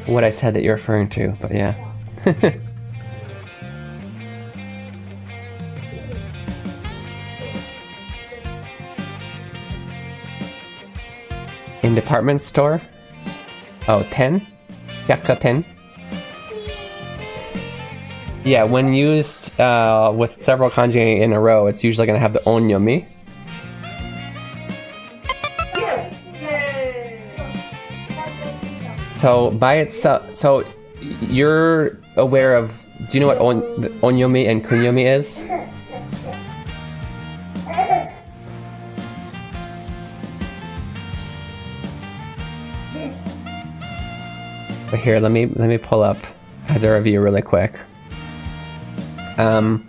what I said that you're referring to, but yeah. In department store? Oh, 10? Hyakkaten? Yeah, when used with several kanji in a row, it's usually going to have the onyomi. So by itself, so you're aware of, do you know what onyomi and kunyomi is? But here, let me pull up the review really quick. I'll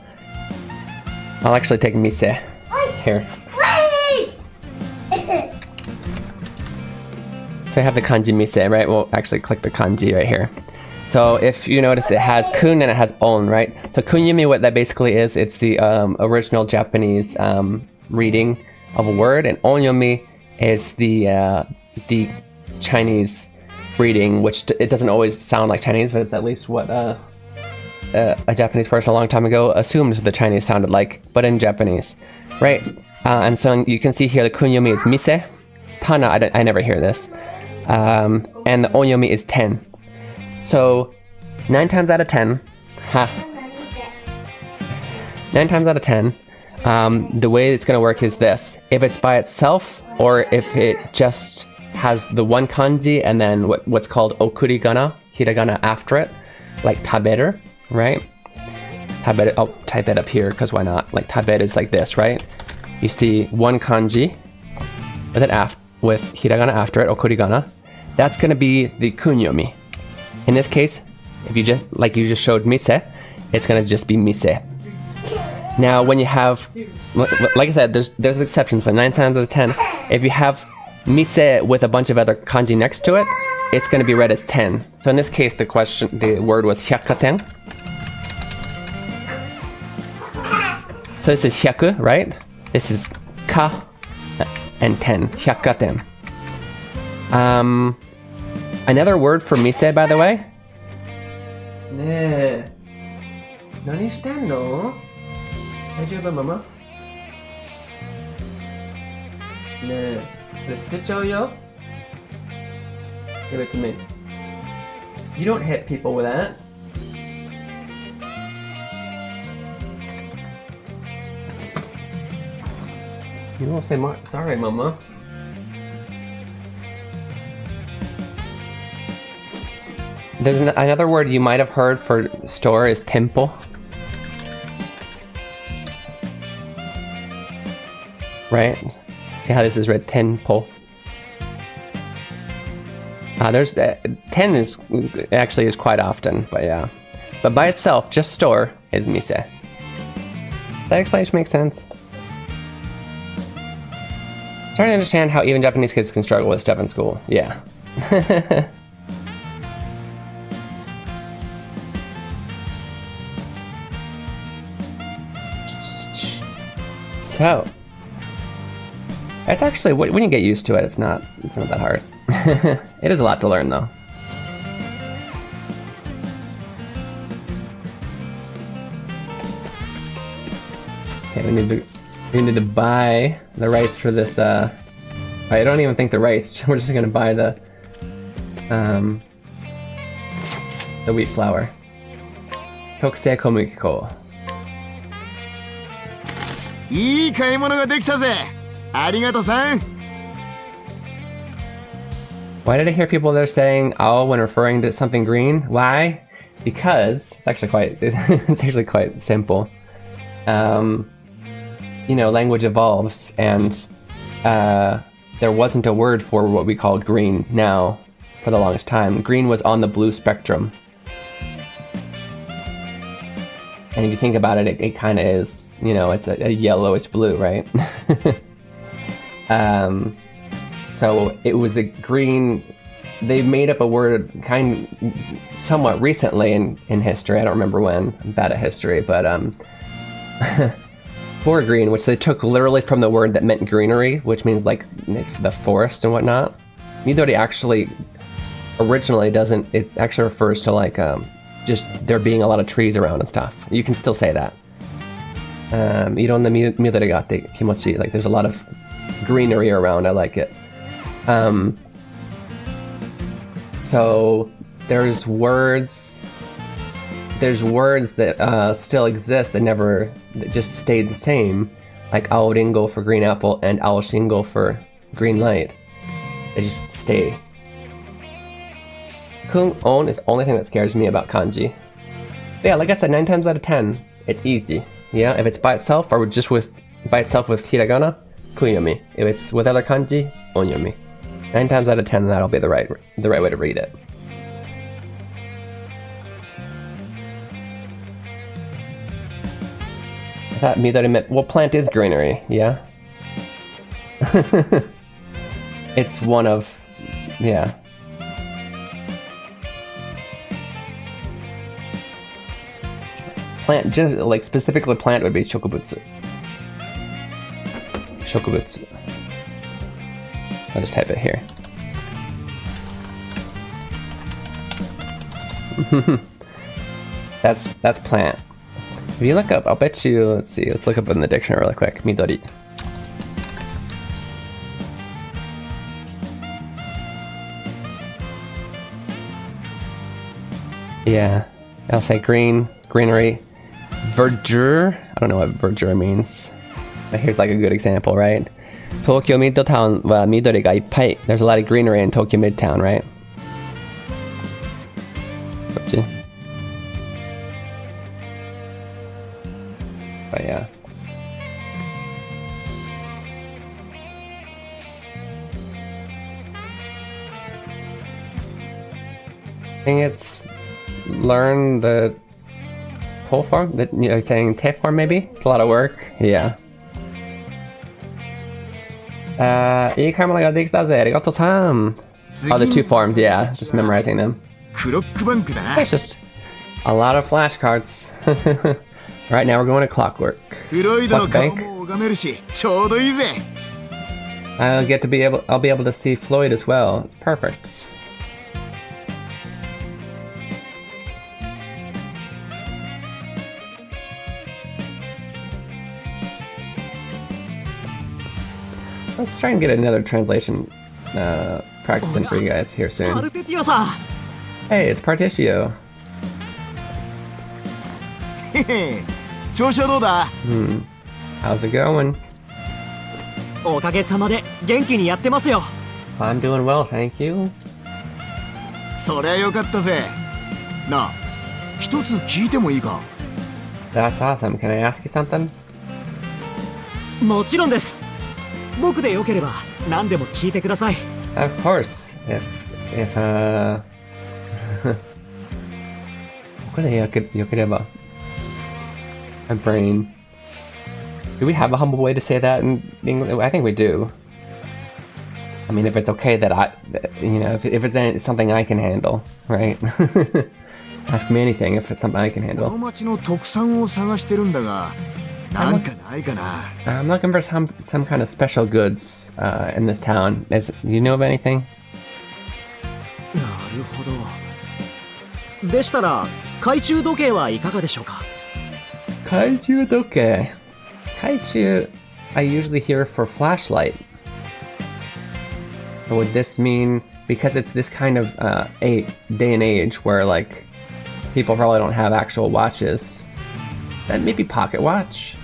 actually take mise here. So I have the kanji mise, right? We'll actually click the kanji right here. So if you notice, it has kun and it has on, right? So kunyomi, what that basically is, it's the original Japanese reading of a word, and onyomi is the Chinese reading, which it doesn't always sound like Chinese, but it's at least what a Japanese person a long time ago assumed the Chinese sounded like, but in Japanese, right? And so you can see here the kunyomi is mise, tana, I never hear this, and the onyomi is 10. So 9 times out of 10, 9 times out of 10, the way it's going to work is this: if it's by itself, or if it just has the one kanji and then what's called okurigana, hiragana after it, like taberu, right? Taberu, I'll type it up here because why not? Like taberu is like this, right? You see one kanji with it with hiragana after it, okurigana. That's going to be the kunyomi. In this case, if you just showed mise, it's going to just be mise. Now, when you have, like I said, there's exceptions, but 9 times out of 10, if you have mise with a bunch of other kanji next to it, it's going to be read as 10. So in this case, the word was hyakkaten. So this is hyaku, right? This is ka and 10, hyakkaten. Another word for mise, by the way. Ne, nani shiten no? Daijoubu, mama? Ne, stechou yo? Give it to me. You don't hit people with that. You don't say sorry, mama. There's another word you might have heard for store is tempo. Right? See how this is read tempo. There's 10 is actually is quite often, but yeah. But by itself, just store is mise. That explanation makes sense. Starting to understand how even Japanese kids can struggle with stuff in school. Yeah. So, it's actually, when you get used to it, it's not that hard. It is a lot to learn, though. Okay, we need to buy the rights for this. I don't even think the rights. We're just gonna buy the wheat flour. Tokusei Komukiko. いい買い物ができたぜ。ありがとさん。 Why did I hear people there saying "oh" when referring to something green? Why? Because it's actually quite simple. You know, language evolves, and there wasn't a word for what we call green now for the longest time. Green was on the blue spectrum. And if you think about it, it kind of is, you know, it's a yellowish blue, right? So it was a green. They made up a word somewhat recently in history. I don't remember when. I'm bad at history, but for green, which they took literally from the word that meant greenery, which means like the forest and whatnot. Midori actually originally doesn't. It actually refers to like just there being a lot of trees around and stuff. You can still say that. Ironna midori ga atte kimochi. Like there's a lot of greenery around. I like it. So there's words that still exist that just stayed the same, like aoringo for green apple and aoshingo for green light. They just stay. Kun-on is the only thing that scares me about kanji. But yeah, like I said, 9 times out of 10, it's easy. Yeah, if it's by itself or just by itself with hiragana, kunyomi. If it's with other kanji, onyomi. 9 times out of 10, that'll be the right way to read it. I thought midori meant, well, plant is greenery, yeah? It's one of, yeah. Plant, just like specifically plant would be shokubutsu. Shokubutsu. I'll just type it here. That's plant. If you look up, I'll bet you, let's look up in the dictionary really quick. Midori. Yeah, I'll say green, greenery. Verdure, I don't know what verdure means. But here's like a good example, right? Tokyo Midtown wa midori ga ippai. There's a lot of greenery in Tokyo Midtown, right? But yeah. I think it's learn the whole form, that saying te form maybe? It's a lot of work. Yeah. いい買い物ができたぜ。ありがとうさん。Oh, the 2 forms, yeah. Just memorizing them. It's just a lot of flashcards. Right now we're going to Clockwork. Clock Bank. I'll be able to see Floyd as well. It's perfect. Let's try and get another translation practice in for you guys here soon. Hey, it's Partitio. How's it going? I'm doing well, thank you. That's awesome. Can I ask you something? もちろんです。僕でよければ何でも聞いてください。Of course. If 僕でよければ My brain. Do we have a humble way to say that in English? I think we do. I mean, if it's okay that if it's something I can handle, right? Ask me anything if it's something I can handle. I'm looking for some kind of special goods in this town. You know of anything? なるほど。でしたら懐中時計はいかがでしょうか。懐中時計。Kaichu, I usually hear for flashlight. Or would this mean, because it's this kind of day and age where like people probably don't have actual watches, that maybe pocket watch?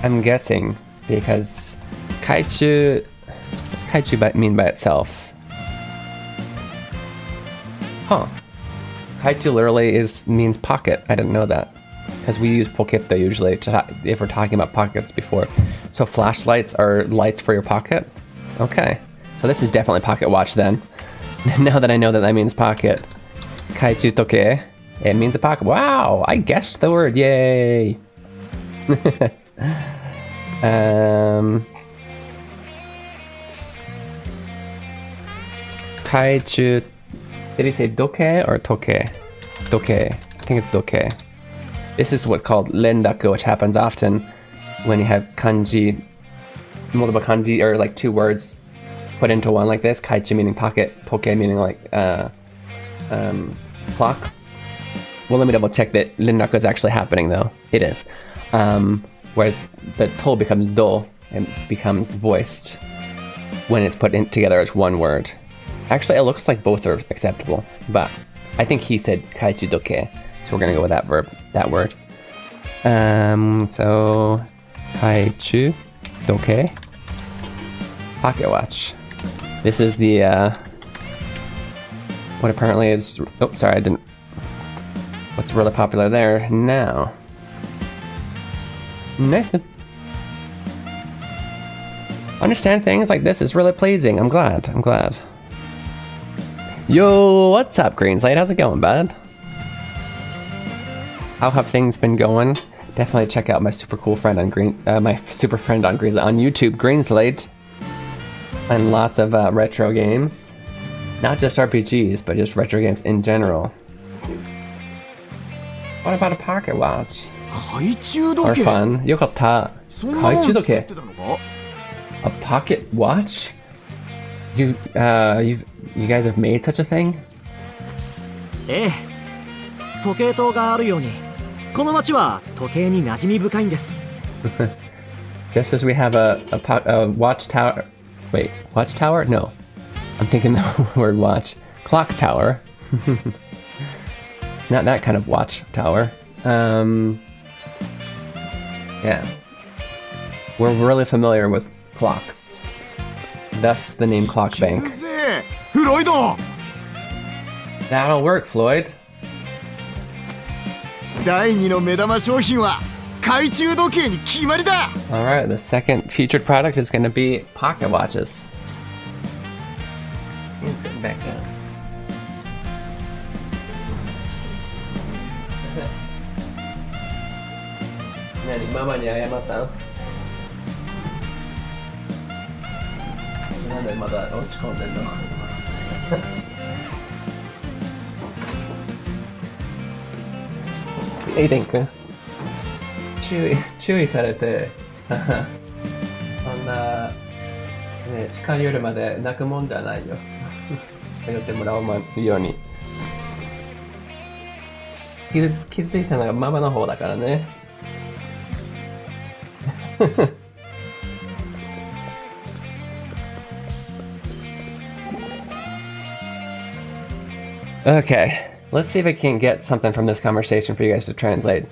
I'm guessing because Kaichu, what's Kaichu mean by itself? Huh. Kaichu literally means pocket. I didn't know that. Because we use poquito usually if we're talking about pockets before. So flashlights are lights for your pocket? Okay. So this is definitely pocket watch then. Now that I know that that means pocket. Kaichu toke. It means a pocket. Wow! I guessed the word. Yay! Kaichu. Did he say doke or toke? Doke. I think it's doke. This is what's called rendaku, which happens often when you have kanji, multiple kanji, or like two words put into one like this. Kaichu meaning pocket, toke meaning like clock. Well, let me double check that rendaku is actually happening though. It is. Whereas the to becomes do and becomes voiced when it's put in together as one word. Actually, it looks like both are acceptable, but I think he said kaichu doke, so we're gonna go with that verb, that word. So kaichu doke pocket watch. This is the what apparently is. Oh, sorry, I didn't. What's really popular there now? Nice. Understand things like this is really pleasing. I'm glad. I'm glad. Yo, what's up, Greenslade? How's it going, bud? How have things been going? Definitely check out my super cool friend on my super friend on Greenslade on YouTube, Greenslade, and lots of retro games, not just RPGs, but just retro games in general. What about a pocket watch? Or fun? Yokotta. Kaichu doke. A pocket watch? You guys have made such a thing? ええ、時計塔があるように、この街は時計に馴染み深いんです。Just as we have a watch tower. Wait, watch tower? No. I'm thinking the word watch. Clock tower. Not that kind of watch tower. Yeah. We're really familiar with clocks. Thus the name Clock Bank. That'll work, Floyd. 第2の目玉商品は懐中時計に決まりだ。 Alright, the second featured product is going to be pocket watches. He's sitting back down. Nani, mama ni ayamatta? なんでまだ落ち込んでんのエイデン君注意されてそんな、ね、近寄るまで泣くもんじゃないよ言ってもらうように気づいたのがママの方だからねOkay, let's see if I can get something from this conversation for you guys to translate.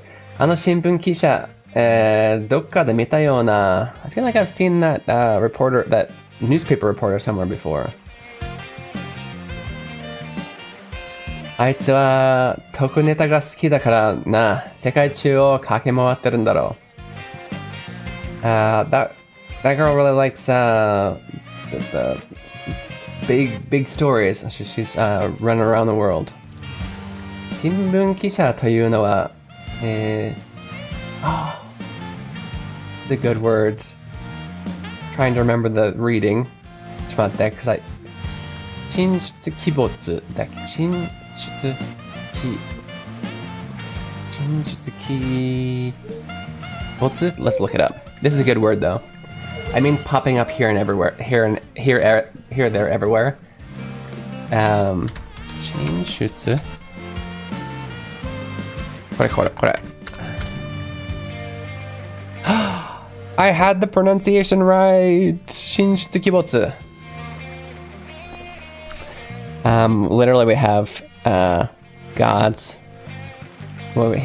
新聞記者、どっかで見たような I feel like I've seen that reporter, that newspaper reporter somewhere before. あいつは特ネタが好きだからな、世界中を駆け回ってるんだろう。That girl really likes the big stories. She's running around the world. 新聞記者というのは、the good words. Trying to remember the reading. ちょっと待って、because I 神出鬼没だっけ？神出鬼没? Let's look it up. This is a good word though. I mean popping up here and everywhere. Here, there, everywhere. 進出これ I had the pronunciation right. 進出鬼没 literally we have gods. What we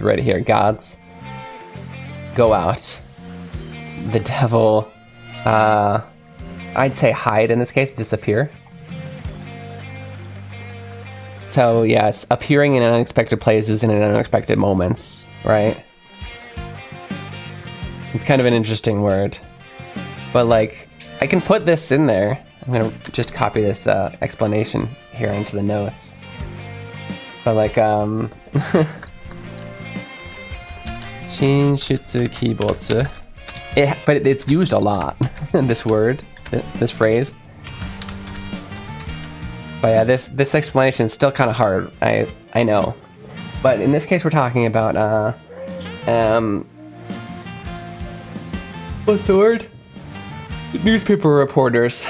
read here, gods go out. The devil, I'd say hide in this case, disappear. So yes, appearing in unexpected places and in unexpected moments, right? It's kind of an interesting word. But like, I can put this in there. I'm gonna just copy this explanation here into the notes. But like, 進出鬼没. But it's used a lot, this word, this phrase. But yeah, this explanation is still kind of hard, I know. But in this case, we're talking about, what's the word? Newspaper reporters.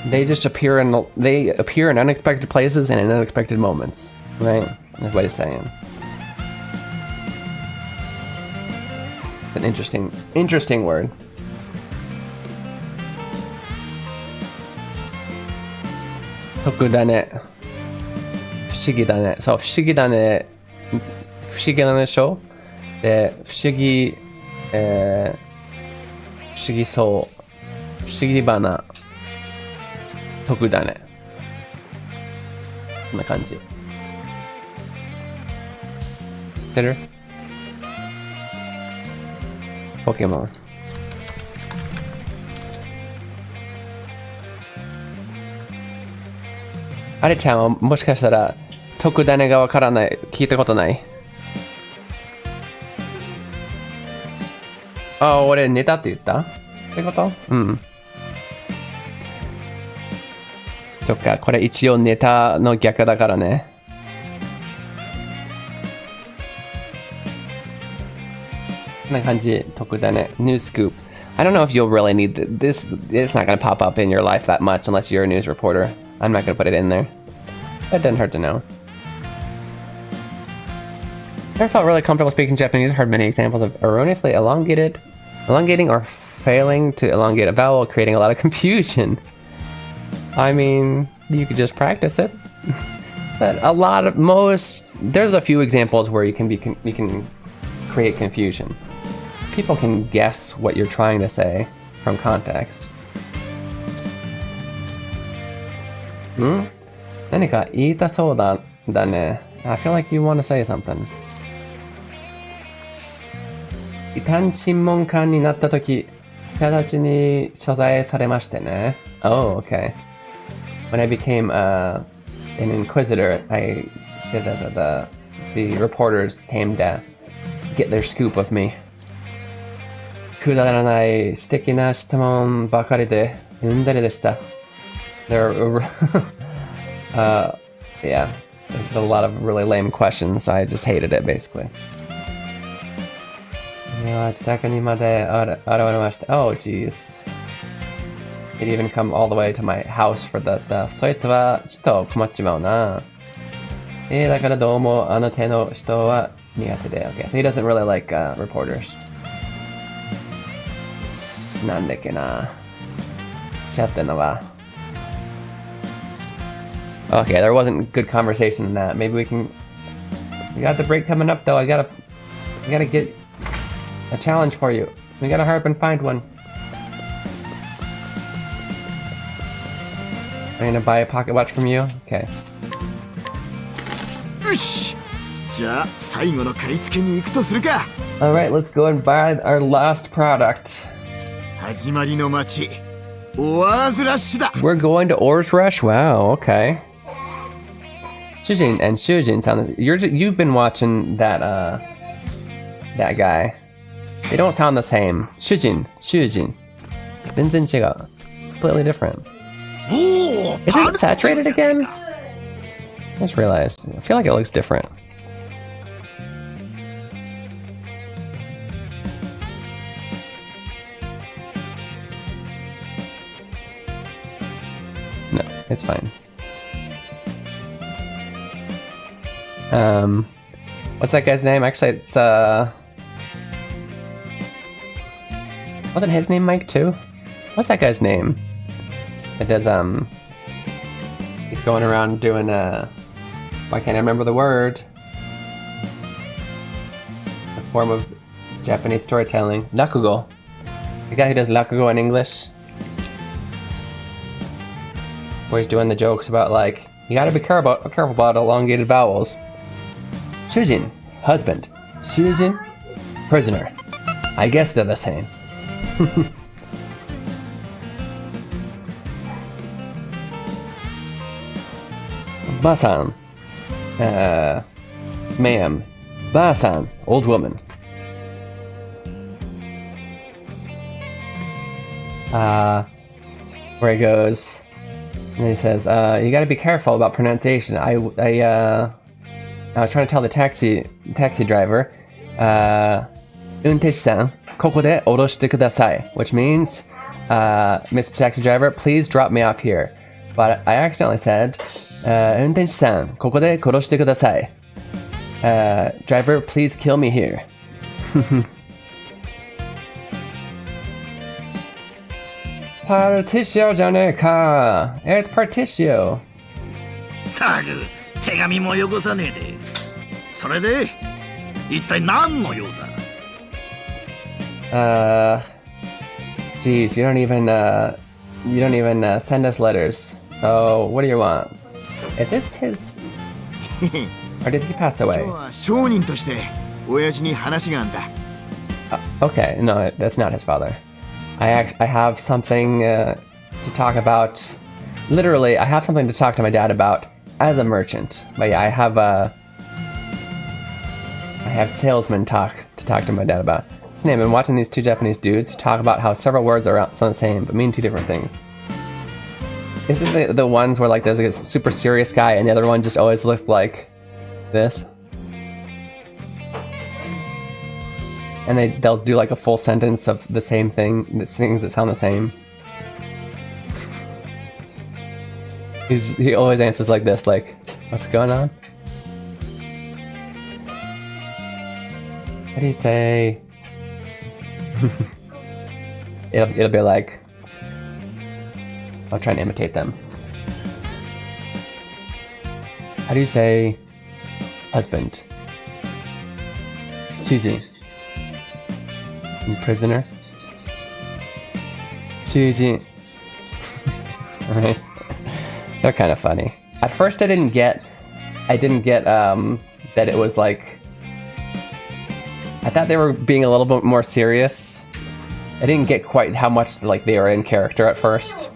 They just appear in unexpected places and in unexpected moments, right? That's what he's saying. An interesting word. Toku da ne. 不思議だね。そう、不思議だね。不思議なんでしょ？で、不思議、不思議そう。不思議花。得だね。こんな感じ。知ってる？ポケモン。あれちゃんはもしかしたら得だねがわからない。聞いたことない？あ、俺ネタって言ったってこと？うん。そっか、これ一応ネタの逆だからね。こんな感じ、得だね。News scoop. I don't know if you'll really need this. It's not going to pop up in your life that much unless you're a news reporter. I'm not going to put it in there. That doesn't hurt to know. I felt really comfortable speaking Japanese. Heard many examples of erroneously elongating or failing to elongate a vowel, creating a lot of confusion. I mean, you could just practice it. But there's a few examples where you can create confusion. People can guess what you're trying to say from context. 何か言いたそうだね。I feel like you want to say something. 異端審問官になったとき、直ちに謝罪されましてね。Oh, okay. When I became an inquisitor, the reporters came to get their scoop of me. くだらない素敵な質問ばかりでうんざりでした。There are, yeah, there's a lot of really lame questions. I just hated it, basically. いや、自宅にまで現れました。Oh, jeez. It even come all the way to my house for that stuff. そいつはちょっと困っちまうな。だからどうもあの手の人は苦手で。Okay, so he doesn't really like reporters. なんだっけな。ちゃったのは。Okay, there wasn't good conversation in that. Maybe we got the break coming up though. I gotta get a challenge for you. We gotta hurry up and find one. I'm gonna buy a pocket watch from you. Okay. よし。じゃあ最後の買い付けに行くとするか。All right, let's go and buy our last product. 始まりの街、オアーズラッシュだ。We're going to Ors Rush. Wow. Okay. Shujin and Shujin sound. You've been watching that guy. They don't sound the same. Shujin. 全然違う. Completely different. Is it saturated again? I just realized. I feel like it looks different. No, it's fine. What's that guy's name? Actually, it's wasn't his name Mike too? What's that guy's name? It does he's going around doing why can't I remember the word? A form of Japanese storytelling. Rakugo. The guy who does rakugo in English. Where he's doing the jokes about like, you gotta be careful about elongated vowels. Shujin, husband. Shujin, prisoner. I guess they're the same. Basan. Ma'am. Basan, old woman. Where he goes, and he says, you gotta be careful about pronunciation. I was trying to tell the taxi driver, unteshi-san, koko de oroshite kudasai, which means, Mr. Taxi Driver, please drop me off here. But I accidentally said, unteshi-san, koko de oroshite kudasai. Driver, please kill me here. Partitio じゃねえか。It's partitio. たく、手紙もよこさねえで。それで、一体何の用だGeez, you don't even send us letters. So, what do you want? Is this his? Or did he pass away? 今日は商人として親父に話があんだ。Okay, no, that's not his father. I have something to talk about. Literally, I have something to talk to my dad about as a merchant. But yeah, I have salesman talk to my dad about. His name. I'm watching these two Japanese dudes talk about how several words are the same but mean two different things. Is this the ones where like there's a super serious guy and the other one just always looks like this? And they'll do like a full sentence of the same thing, things that sound the same. He always answers like this, like, what's going on? What do you say? it'll be like, I'll try and imitate them. How do you say husband? Suzy. Prisoner. Suzy. Right. They're kind of funny. At first I didn't get that it was like, I thought they were being a little bit more serious. I didn't get quite how much like they were in character at first.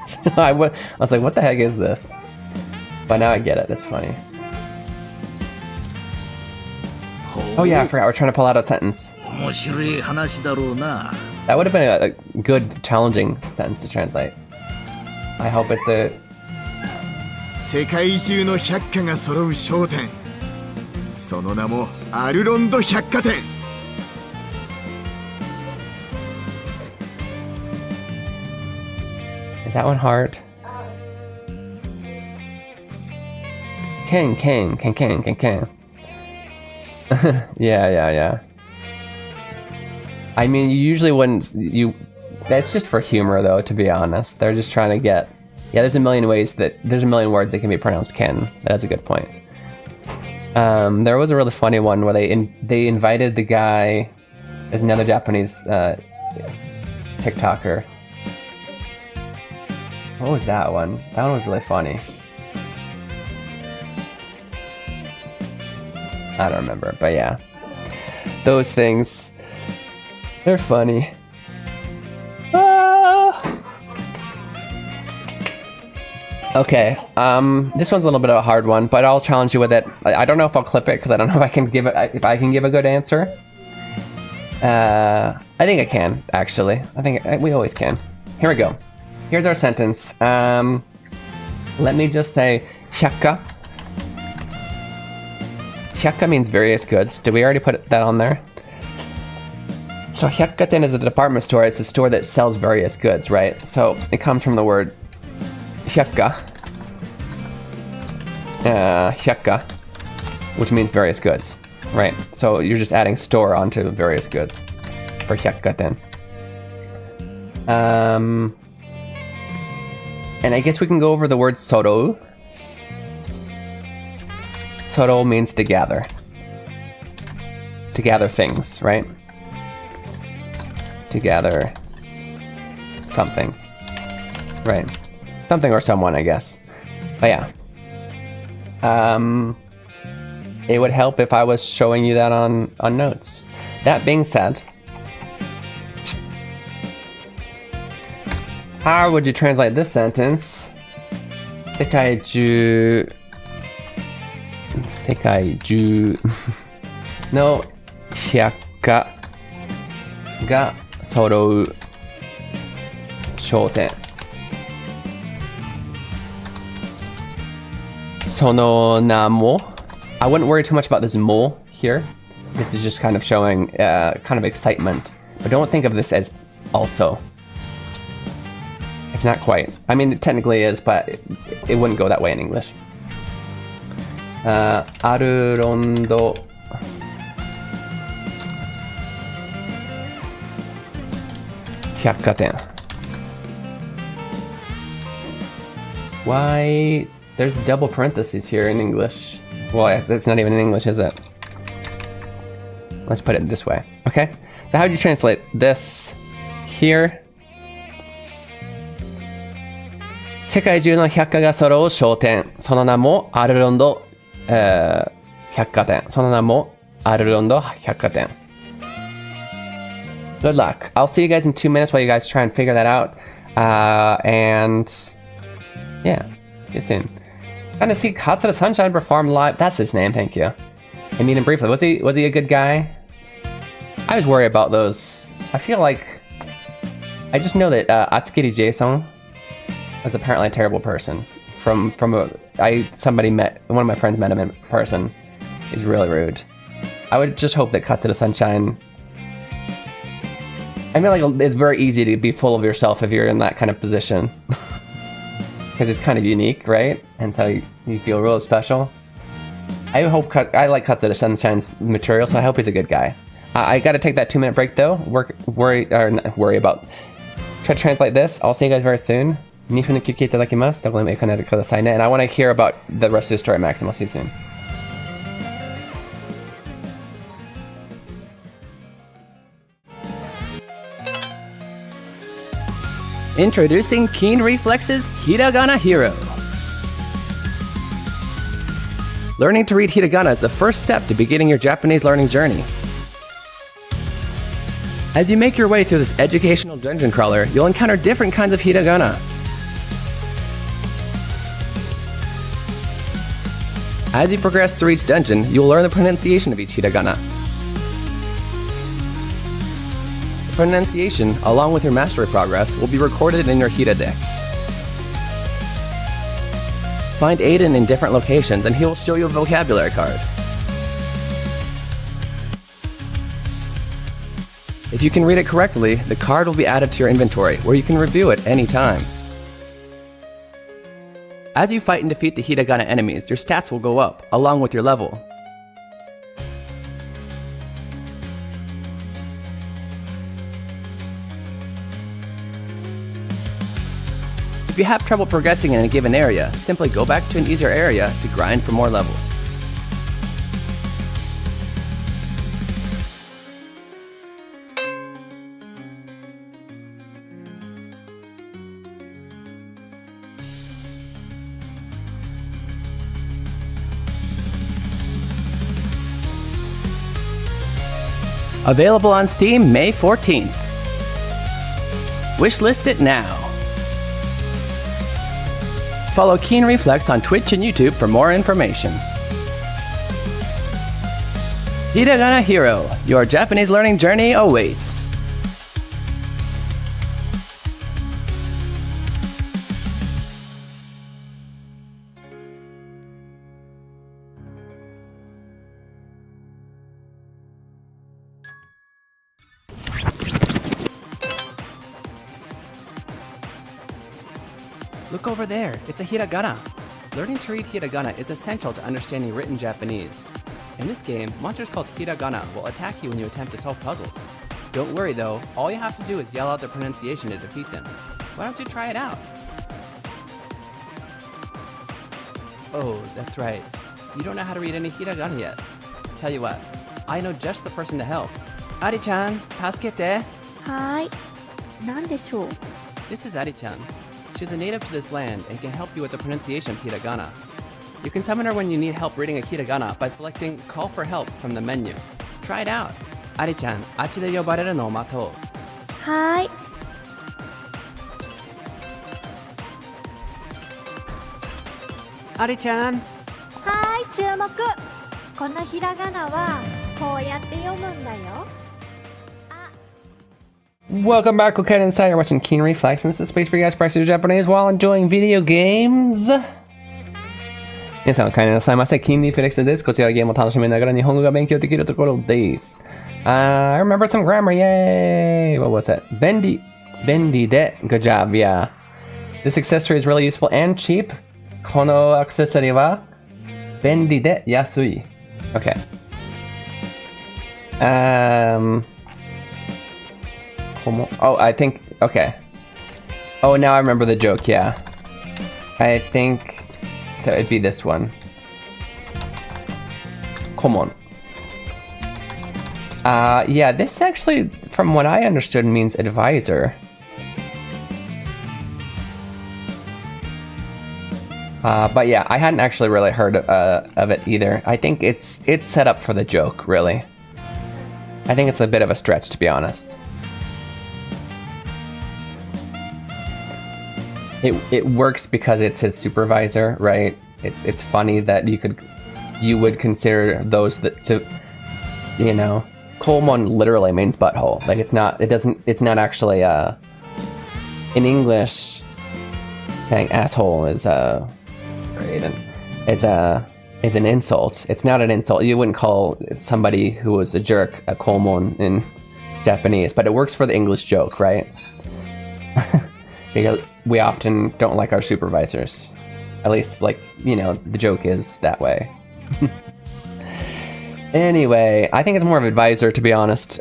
So I was like, what the heck is this? But now I get it. That's funny. Oh yeah, I forgot. We're trying to pull out a sentence. That would have been a good, challenging sentence to translate. I hope it's a... 世界中の百貨が揃う商店。その名もアルロンド百貨店。Is that one hard? King. Yeah. I mean, you usually wouldn't. That's just for humor, though. To be honest, they're just trying to get. Yeah, there's a million words that can be pronounced Ken. That's a good point. There was a really funny one where they invited the guy. There's another Japanese TikToker. What was that one? That one was really funny. I don't remember, but yeah. Those things. They're funny. Okay, this one's a little bit of a hard one, but I'll challenge you with it. I don't know if I'll clip it, because I don't know if I can give a good answer. I think I can, actually. I think we always can. Here we go. Here's our sentence. Let me just say, hyakka. Hyakka means various goods. Did we already put that on there? So hyakkaten is a department store. It's a store that sells various goods, right? So it comes from the word hyakka. Hyakka. which means various goods, right? So you're just adding store onto various goods for hyakkaten. And I guess we can go over the word sorou. Sorou means to gather. To gather things, right? To gather something. Right. Something or someone, I guess. But yeah. It would help if I was showing you that on notes. That being said, how would you translate this sentence? 世界中の百貨が揃う商店。その名も I wouldn't worry too much about this mo here. This is just kind of showing kind of excitement. But don't think of this as also. It's not quite. I mean, it technically is, but it wouldn't go that way in English. アルロンド百貨店 Why? There's double parentheses here in English. Well, it's not even in English, is it? Let's put it this way. Okay? So how do you translate this here? 世界中の百貨が揃う商店。その名もアルロンド、百貨店。その名もアルロンド百貨店。Good luck. I'll see you guys in 2 minutes while you guys try and figure that out. And yeah, see you soon. Gonna see Katsura Sunshine perform live. That's his name, thank you. I mean him briefly. Was he a good guy? I was worried about those. I feel like I just know that Atsukiri Jason is apparently a terrible person. One of my friends met him in person. He's really rude. I would just hope that Katsura Sunshine. I mean, like, it's very easy to be full of yourself if you're in that kind of position. Because it's kind of unique, right? And so you feel real special. I like Katsura Sunshine's material, so I hope he's a good guy. I gotta take that 2-minute break though. Try to translate this. I'll see you guys very soon. 2分の休憩いただきます。どこでも行かないでくださいね。And I want to hear about the rest of the story, Max, and I'll see you soon. Introducing Keen Reflex's Hiragana Hero. Learning to read hiragana is the first step to beginning your Japanese learning journey. As you make your way through this educational dungeon crawler, you'll encounter different kinds of hiragana. As you progress through each dungeon, you'll learn the pronunciation of each hiragana. The pronunciation, along with your mastery progress, will be recorded in your Hiradex. Find Aiden in different locations and he'll show you a vocabulary card. If you can read it correctly, the card will be added to your inventory, where you can review it anytime. As you fight and defeat the hiragana enemies, your stats will go up, along with your level. If you have trouble progressing in a given area, simply go back to an easier area to grind for more levels. Available on Steam May 14th. Wishlist it now. Follow Keen Reflex on Twitch and YouTube for more information. Hiragana Hero, your Japanese learning journey awaits. Look over there, it's a hiragana. Learning to read hiragana is essential to understanding written Japanese. In this game, monsters called hiragana will attack you when you attempt to solve puzzles. Don't worry though, all you have to do is yell out the pronunciation to defeat them. Why don't you try it out? Oh, that's right. You don't know how to read any hiragana yet. Tell you what, I know just the person to help. Ari-chan, tasukete. はーい。なんでしょう。 This is Ari-chan. She's a native to this land and can help you with the pronunciation of hiragana. You can summon her when you need help reading a hiragana by selecting Call for Help from the menu. Try it out. Ari-chan, あっちで呼ばれるのを待とう。はーい。Ari-chan! はーい、注目。このひらがなはこうやって読むんだよ。 Welcome back, Koken Inside. You're watching Keen Reflex, and this is a space for you guys practicing Japanese while enjoying video games. 皆さん、お帰りなさいませ。Keen Reflex です。こちらゲームを楽しみながら日本語が勉強できるところです。I remember some grammar, yay! What was that? Bendy de, good job, yeah. This accessory is really useful and cheap. このアクセサリーは便利で安い。Okay. Oh, I think, okay. Oh, now I remember the joke, yeah. I think, so it'd be this one. Common. Yeah, this actually, from what I understood, means advisor. But yeah, I hadn't actually really heard of it either. I think it's set up for the joke, really. I think it's a bit of a stretch, to be honest. It works because it's his supervisor, right? It's funny that you would consider those that to, you know, Kolmon literally means butthole. Like it's not actually in English saying asshole is right, and it's an insult. It's not an insult. You wouldn't call somebody who was a jerk a Kolmon in Japanese, but it works for the English joke, right? Because we often don't like our supervisors. At least, like, you know, the joke is that way. Anyway, I think it's more of advisor, to be honest.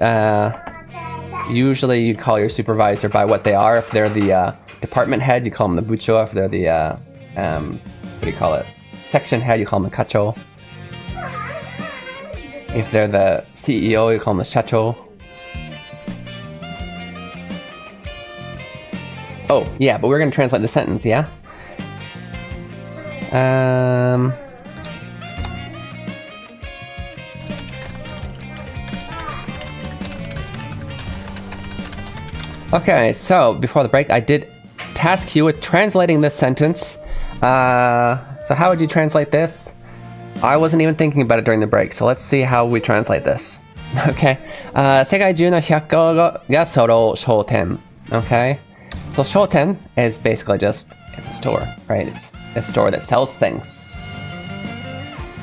Usually you'd call your supervisor by what they are. If they're the department head, you call them the bucho. If they're the, what do you call it? Section head, you call them the kacho. If they're the CEO, you call them the shacho. Oh, yeah, but we're going to translate the sentence, yeah? Okay, so before the break, I did task you with translating this sentence. So how would you translate this? I wasn't even thinking about it during the break, so let's see how we translate this. Okay. 世界中の百貨が揃う商店. Okay. So shoten is basically just, it's a store, right? It's a store that sells things.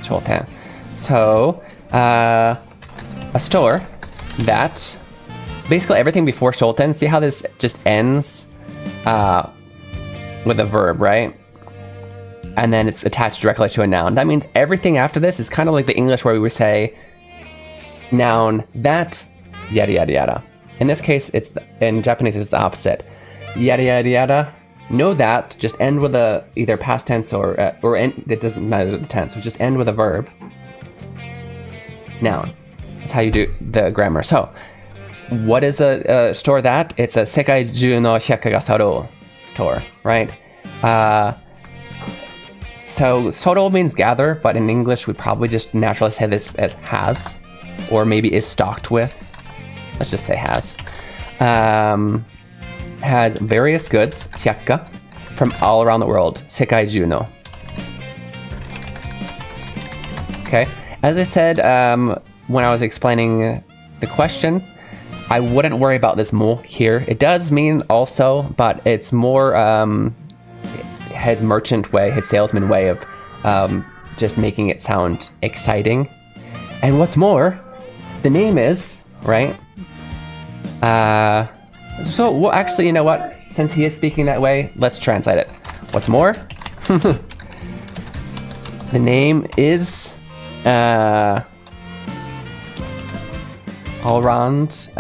Shoten. So, a store that, basically everything before shoten, see how this just ends with a verb, right? And then it's attached directly to a noun. That means everything after this is kind of like the English where we would say noun that, yada yada yada. In this case, in Japanese it's the opposite. Yada yada yada. Know that, just end with a either past tense or it doesn't matter the tense. So just end with a verb. Noun. That's how you do the grammar. So, what is a store that? It's a sekai ju no hyakka ga sarou store, right? So soro means gather, but in English we probably just naturally say this as has, or maybe is stocked with. Let's just say has. Has various goods, hyakka, from all around the world, sekai ju no. Okay, as I said when I was explaining the question, I wouldn't worry about this mo here. It does mean also, but it's more his merchant way, his salesman way of just making it sound exciting. And what's more, the name is, right? So, well, actually, you know what? Since he is speaking that way, let's translate it. What's more? The name is all-round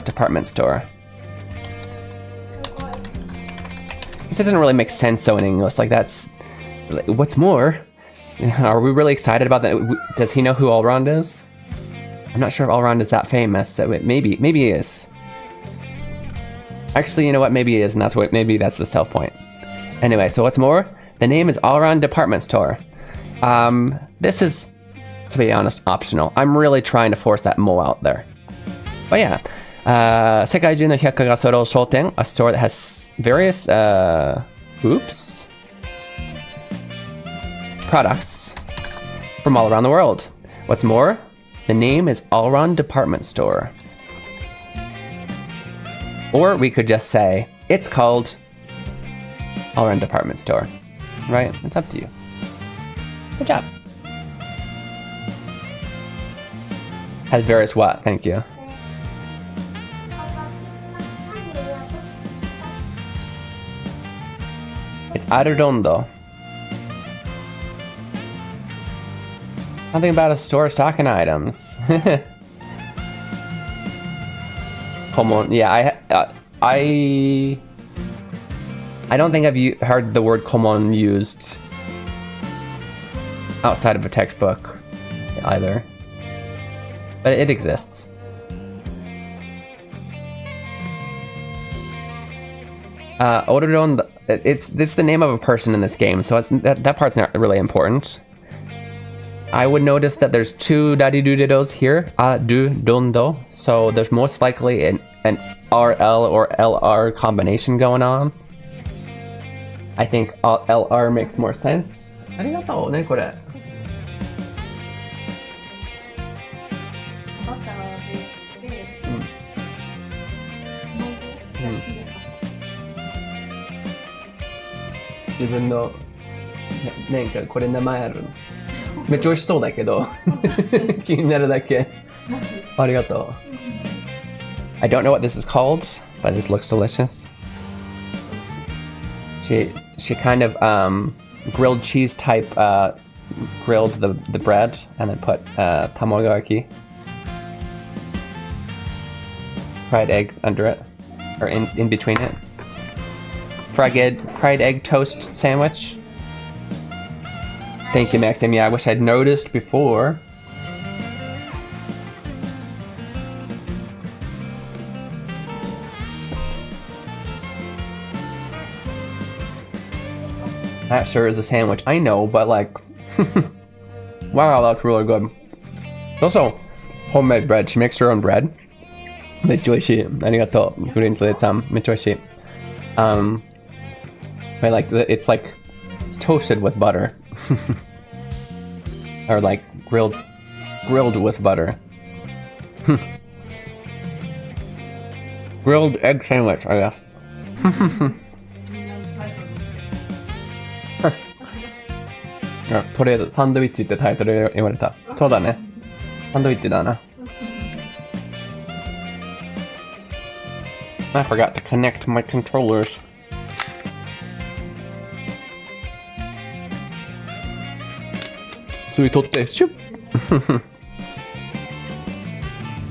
department store. This doesn't really make sense though in English. Like that's what's more. Are we really excited about that? Does he know who Allround is? I'm not sure if Allround is that famous. So maybe he is. Actually, you know what? Maybe he is, and maybe that's the stealth point. Anyway, so what's more? The name is Allround Department Store. This is, to be honest, optional. I'm really trying to force that mo out there. But yeah, 世界中の百貨が揃う商店, a store that has various products from all around the world. What's more, the name is Allround Department Store. Or we could just say, it's called Allround Department Store. Right? It's up to you. Good job. Has various what? Thank you. It's Arredondo. Something about a store stocking items. Komon. Yeah, I don't think I've heard the word komon used outside of a textbook either, but it exists. Orodon, it's the name of a person in this game, so that part's not really important. I would notice that there's two dadidudidos here, du, dondo, so there's most likely an RL or LR combination going on. I think LR makes more sense. ありがとうね、これ。自分のなんかこれ名前あるの。めっちゃ美味しそうだけど気になるだけ。ありがとう。I don't know what this is called, but this looks delicious. She kind of grilled cheese type grilled the bread and then put tamagoyaki, fried egg under it, or in between it. Fried egg toast sandwich. Thank you, Maxim. Yeah, I wish I'd noticed before. That sure is a sandwich. I know, but like, wow, that's really good. Also, homemade bread. She makes her own bread. めっちゃ美味しい。ありがとう。グリーンツレッツさん。めっちゃ美味しい。But like, it's toasted with butter. Or like grilled with butter. Grilled egg sandwich, I guess. とりあえずサンドイッチってタイトルで言われた。そうだね。サンドイッチだな。I forgot to connect my controllers.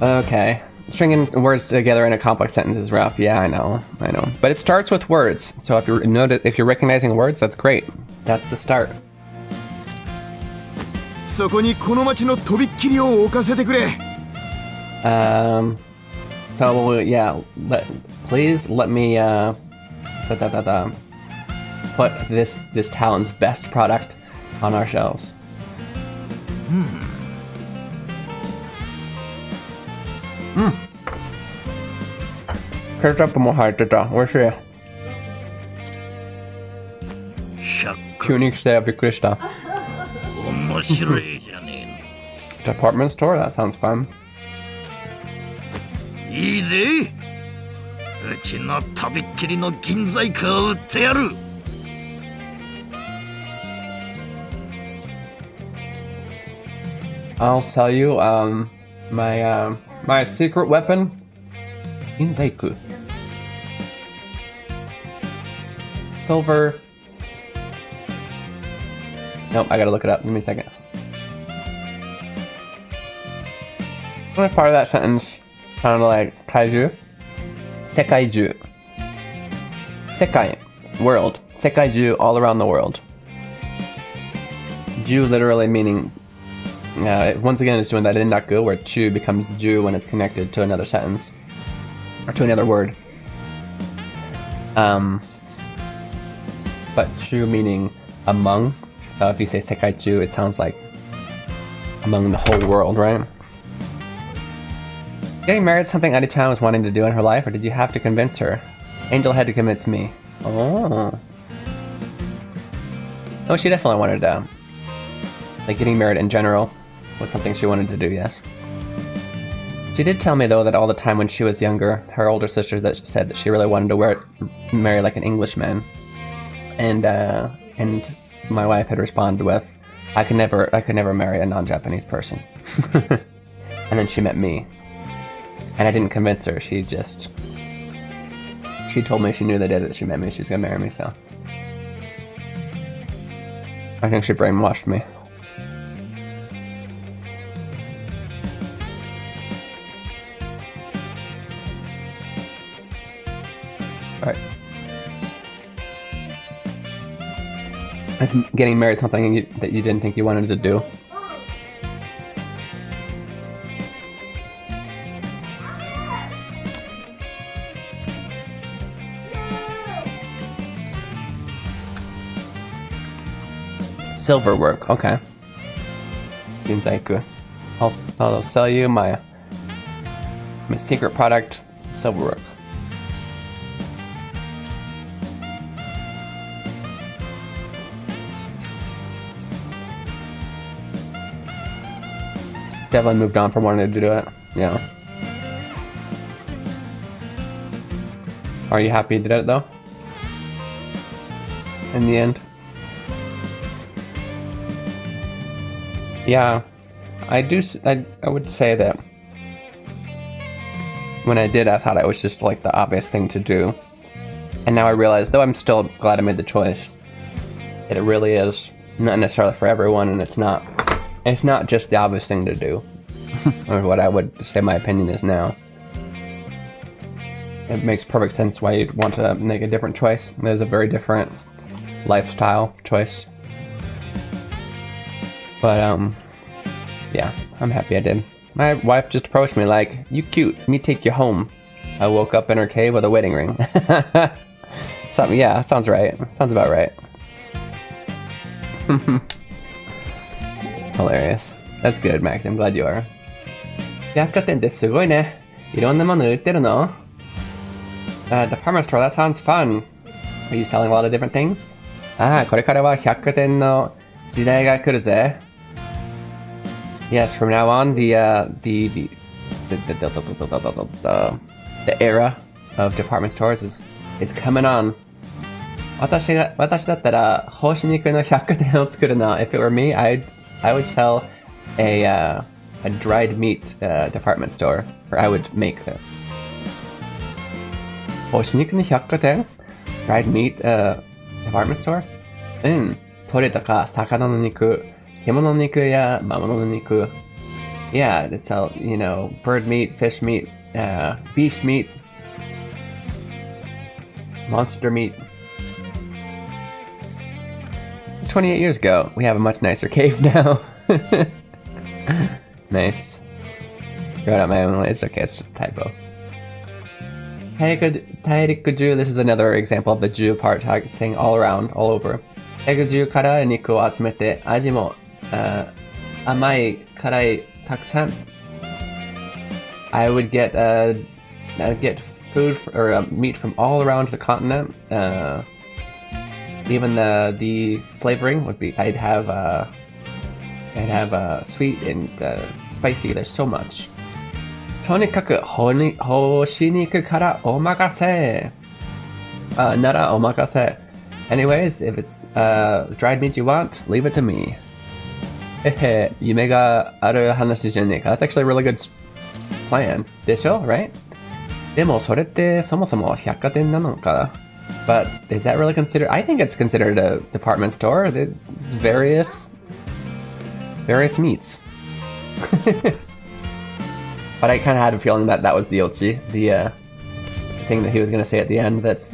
Okay. Stringing words together in a complex sentence is rough. Yeah, I know. But it starts with words. So if you're recognizing words, that's great. That's the start. そこにこの町のとびっきりを置かせてくれ。So yeah, please let me put this town's best product on our shelves. Ketchupも入ってた。美味しい。急に来てびっくりした。面白いじゃねえの。Department store? That sounds fun. いいぜ。うちのとびっきりの銀細工を売ってやる。I'll sell you my secret weapon, Inzaiku. Silver. Nope, I gotta look it up. Give me a second. What part of that sentence Kind of like kaiju. Sekaiju. Sekai, world. Sekaiju, all around the world. Ju literally meaning, once again it's doing that indaku where chu becomes ju when it's connected to another sentence. Or to another word. But chu meaning among. So if you say sekaiju, it sounds like among the whole world, right? Getting married is something Adi-chan was wanting to do in her life, or did you have to convince her? Angel had to convince me. Oh. Oh, she definitely wanted to. Like, getting married in general was something she wanted to do, yes. She did tell me, though, that all the time when she was younger, her older sister said that she really wanted to marry like an Englishman. And my wife had responded with, I could never marry a non-Japanese person. And then she met me. And I didn't convince her, she told me she knew the day that she met me, she was gonna marry me, so. I think she brainwashed me. Alright. Is getting married something that you didn't think you wanted to do? Silver work, okay. Seems like I'll sell you my secret product, silver work. Definitely moved on from wanting to do it, yeah. Are you happy you did it though? In the end? Yeah, I would say that when I did, I thought it was just like the obvious thing to do. And now I realize, though I'm still glad I made the choice, that it really is not necessarily for everyone, and it's not just the obvious thing to do, or what I would say my opinion is now. It makes perfect sense why you'd want to make a different choice. There's a very different lifestyle choice. But, yeah, I'm happy I did. My wife just approached me like, you cute, let me take you home. I woke up in her cave with a wedding ring. Something, yeah, sounds right. Sounds about right. It's hilarious. That's good, Max, I'm glad you are. 百貨店ってすごいね。いろんなもの売ってるの? Department store, that sounds fun. Are you selling a lot of different things? これからは百貨店の時代が来るぜ。Yes, from now on, the era of department stores is coming on. 私だったら干し肉の百貨店を作るな。If it were me, I would sell a dried meat department store, or I would make a 干し肉の百貨店 dried meat department store. 取れたか魚の肉。獣の肉や魔物の肉. Yeah, they sell, bird meat, fish meat, beast meat, monster meat. 28 years ago, we have a much nicer cave now. Nice. Wrote out my own way. It's okay, it's just a typo. Tairiku-ju, this is another example of the ju part saying all around, all over. Tairiku-ju から肉を集めて味も甘い、辛い、たくさん。I would get food or meat from all around the continent. Even the flavoring would be, I'd have sweet and spicy. There's so much. とにかく干し肉からお任せ。ならお任せ。Anyways, if it's dried meat you want, leave it to me. 夢がある話じゃねえか. That's actually a really good plan. でしょ? Right? でもそれってそもそも百貨店なのか? But is that really considered? I think it's considered a department store. There's various meats. But I kind of had a feeling that that was the ochi, the thing that he was gonna say at the end that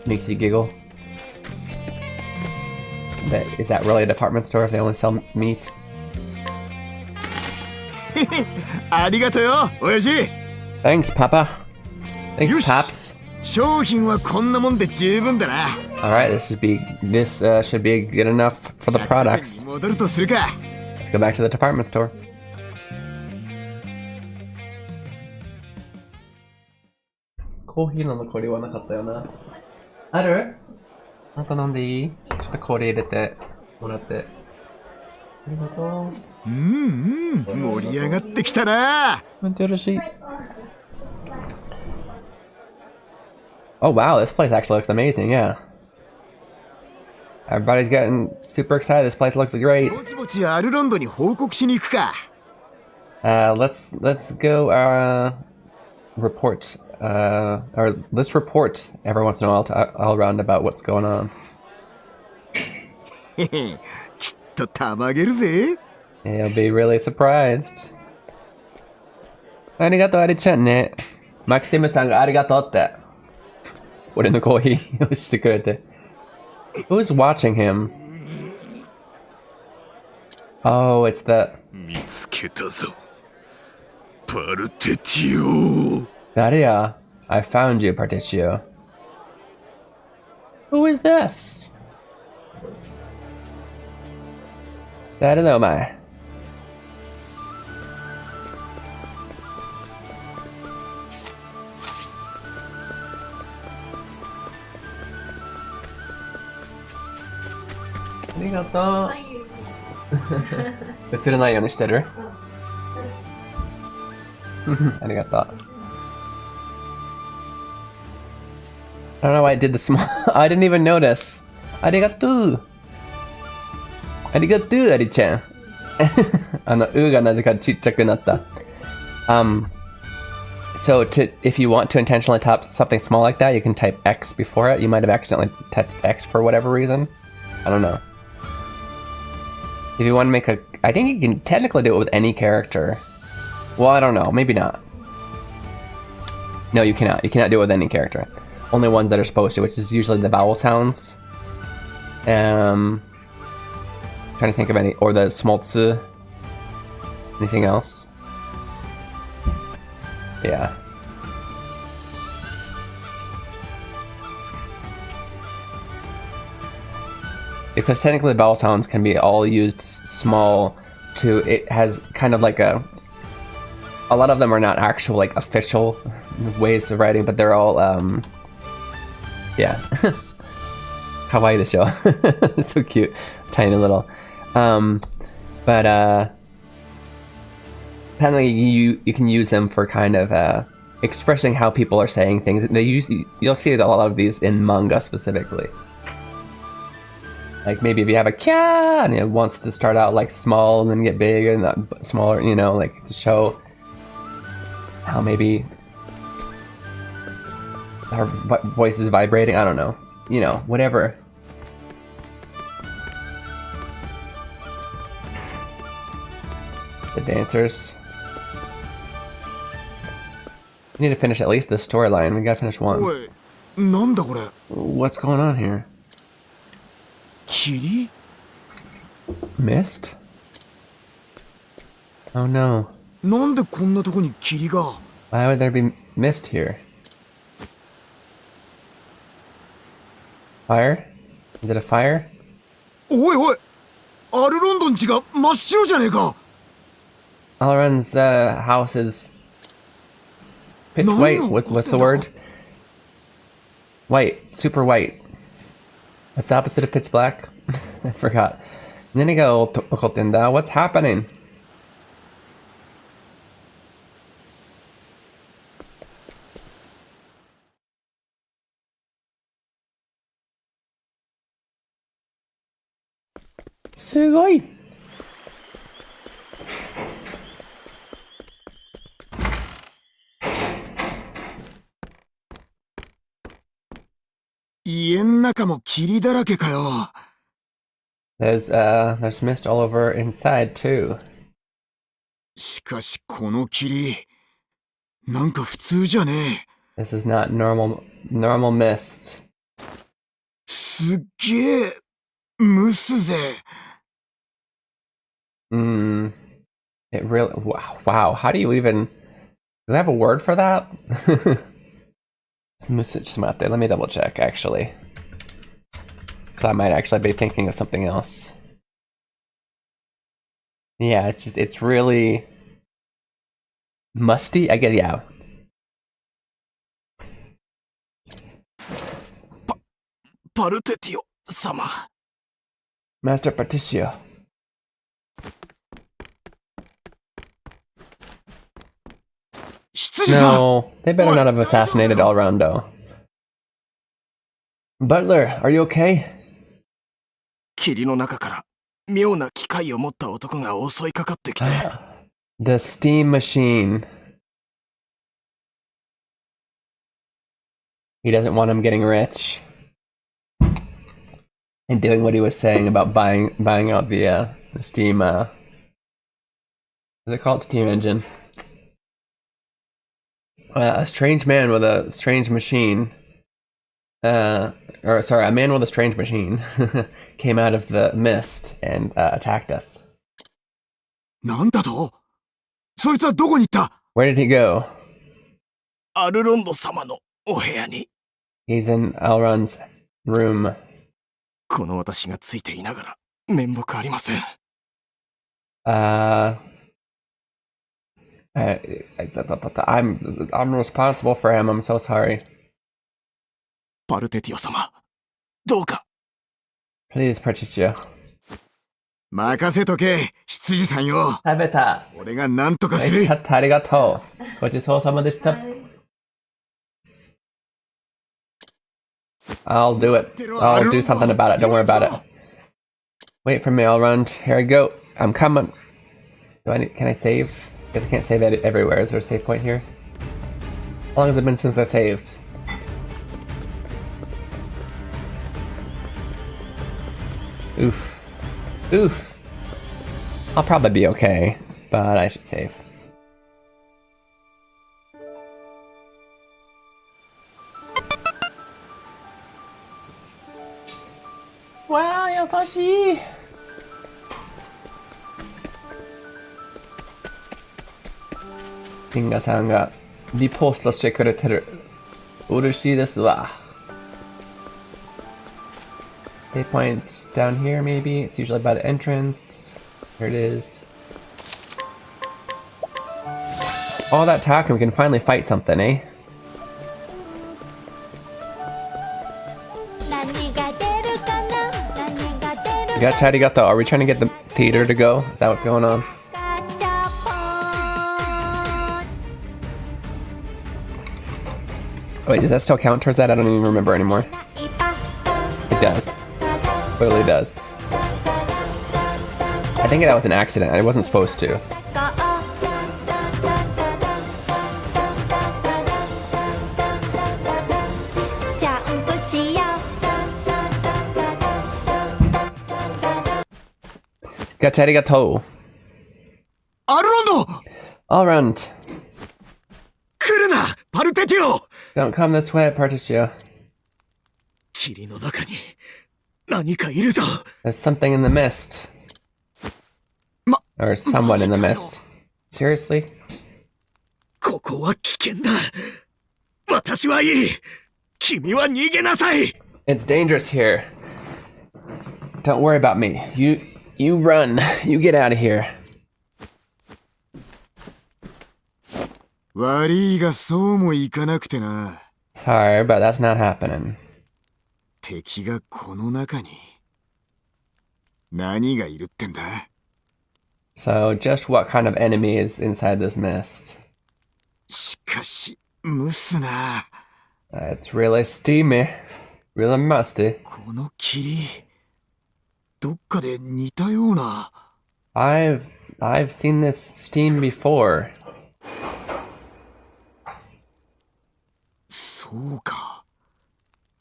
makes you giggle. Is that really a department store if they only sell meat? ありがとうよ、親父。 Thanks, Papa. Thanks, よし。 Paps. 商品はこんなもんで十分だな。 Alright, this should be good enough for the products. 戻るとするか。 Let's go back to the department store. Coffee の残りはなかったよな。ある？あと飲んでいい？ちょっと氷入れてもらって。ありがとう。盛り上がってきたな。めっちゃ嬉しい。Oh wow, this place actually looks amazing, yeah. Everybody's getting super excited. This place looks great. ぼちぼちアルロンドに報告しに行くか。Let's go report or let's report every once in a while to all around about what's going on. きっとたまげるぜ。 You'll be really surprised. ありがとう、アリちゃんね。マキシムさんがありがとうって。俺のコーヒーをしてくれて。Who's watching him? Oh, it's the... 見つけたぞ。パルテティオ。 Daria, I found you, Particio. Who is this? 誰だお前。ありがとう。映らないようにしてる。ありがとう。I don't know why I did the small. I didn't even notice. ありがとう。ありがとう、アリちゃん。うがなぜかちっちゃくなった。So if you want to intentionally type something small like that, you can type X before it. You might have accidentally typed X for whatever reason. I don't know. If you want to make I think you can technically do it with any character. Well, I don't know. Maybe not. No, you cannot. You cannot do it with any character. Only ones that are supposed to, which is usually the vowel sounds. Trying to think of any, or the smoltsu. Anything else? Yeah. Because technically the vowel sounds can be all used small to, it has kind of like a lot of them are not actual like official ways of writing, but they're all yeah. Kawaii the show. So cute. Tiny little. But apparently you can use them for kind of expressing how people are saying things. You'll see a lot of these in manga specifically. Like maybe if you have a kya and it wants to start out like small and then get big and smaller, you know, like to show how maybe her voice is vibrating. I don't know, you know, whatever. The dancers. We need to finish at least the storyline. We gotta finish one. おい、なんだこれ。 What's going on here? 霧？ Mist? Oh no. なんでこんなとこに霧が？ Why would there be mist here? Fire? Is it a fire? おいおい、アルロンドン家が真っ白じゃねえか。 Alren's house is pitch white. What's the word? White. Super white. What's the opposite of pitch black? I forgot. Niniga okotenda. What's happening? Sugoi. 家ん中も霧だらけかよ。 There's mist all over inside too. しかしこの霧、なんか普通じゃねえ。 This is not normal mist. すっげえ蒸すぜ。 It really, wow, how do you even, do I have a word for that? Let me double check, actually. So I might actually be thinking of something else. Yeah, it's really musty, I guess, yeah. パルテティオ様。 Master Patricio. No, they better not have assassinated Alrondo. Butler, are you okay? 霧の中から妙な機械を持った男が襲いかかってきて。The steam machine. He doesn't want him getting rich. And doing what he was saying about buying out the steam, what is it called? Steam engine. A strange man with a strange machine, a man with a strange machine came out of the mist and attacked us. なんだと？そいつはどこに行った？ Where did he go? アルロンド様のお部屋に。 He's in Elrond's room. この私がついていながら面目ありません。I'm responsible for him. I'm so sorry. パルテティオ様、どうか。 Please, Patricio. 任せとけ、羊さんよ。食べた。俺がなんとかする。美味しかった。ありがとう。ごちそうさまでした。I'll do it. I'll do something about it. Don't worry about it. Wait for me, I'll run. Here I go. I'm coming. Can I save? Because I can't save it everywhere. Is there a save point here? How long has it been since I saved? Oof. Oof. I'll probably be okay, but I should save. Wow, 優しい。リンガさんがリポストしてくれてる。嬉しいですわ。Save points down here, maybe. It's usually by the entrance. Here it is. All that talk and we can finally fight something, eh? Gacha arigato. Are we trying to get the theater to go? Is that what's going on? Wait, does that still count towards that? I don't even remember anymore. It does. Clearly does. I think that was an accident. I wasn't supposed to. Gacha arigato. アルロンド！ Alright. 来るな、パルテティオ！ Don't come this way, Particio. 霧の中に何かいるぞ。 There's something in the mist. Or someone in the mist. Seriously? ここは危険だ。私はいい。君は逃げなさい。 It's dangerous here. Don't worry about me. You run. You get out of here. 悪いがそうもいかなくてな。 Sorry, but that's not happening. 敵がこの中に。何がいるってんだ？ So, just what kind of enemy is inside this mist? しかし、蒸すな。 It's really steamy. Really musty. この霧、どっかで似たような。 I've seen this steam before. そうか。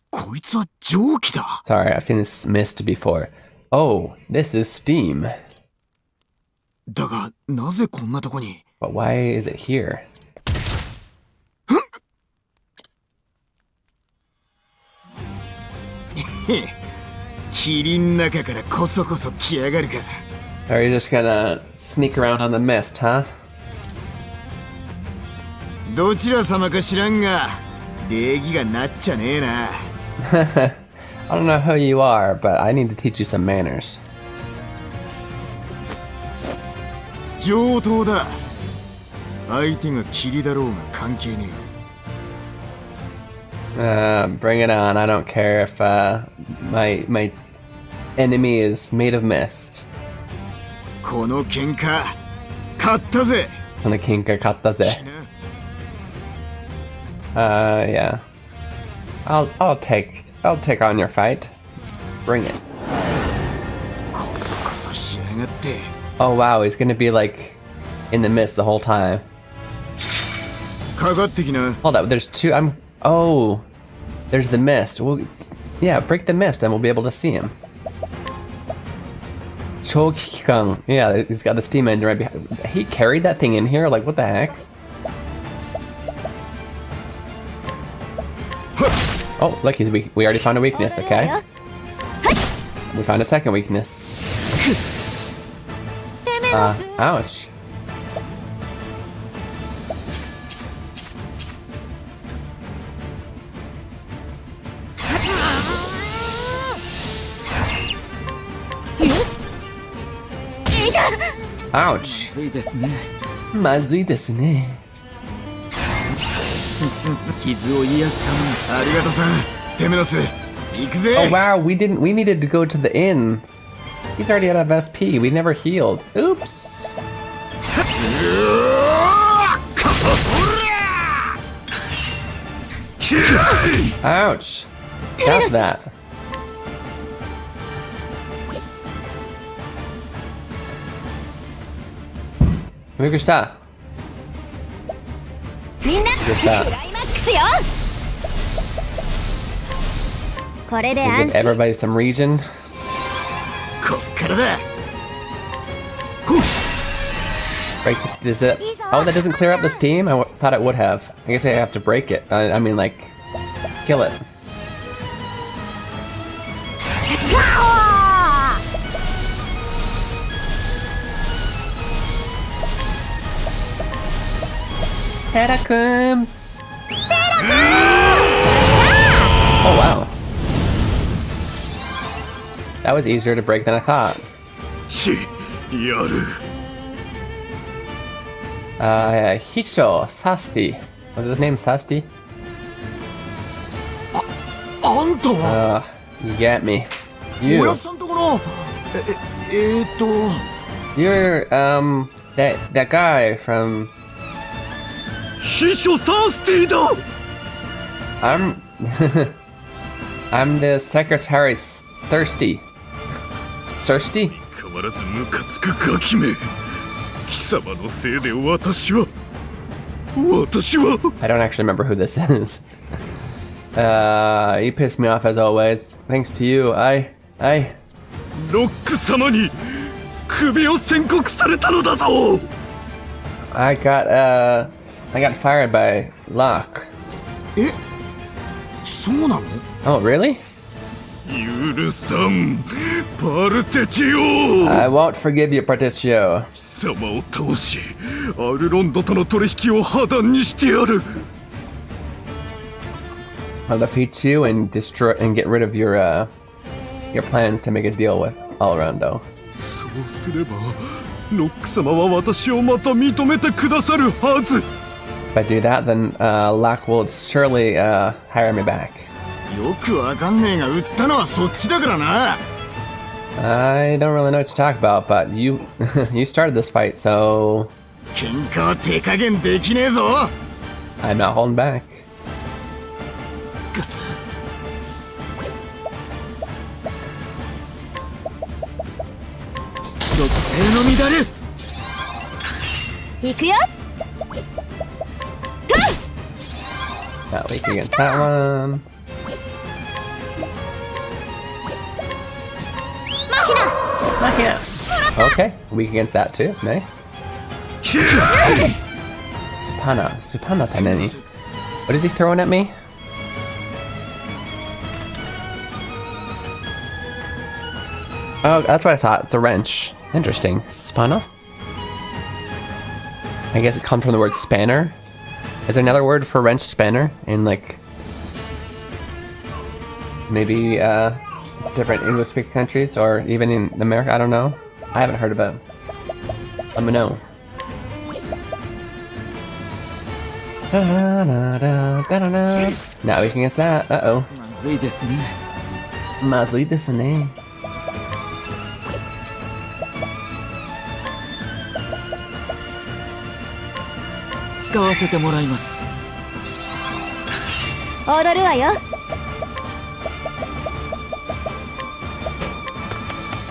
こいつは蒸気だ。 Sorry, I've seen this mist before. Oh, this is steam. だが、なぜこんなとこに？ But why is it here? 霧ん中からこそこそ来やがるか。 Or are you just gonna sneak around on the mist, huh? どちら様か知らんが、礼儀がなっちゃねえな。I don't know who you are, but I need to teach you some manners. 上等だ。相手が霧だろうが関係ねえ。 Bring it on. I don't care if my enemy is made of mist. この喧嘩、勝ったぜ。 On the kinka kattaze. Yeah. I'll take on your fight. Bring it. こそこそしやがって。 Oh wow, he's gonna be like in the mist the whole time. かかってきな。 Hold up, there's two. Oh, there's the mist. Well, yeah, break the mist, and we'll be able to see him. Chokikan. Yeah, he's got the steam engine right behind. He carried that thing in here. Like, what the heck? Oh, look, he's weak. We already found a weakness. Okay. We found a second weakness. Ouch. Ouch. ついですね。まずいですね。傷を癒したもん。ありがとさん。テメロス、行くぜ。 Oh wow, we needed to go to the inn. He's already out of SP. We never healed. Oops. Ouch. Got that. Move your みんな Get that. クライマックスよ。これで We 安 give 心。 everybody some region. こっからだ。 Break this. Does that? Oh, that doesn't clear up the steam. I thought it would have. I guess I have to break it. I mean, like, kill it. ガオー Terakun. Oh wow. That was easier to break than I thought. ち、やる。 Hisho Sasti. Was his name Sasti? あんたは、 You get me. お You. やっさんとこの、You're that guy from. 秘書サースティだ。 I'm I'm the secretary Thirsty. Thirsty? 変わらずムカつくガキめ。貴様のせいで私は。 I don't actually remember who this is. You pissed me off as always. Thanks to you, I ロック様に首を宣告されたのだぞ。 I got fired by Locke. え、そうなの？ Oh, really? 許さん、パルテティオ。 I won't forgive you, Particio. 貴様を倒し、アルロンドとの取引を破談にしてやる。 I'll defeat you and destroy and get rid of your plans to make a deal with Alrondo. そうすれば、ロック様は私をまた認めてくださるはず。 If I do that, then Locke will surely hire me back. よくわかんねえが売ったのはそっちだからな。 I don't really know what to talk about, but you you started this fight, so 喧嘩は手加減できねえぞ。 I'm not holding back. 属性の乱れ。行くよ。 Not weak against that one. マヒナ。 Okay, weak against that too. Nice. Supana Taneni. What is he throwing at me? Oh, that's what I thought. It's a wrench. Interesting. Spanner? I guess it comes from the word spanner. Is there another word for wrench spanner in like maybe different English-speaking countries or even in America? I don't know. I haven't heard about it. Let me know. Now we can get that. Uh-oh. まずいですね。まずいですね。使わせてもらいます。踊るわよ。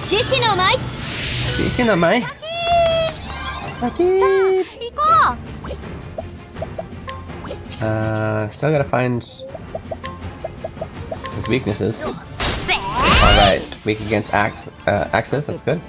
獅子の舞。獅子の舞。行こう。Still gotta find his weaknesses. Alright, weak against axes, that's good.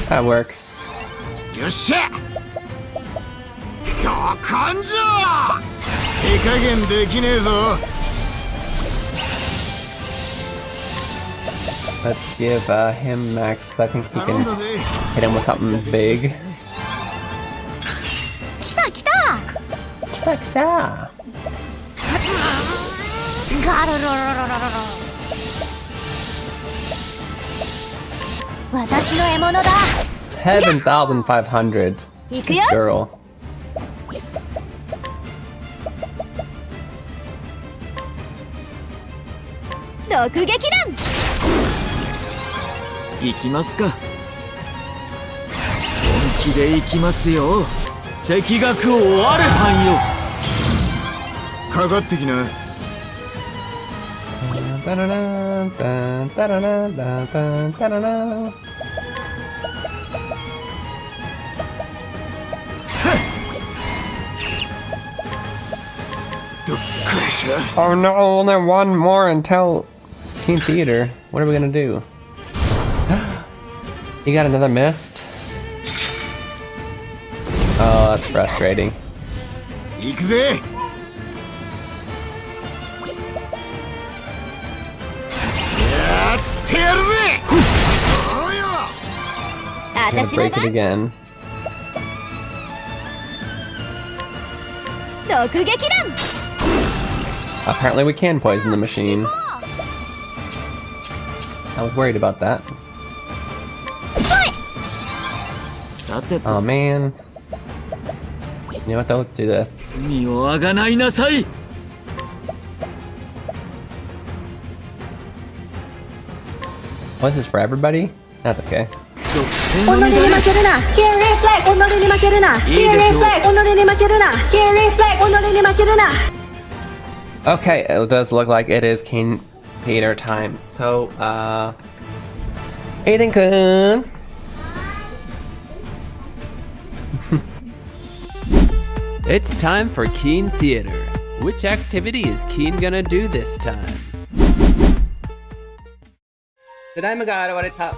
That works. よっしゃド根性手加減できねえぞ Let's give him max because I think he can hit him with something big. 来た来た。来た来た。ガロロロロロロロ。私の獲物だ。7,500. 行くよ。 Girl. 毒撃弾。行きますか。本気で行きますよ。赤学を終わる班よ。かかってきな。Oh no, only one more until Team Theater. What are we gonna do? You got another mist? Oh, that's frustrating. 行くぜ I'm gonna break it again. 毒撃弾。 Apparently we can poison the machine. I was worried about that. Oh man. You know what though? Let's do this. 罪をあがないなさい。 What is this for everybody? That's okay. 己に負けるな。Keen Reflex。己に負けるな。Keen Reflex。己に負けるな。Keen Reflex。己に負けるな。Okay, it does look like it is Keen Theater time. So, Aiden-kun! It's time for Keen Theater. Which activity is Keen gonna do this time? Did I magara what it top?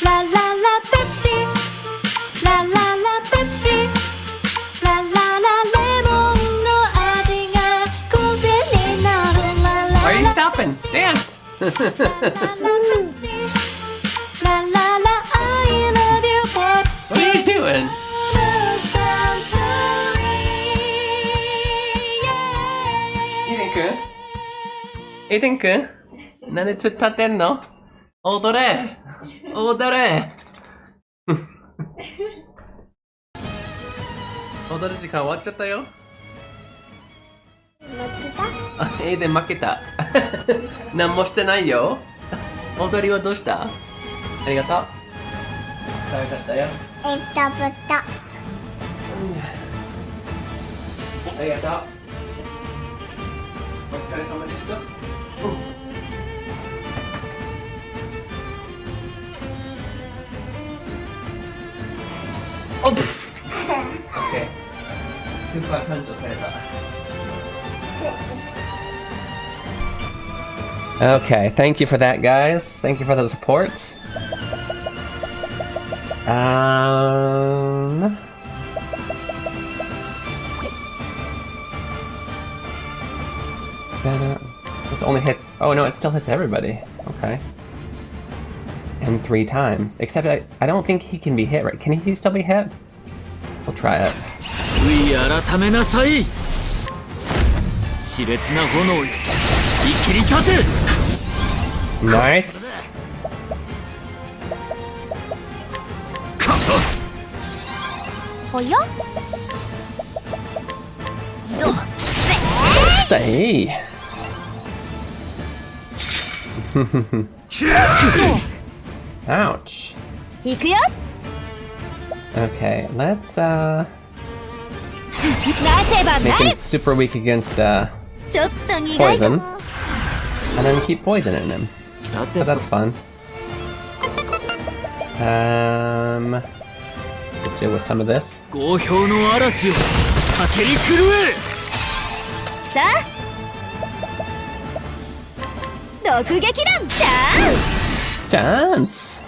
La la la Pepsi, la la la Pepsi, la la la lemon no 味が癖になる La la Why are you la stopping? Dance! La la Pepsi, la la la I love you Pepsi. What are you doing? Aiden-kun? なんで突っ立ってんの？踊れ！踊れ！踊る時間終わっちゃったよ。エイデン負けた。何もしてないよ。踊りはどうした？ありがとう。よかったよ。ぶた。ありがとう。お疲れ様でした。Oh! Okay. Super punchされた。Okay, thank you for that, guys. Thank you for the support. This only hits. Oh no, it still hits everybody. Okay. And 3 times. Except I don't think he can be hit, right? Can he still be hit? We'll try it. Nice. Say. Ouch. Okay, let's make him super weak against poison, and then keep poisoning him. But that's fun. Let's deal with some of this. Chance!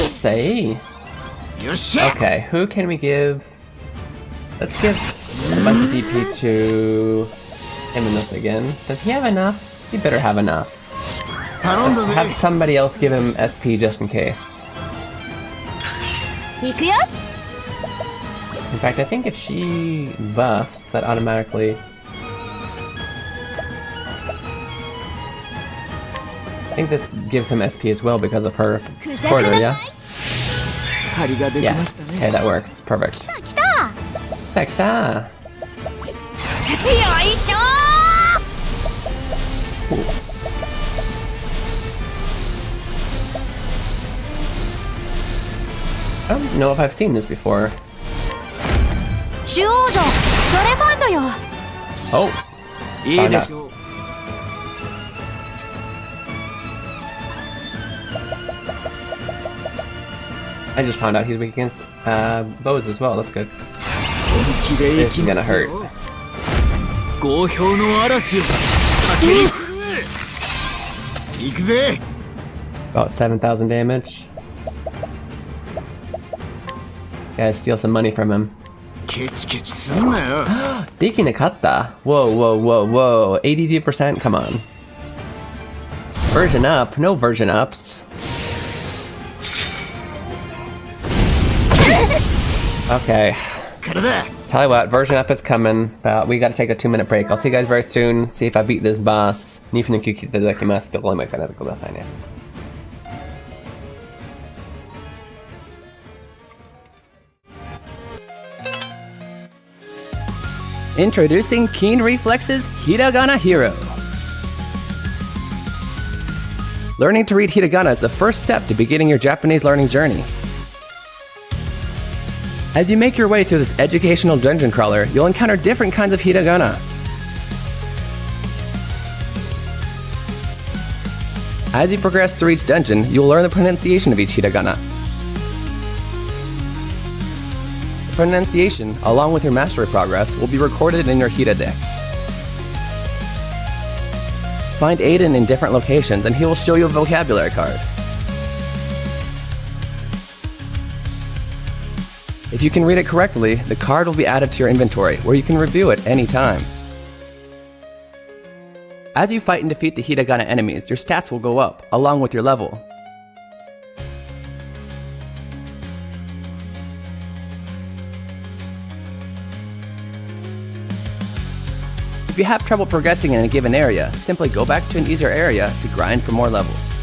Say. Okay, who can we give? Let's give a bunch of DP to him in this again. Does he have enough? He better have enough. Let's have somebody else give him SP just in case. In fact, I think if she buffs, that automatically... I think this gives him SP as well because of her supporter, yeah? Yes, okay, that works. Perfect. Tekta! I don't know if I've seen this before. Oh! Found out. I just found out he's weak against bows as well, that's good. This is gonna hurt. About 7,000 damage. Gotta steal some money from him. Diki Nakata! Whoa, whoa, whoa, whoa. 82%? Come on. Version up? No version ups. Okay. Tell you what, version up is coming, but we gotta take a 2-minute break. I'll see you guys very soon, see if I beat this boss. Introducing Keen Reflex's Hiragana Hero. Learning to read hiragana is the first step to beginning your Japanese learning journey. As you make your way through this educational dungeon crawler, you'll encounter different kinds of hiragana. As you progress through each dungeon, you'll learn the pronunciation of each hiragana. The pronunciation, along with your mastery progress, will be recorded in your Hiradex. Find Aiden in different locations and he will show you a vocabulary card. If you can read it correctly, the card will be added to your inventory, where you can review it any time. As you fight and defeat the hiragana enemies, your stats will go up, along with your level. If you have trouble progressing in a given area, simply go back to an easier area to grind for more levels.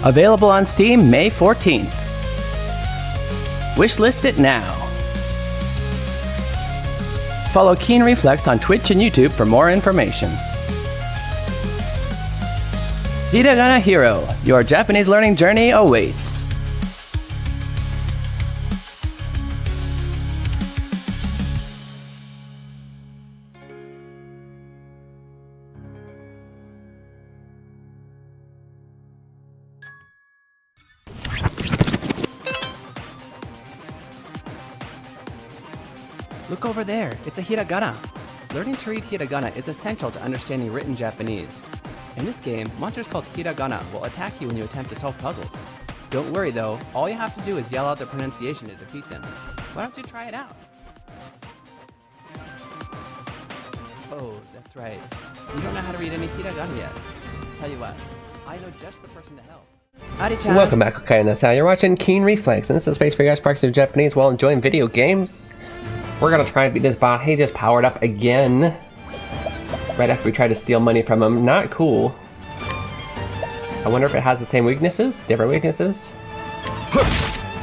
Available on Steam May 14th. Wishlist it now. Follow Keen Reflex on Twitch and YouTube for more information. Hiragana Hero, your Japanese learning journey awaits. Look over there, it's a hiragana. Learning to read hiragana is essential to understanding written Japanese. In this game, monsters called hiragana will attack you when you attempt to solve puzzles. Don't worry though, all you have to do is yell out the pronunciation to defeat them. Why don't you try it out? Oh, that's right. You don't know how to read any hiragana yet. Tell you what, I know just the person to help. Ari-chan. Welcome back, okay, you're watching Keen Reflex, and this is a space for you guys practicing Japanese while enjoying video games. We're gonna try and beat this bot. He just powered up again. Right after we tried to steal money from him. Not cool. I wonder if it has the same weaknesses? Different weaknesses?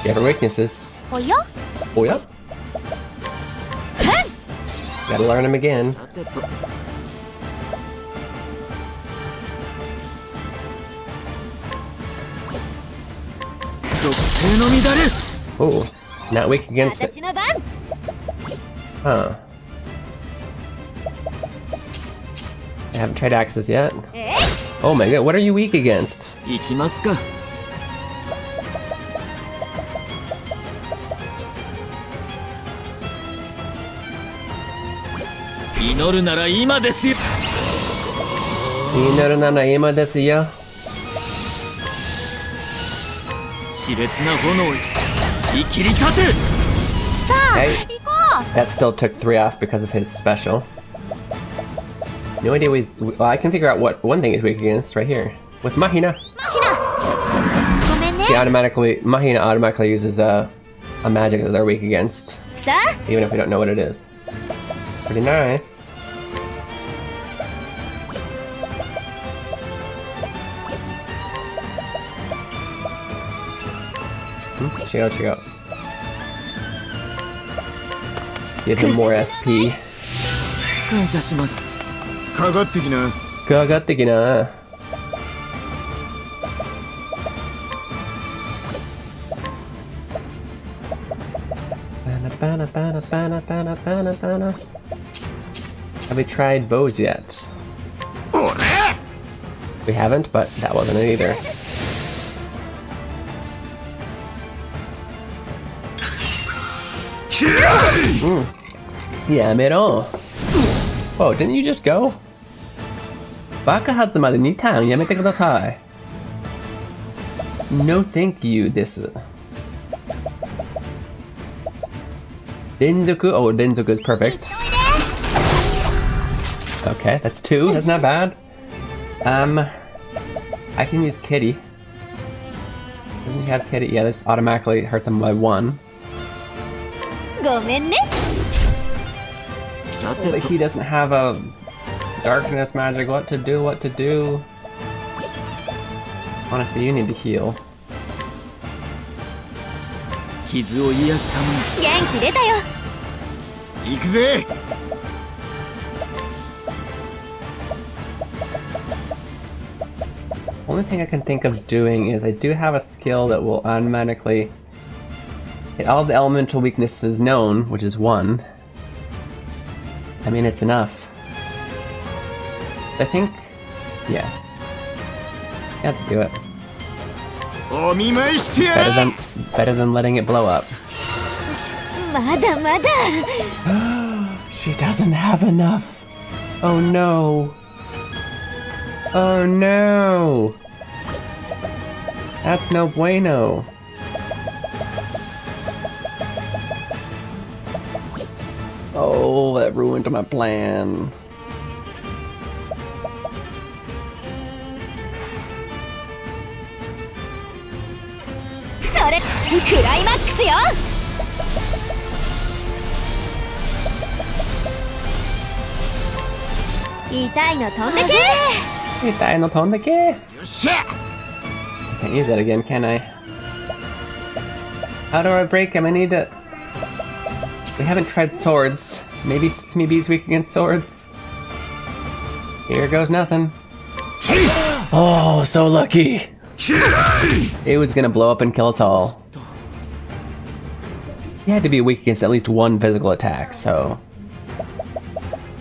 Different weaknesses. Oh yeah? Oh yeah? Gotta learn him again. Oh, not weak against it. Huh. I haven't tried axes yet. Oh my god, what are you weak against? Inoru nara ima desu yo. Hey, that still took 3 off because of his special. No idea well, I can figure out what one thing is weak against right here. With Mahina. Mahina automatically uses a magic that they're weak against. Even if we don't know what it is. Pretty nice. Chigo. Give him more SP. かかってきな。かかってきな。Have we tried bows yet? We haven't, but that wasn't it either. Yeah, mero. Whoa, didn't you just go? Baka Hatsumade ni tan yamete kudasai. No thank you, desu. Renzoku, oh, Renzoku is perfect. Okay, that's 2, that's not bad. I can use Kitty. Doesn't he have Kitty? Yeah, this automatically hurts him by 1. But he doesn't have a darkness magic. What to do? Honestly, you need to heal. Only thing I can think of doing is I do have a skill that will automatically hit all the elemental weaknesses known, which is 1. I mean, it's enough. I think, yeah. Let's do it. Better than letting it blow up. She doesn't have enough. Oh no. Oh no. That's no bueno. Oh, that ruined my plan. Can't use that again, can I? How do I break him? I need to... We haven't tried swords. Maybe he's weak against swords. Here goes nothing. Oh, so lucky. It was gonna blow up and kill us all. He had to be weak against at least one physical attack, so...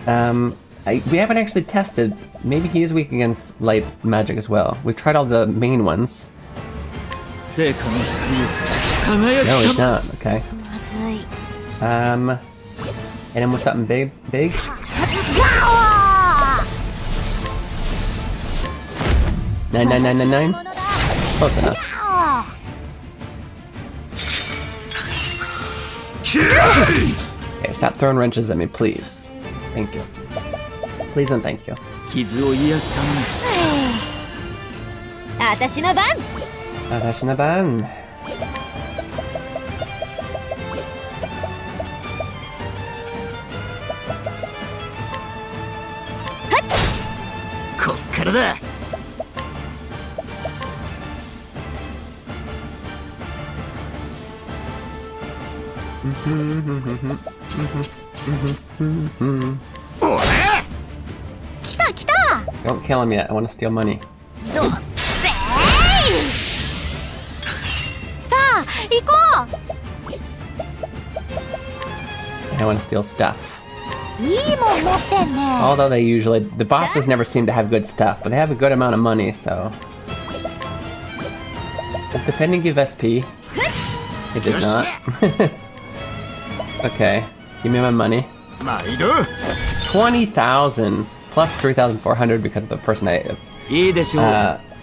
we haven't actually tested. Maybe he is weak against light magic as well. We've tried all the main ones. No, he's not. Okay. Hit him with something big? 9999? Close enough. Okay, stop throwing wrenches at me, please. Thank you. Please and thank you. 私の番。私の番。こっからだ。おれ！来た来た。 Don't kill him yet. I want to steal money. どっせーい。さあ行こ I want to steal stuff. う。いいもん持ってんね。 Although they usually... The bosses never seem to have good stuff, but they have a good amount of money, so... Does defending give SP? It does not. Okay. Give me my money. 毎度。 20,000 plus 3,400 because of the person I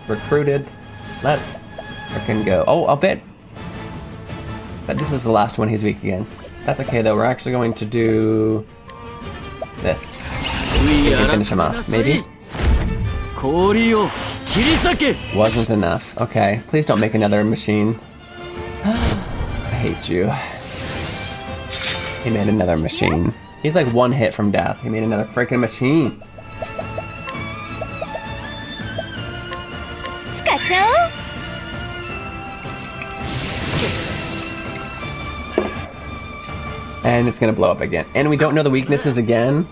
recruited. Let's frickin' go. Oh, I'll bet. But this is the last one he's weak against. That's okay though. We're actually going to do this. We can finish him off. Maybe. Wasn't enough. Okay. Please don't make another machine. I hate you. He made another machine. He's like one hit from death. He made another freaking machine. 使っちゃおう。 And it's gonna blow up again. And we don't know the weaknesses again.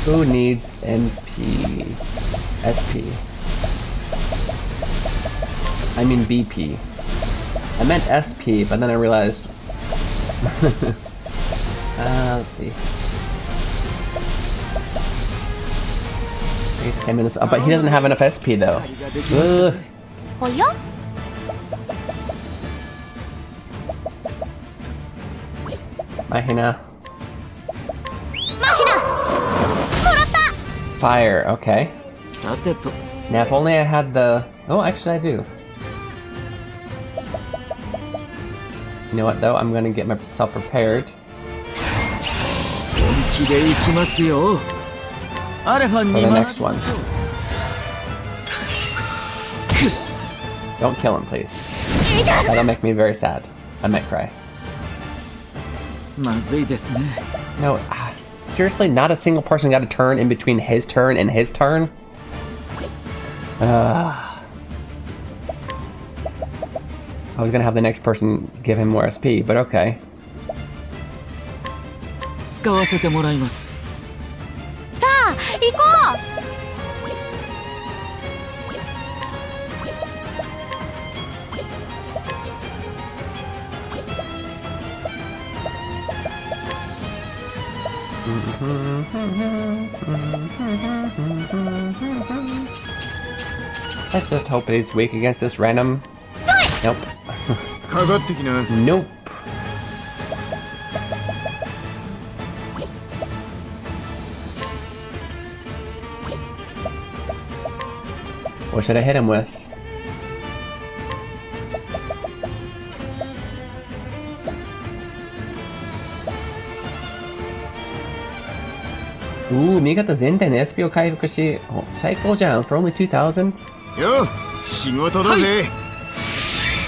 Who needs NP? SP. I mean BP. I meant SP, but then I realized... let's see. He's 10 minutes. Oh, but he doesn't have enough SP though. Ugh. おや？ Mahina. マヒナ。もらった。 Fire, okay. Now if only I had the... Oh, actually I do. You know what though? I'm gonna get myself prepared. For the next one. Don't kill him, please. That'll make me very sad. I might cry. No, seriously, not a single person got a turn in between his turn and his turn? I was gonna have the next person give him more SP, but okay. 使わせてもらいます。さあ行こう。 Let's just hope he's weak against this random. Nope. Nope. What should I hit him with? Ooh, 見事全体の SP を回復し、oh, 最高じゃん for only 2,000? よ、仕事だぜ。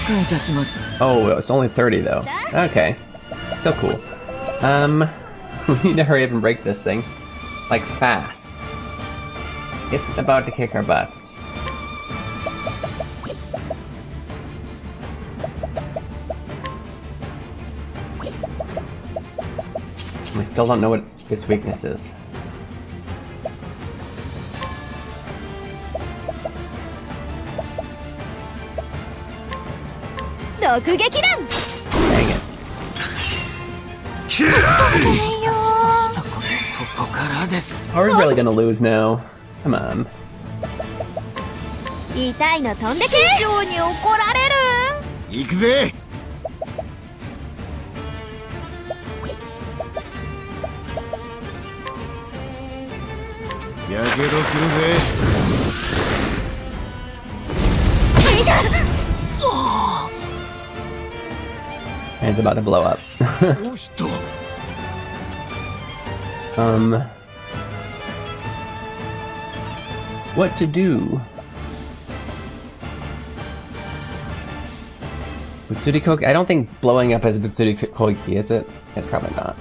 感謝します。 Oh, it's only 30 though. Okay. Still cool. We need to hurry up and break this thing. Like, fast. It's about to kick our butts. We still don't know what its weakness is. Dang it. Are we really gonna lose now? Come on. 痛いの飛んでけ。師匠に怒られる。行くぜ。やけどするぜ。 And it's about to blow up. どうした？ What to do? Butsuri Koki? I don't think blowing up is Butsuri Koki, is it? It's probably not.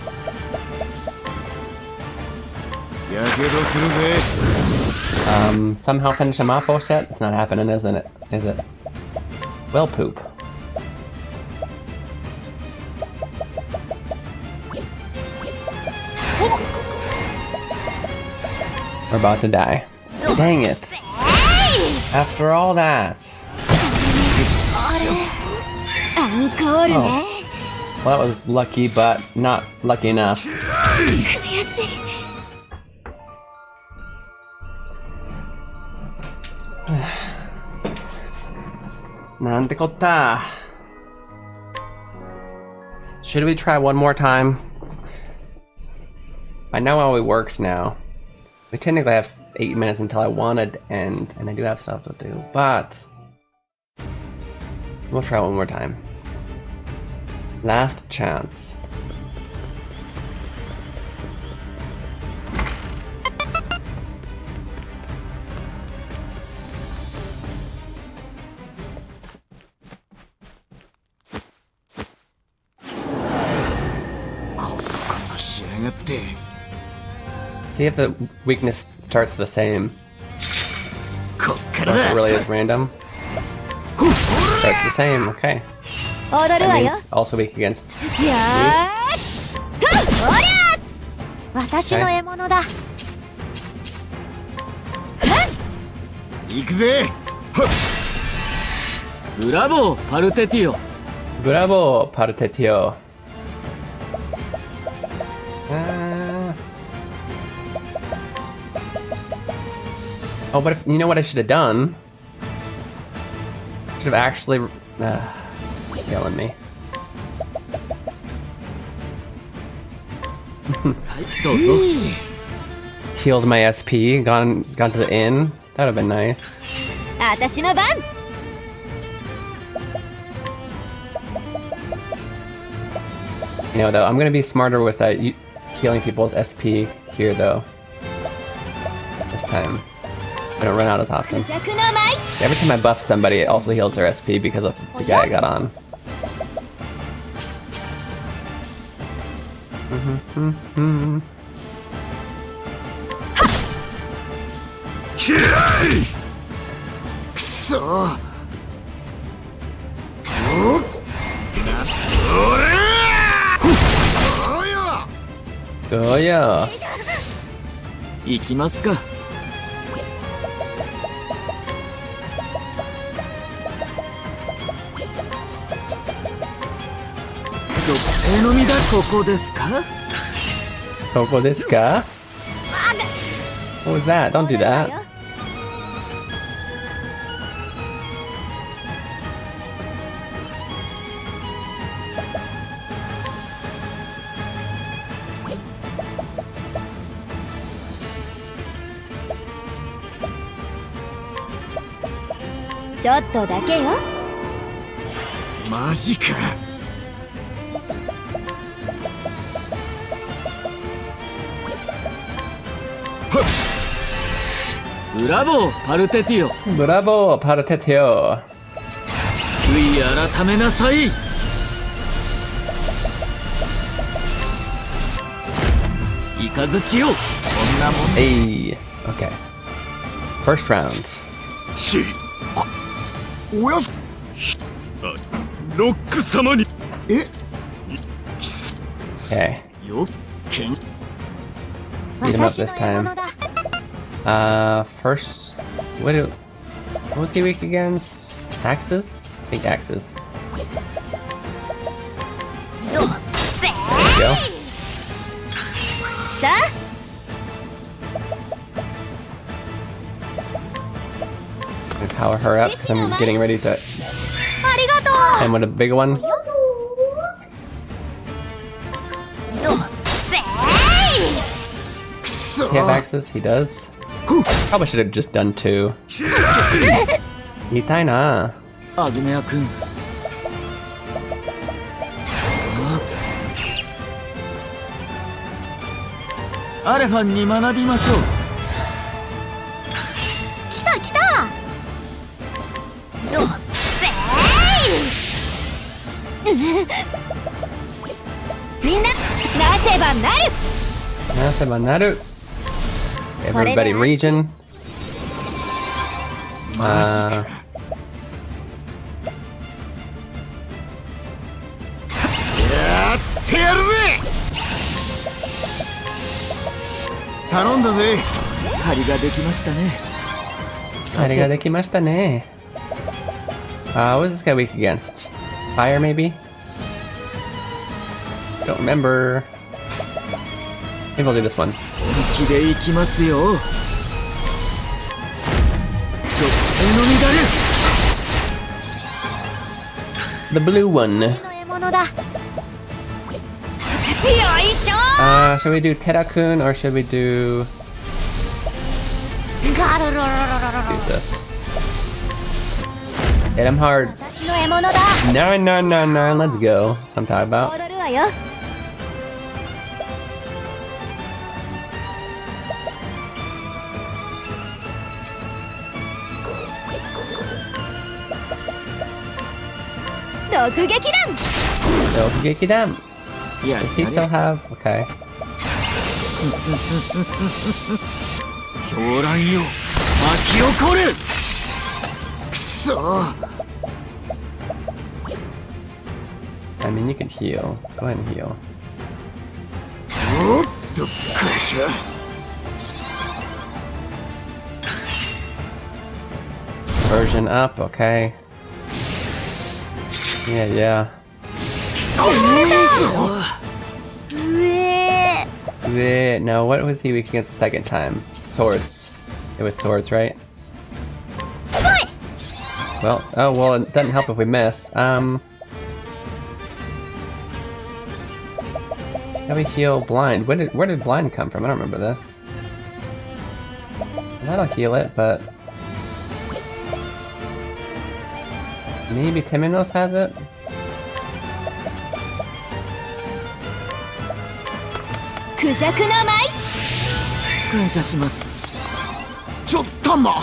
やけどするぜ。 Somehow finish him off, Oshet? It's not happening, isn't it? Is it? Well, poop. We're about to die. Dang it. After all that. Oh. Well, that was lucky, but not lucky enough. Nante kotta. Should we try one more time? I know how it works now. We technically have 8 minutes until I wanted to end, and I do have stuff to do, but we'll try one more time. Last chance. See if the weakness starts the same. Or if it really is random. Starts the same, okay. That means also weak against weak. Bravo, Partetio. Bravo, Partetio. Oh, but if, you know what I should have done? Should have actually killing me. Healed my SP, gone to the inn. That would have been nice. You know, though, I'm gonna be smarter with healing people's SP here, though. This time. I don't run out as often. Every time I buff somebody, it also heals their SP because of the guy I got on. Oh yeah. 行きますか。属性のみだ。ここですか？ここですか? What was that? Don't do that. Majika. Bravo, Partetio. Bravo, Partetio. 悔い改めなさい。イカズチよ。こんなもん。 Hey. Okay. First round. おやすロック様に。え Okay. よっけん Beat him up this time. First, what was he weak against? Axes? I think axes. There you go. Gonna power her up because I'm getting ready to end with a big one. He have axes? He does. Probably should have just done 2. 痛いな。アズメヤ君。アレファンに学びましょう。来た来た。どうせみんななせばなる。なせばなる。Everybody region. やってやるぜ。頼んだぜ。針ができましたね。あれができましたね。What was this guy weak against? Fire, maybe? Don't remember. Maybe I'll do this one. 本気でいきますよ。属性の乱れ。 The blue one. の獲物だ。よいしょ。 Should we do Terakun or should we do... ガロロロロロロロ。 Use this. Hit him hard. 私の獲物だ。 No, no, no, no. Let's go. That's what I'm talking about. 踊るわよ。毒撃弾。 Don't get them. いや He still have... Okay. 狂乱よ。巻き起こる。くそ。 I mean, you can heal. Go ahead and heal. おっと、クラッシュ。 Version up, okay. Yeah, yeah. No, what was he weak against the second time? Swords. It was swords, right? Well, oh well, it doesn't help if we miss. How do we heal blind? Where did blind come from? I don't remember this. That'll heal it, but maybe Timinos has it? Kujaku no mai. 感謝します。ちょっとま。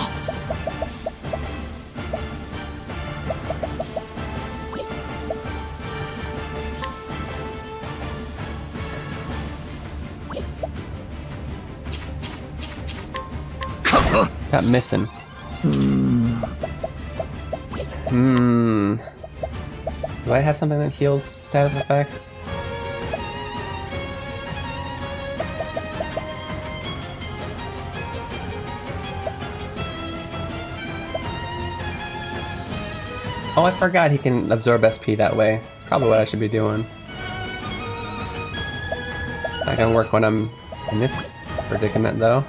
Got missing. Do I have something that heals status effects? Oh, I forgot he can absorb SP that way. Probably what I should be doing. Not gonna work when I'm in this predicament though.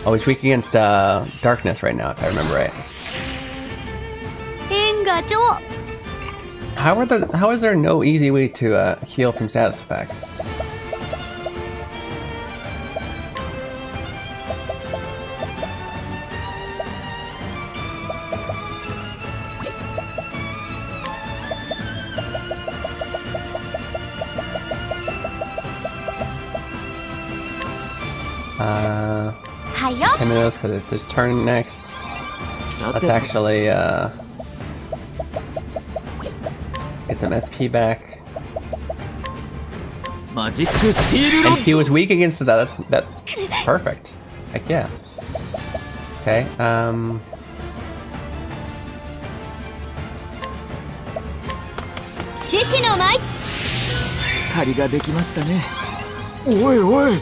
Oh, he's weak against darkness right now, if I remember right. 縁が超。 How is there no easy way to heal from status effects? Timinos, because it's his turn next. Let's actually Get some SP back. マジックスティールロ And ッ he ド was weak against that. That's perfect. Heck yeah. Okay. 獅子の舞。借りができましたね。おいおい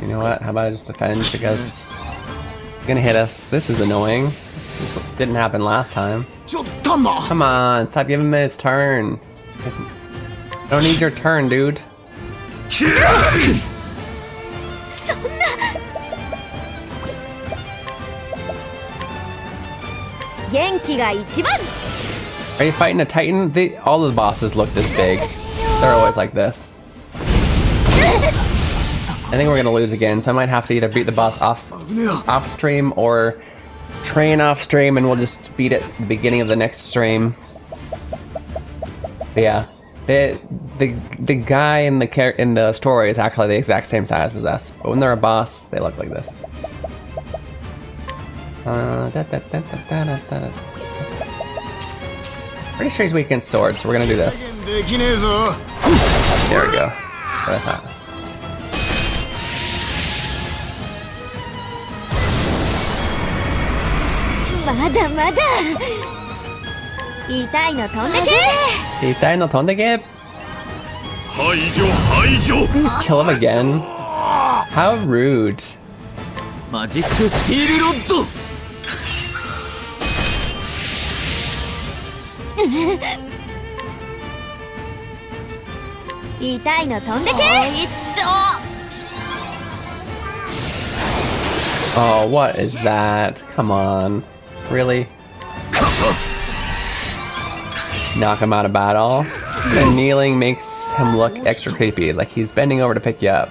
You know what? How about I just defend because you're gonna hit us. This is annoying. This didn't happen last time. ちょっとも Come on, stop giving him his turn. Don't need your turn, dude. そんな。元気が一番。 Are you fighting a Titan? All the bosses look this big. They're always like this. I think we're gonna lose again, so I might have to either beat the boss off stream or train off stream, and we'll just beat it at the beginning of the next stream. But yeah, the guy in the story is actually the exact same size as us, but when they're a boss, they look like this. Pretty sure he's weak against swords, so we're gonna do this. できねえぞ There we go. That's what I thought. まだまだ。痛いの飛んでけ。痛いの飛んでけ。排除排除 Please kill him again. How rude. マジックスティールロッド。痛いの飛んでけ。一丁。 Oh, what is that? Come on. Really? Knock him out of battle. And kneeling makes him look extra creepy, like he's bending over to pick you up.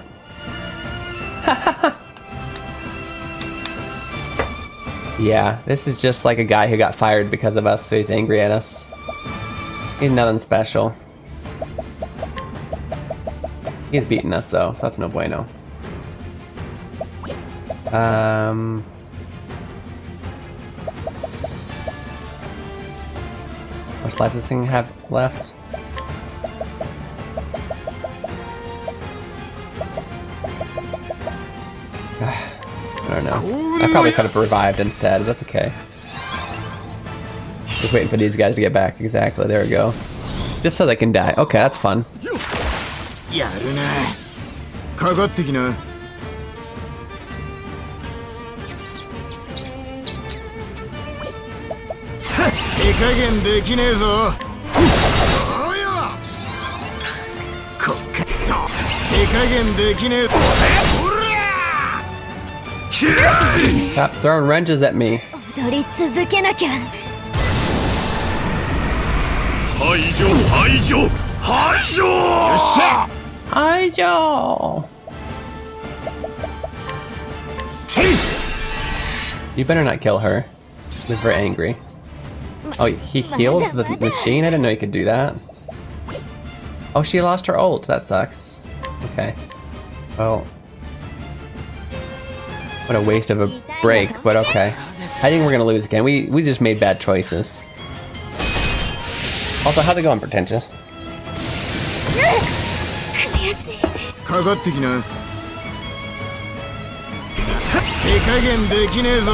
Yeah, this is just like a guy who got fired because of us, so he's angry at us. He's nothing special. He's beaten us though, so that's no bueno. How much life does this thing have left? I don't know. I probably could have revived instead. That's okay. Just waiting for these guys to get back. Exactly. There we go. Just so they can die. Okay, that's fun. やるなかかってきな 手加減できねえぞそうよこっかと手加減できねえぞほら Stop throwing wrenches at me. 踊り続けなきゃ。排除排除排除よっしゃ Hi-Joe! You better not kill her. She's very angry. Oh, he healed the machine? I didn't know he could do that. Oh, she lost her ult. That sucks. Okay. Well... What a waste of a break, but okay. I think we're gonna lose again. We just made bad choices. Also, how's it going, Pretentious? かかってきな手加減できねえぞ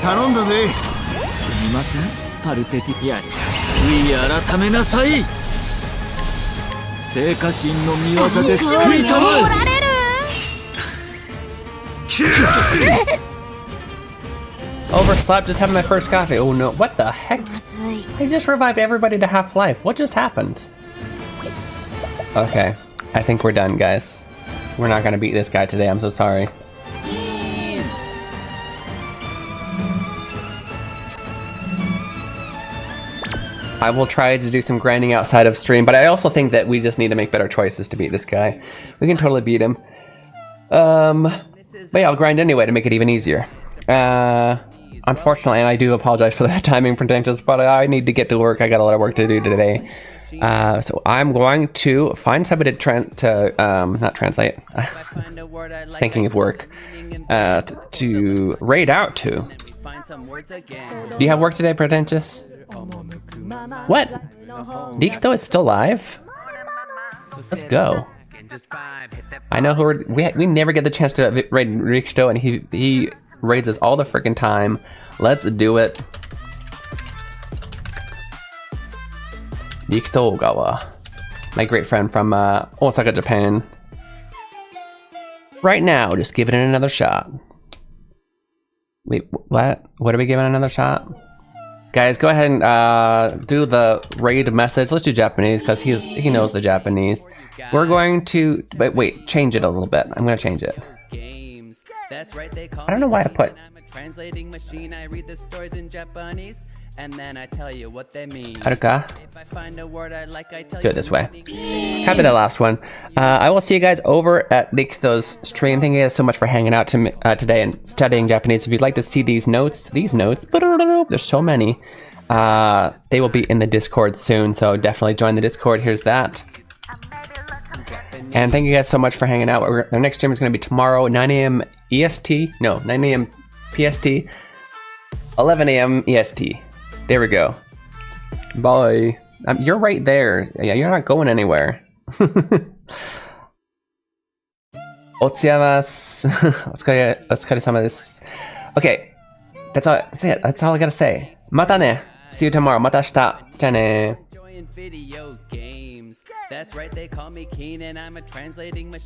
頼んだぜすみませんパルテティピアに悔い改めなさい聖火神の御業で救いたまえ Overslept, just having my first coffee. Oh no, what the heck? I just revived everybody to half life. What just happened? Okay, I think we're done, guys. We're not gonna beat this guy today, I'm so sorry. I will try to do some grinding outside of stream, but I also think that we just need to make better choices to beat this guy. We can totally beat him. But yeah, I'll grind anyway to make it even easier. Unfortunately, and I do apologize for the timing, Pretentious, but I need to get to work. I got a lot of work to do today. So I'm going to find somebody to not translate. Thinking of work. To raid out to. Do you have work today, Pretentious? What? Nikito is still alive? Let's go. I know who we never get the chance to raid Nikito, and he raids us all the freaking time. Let's do it. Nikito Ogawa, my great friend from Osaka, Japan. Right now, just give it another shot. Wait, what? What are we giving another shot? Guys, go ahead and do the raid message. Let's do Japanese because he knows the Japanese. We're going to wait, change it a little bit. I'm gonna change it. I don't know why I put. Translating machine, I read the stories in Japanese, and then I tell you what they mean. Haruka. If I find a word I like, I tell do it this way. Copy the last one. I will see you guys over at Nikito's stream. Thank you guys so much for hanging out today and studying Japanese. If you'd like to see these notes, there's so many. They will be in the Discord soon, so definitely join the Discord. Here's that. And thank you guys so much for hanging out. Our next stream is going to be tomorrow, 9 a.m. EST. No, 9 a.m. PST, 11 a.m. EST. There we go. Bye. You're right there. Yeah, you're not going anywhere. Otsuyamasu. Otsukaresama desu. Okay, that's it. That's all I gotta say. Mata ne. See you tomorrow. Mata shita. Ja ne. Video games. That's right, they call me Keen, and I'm a translating machine.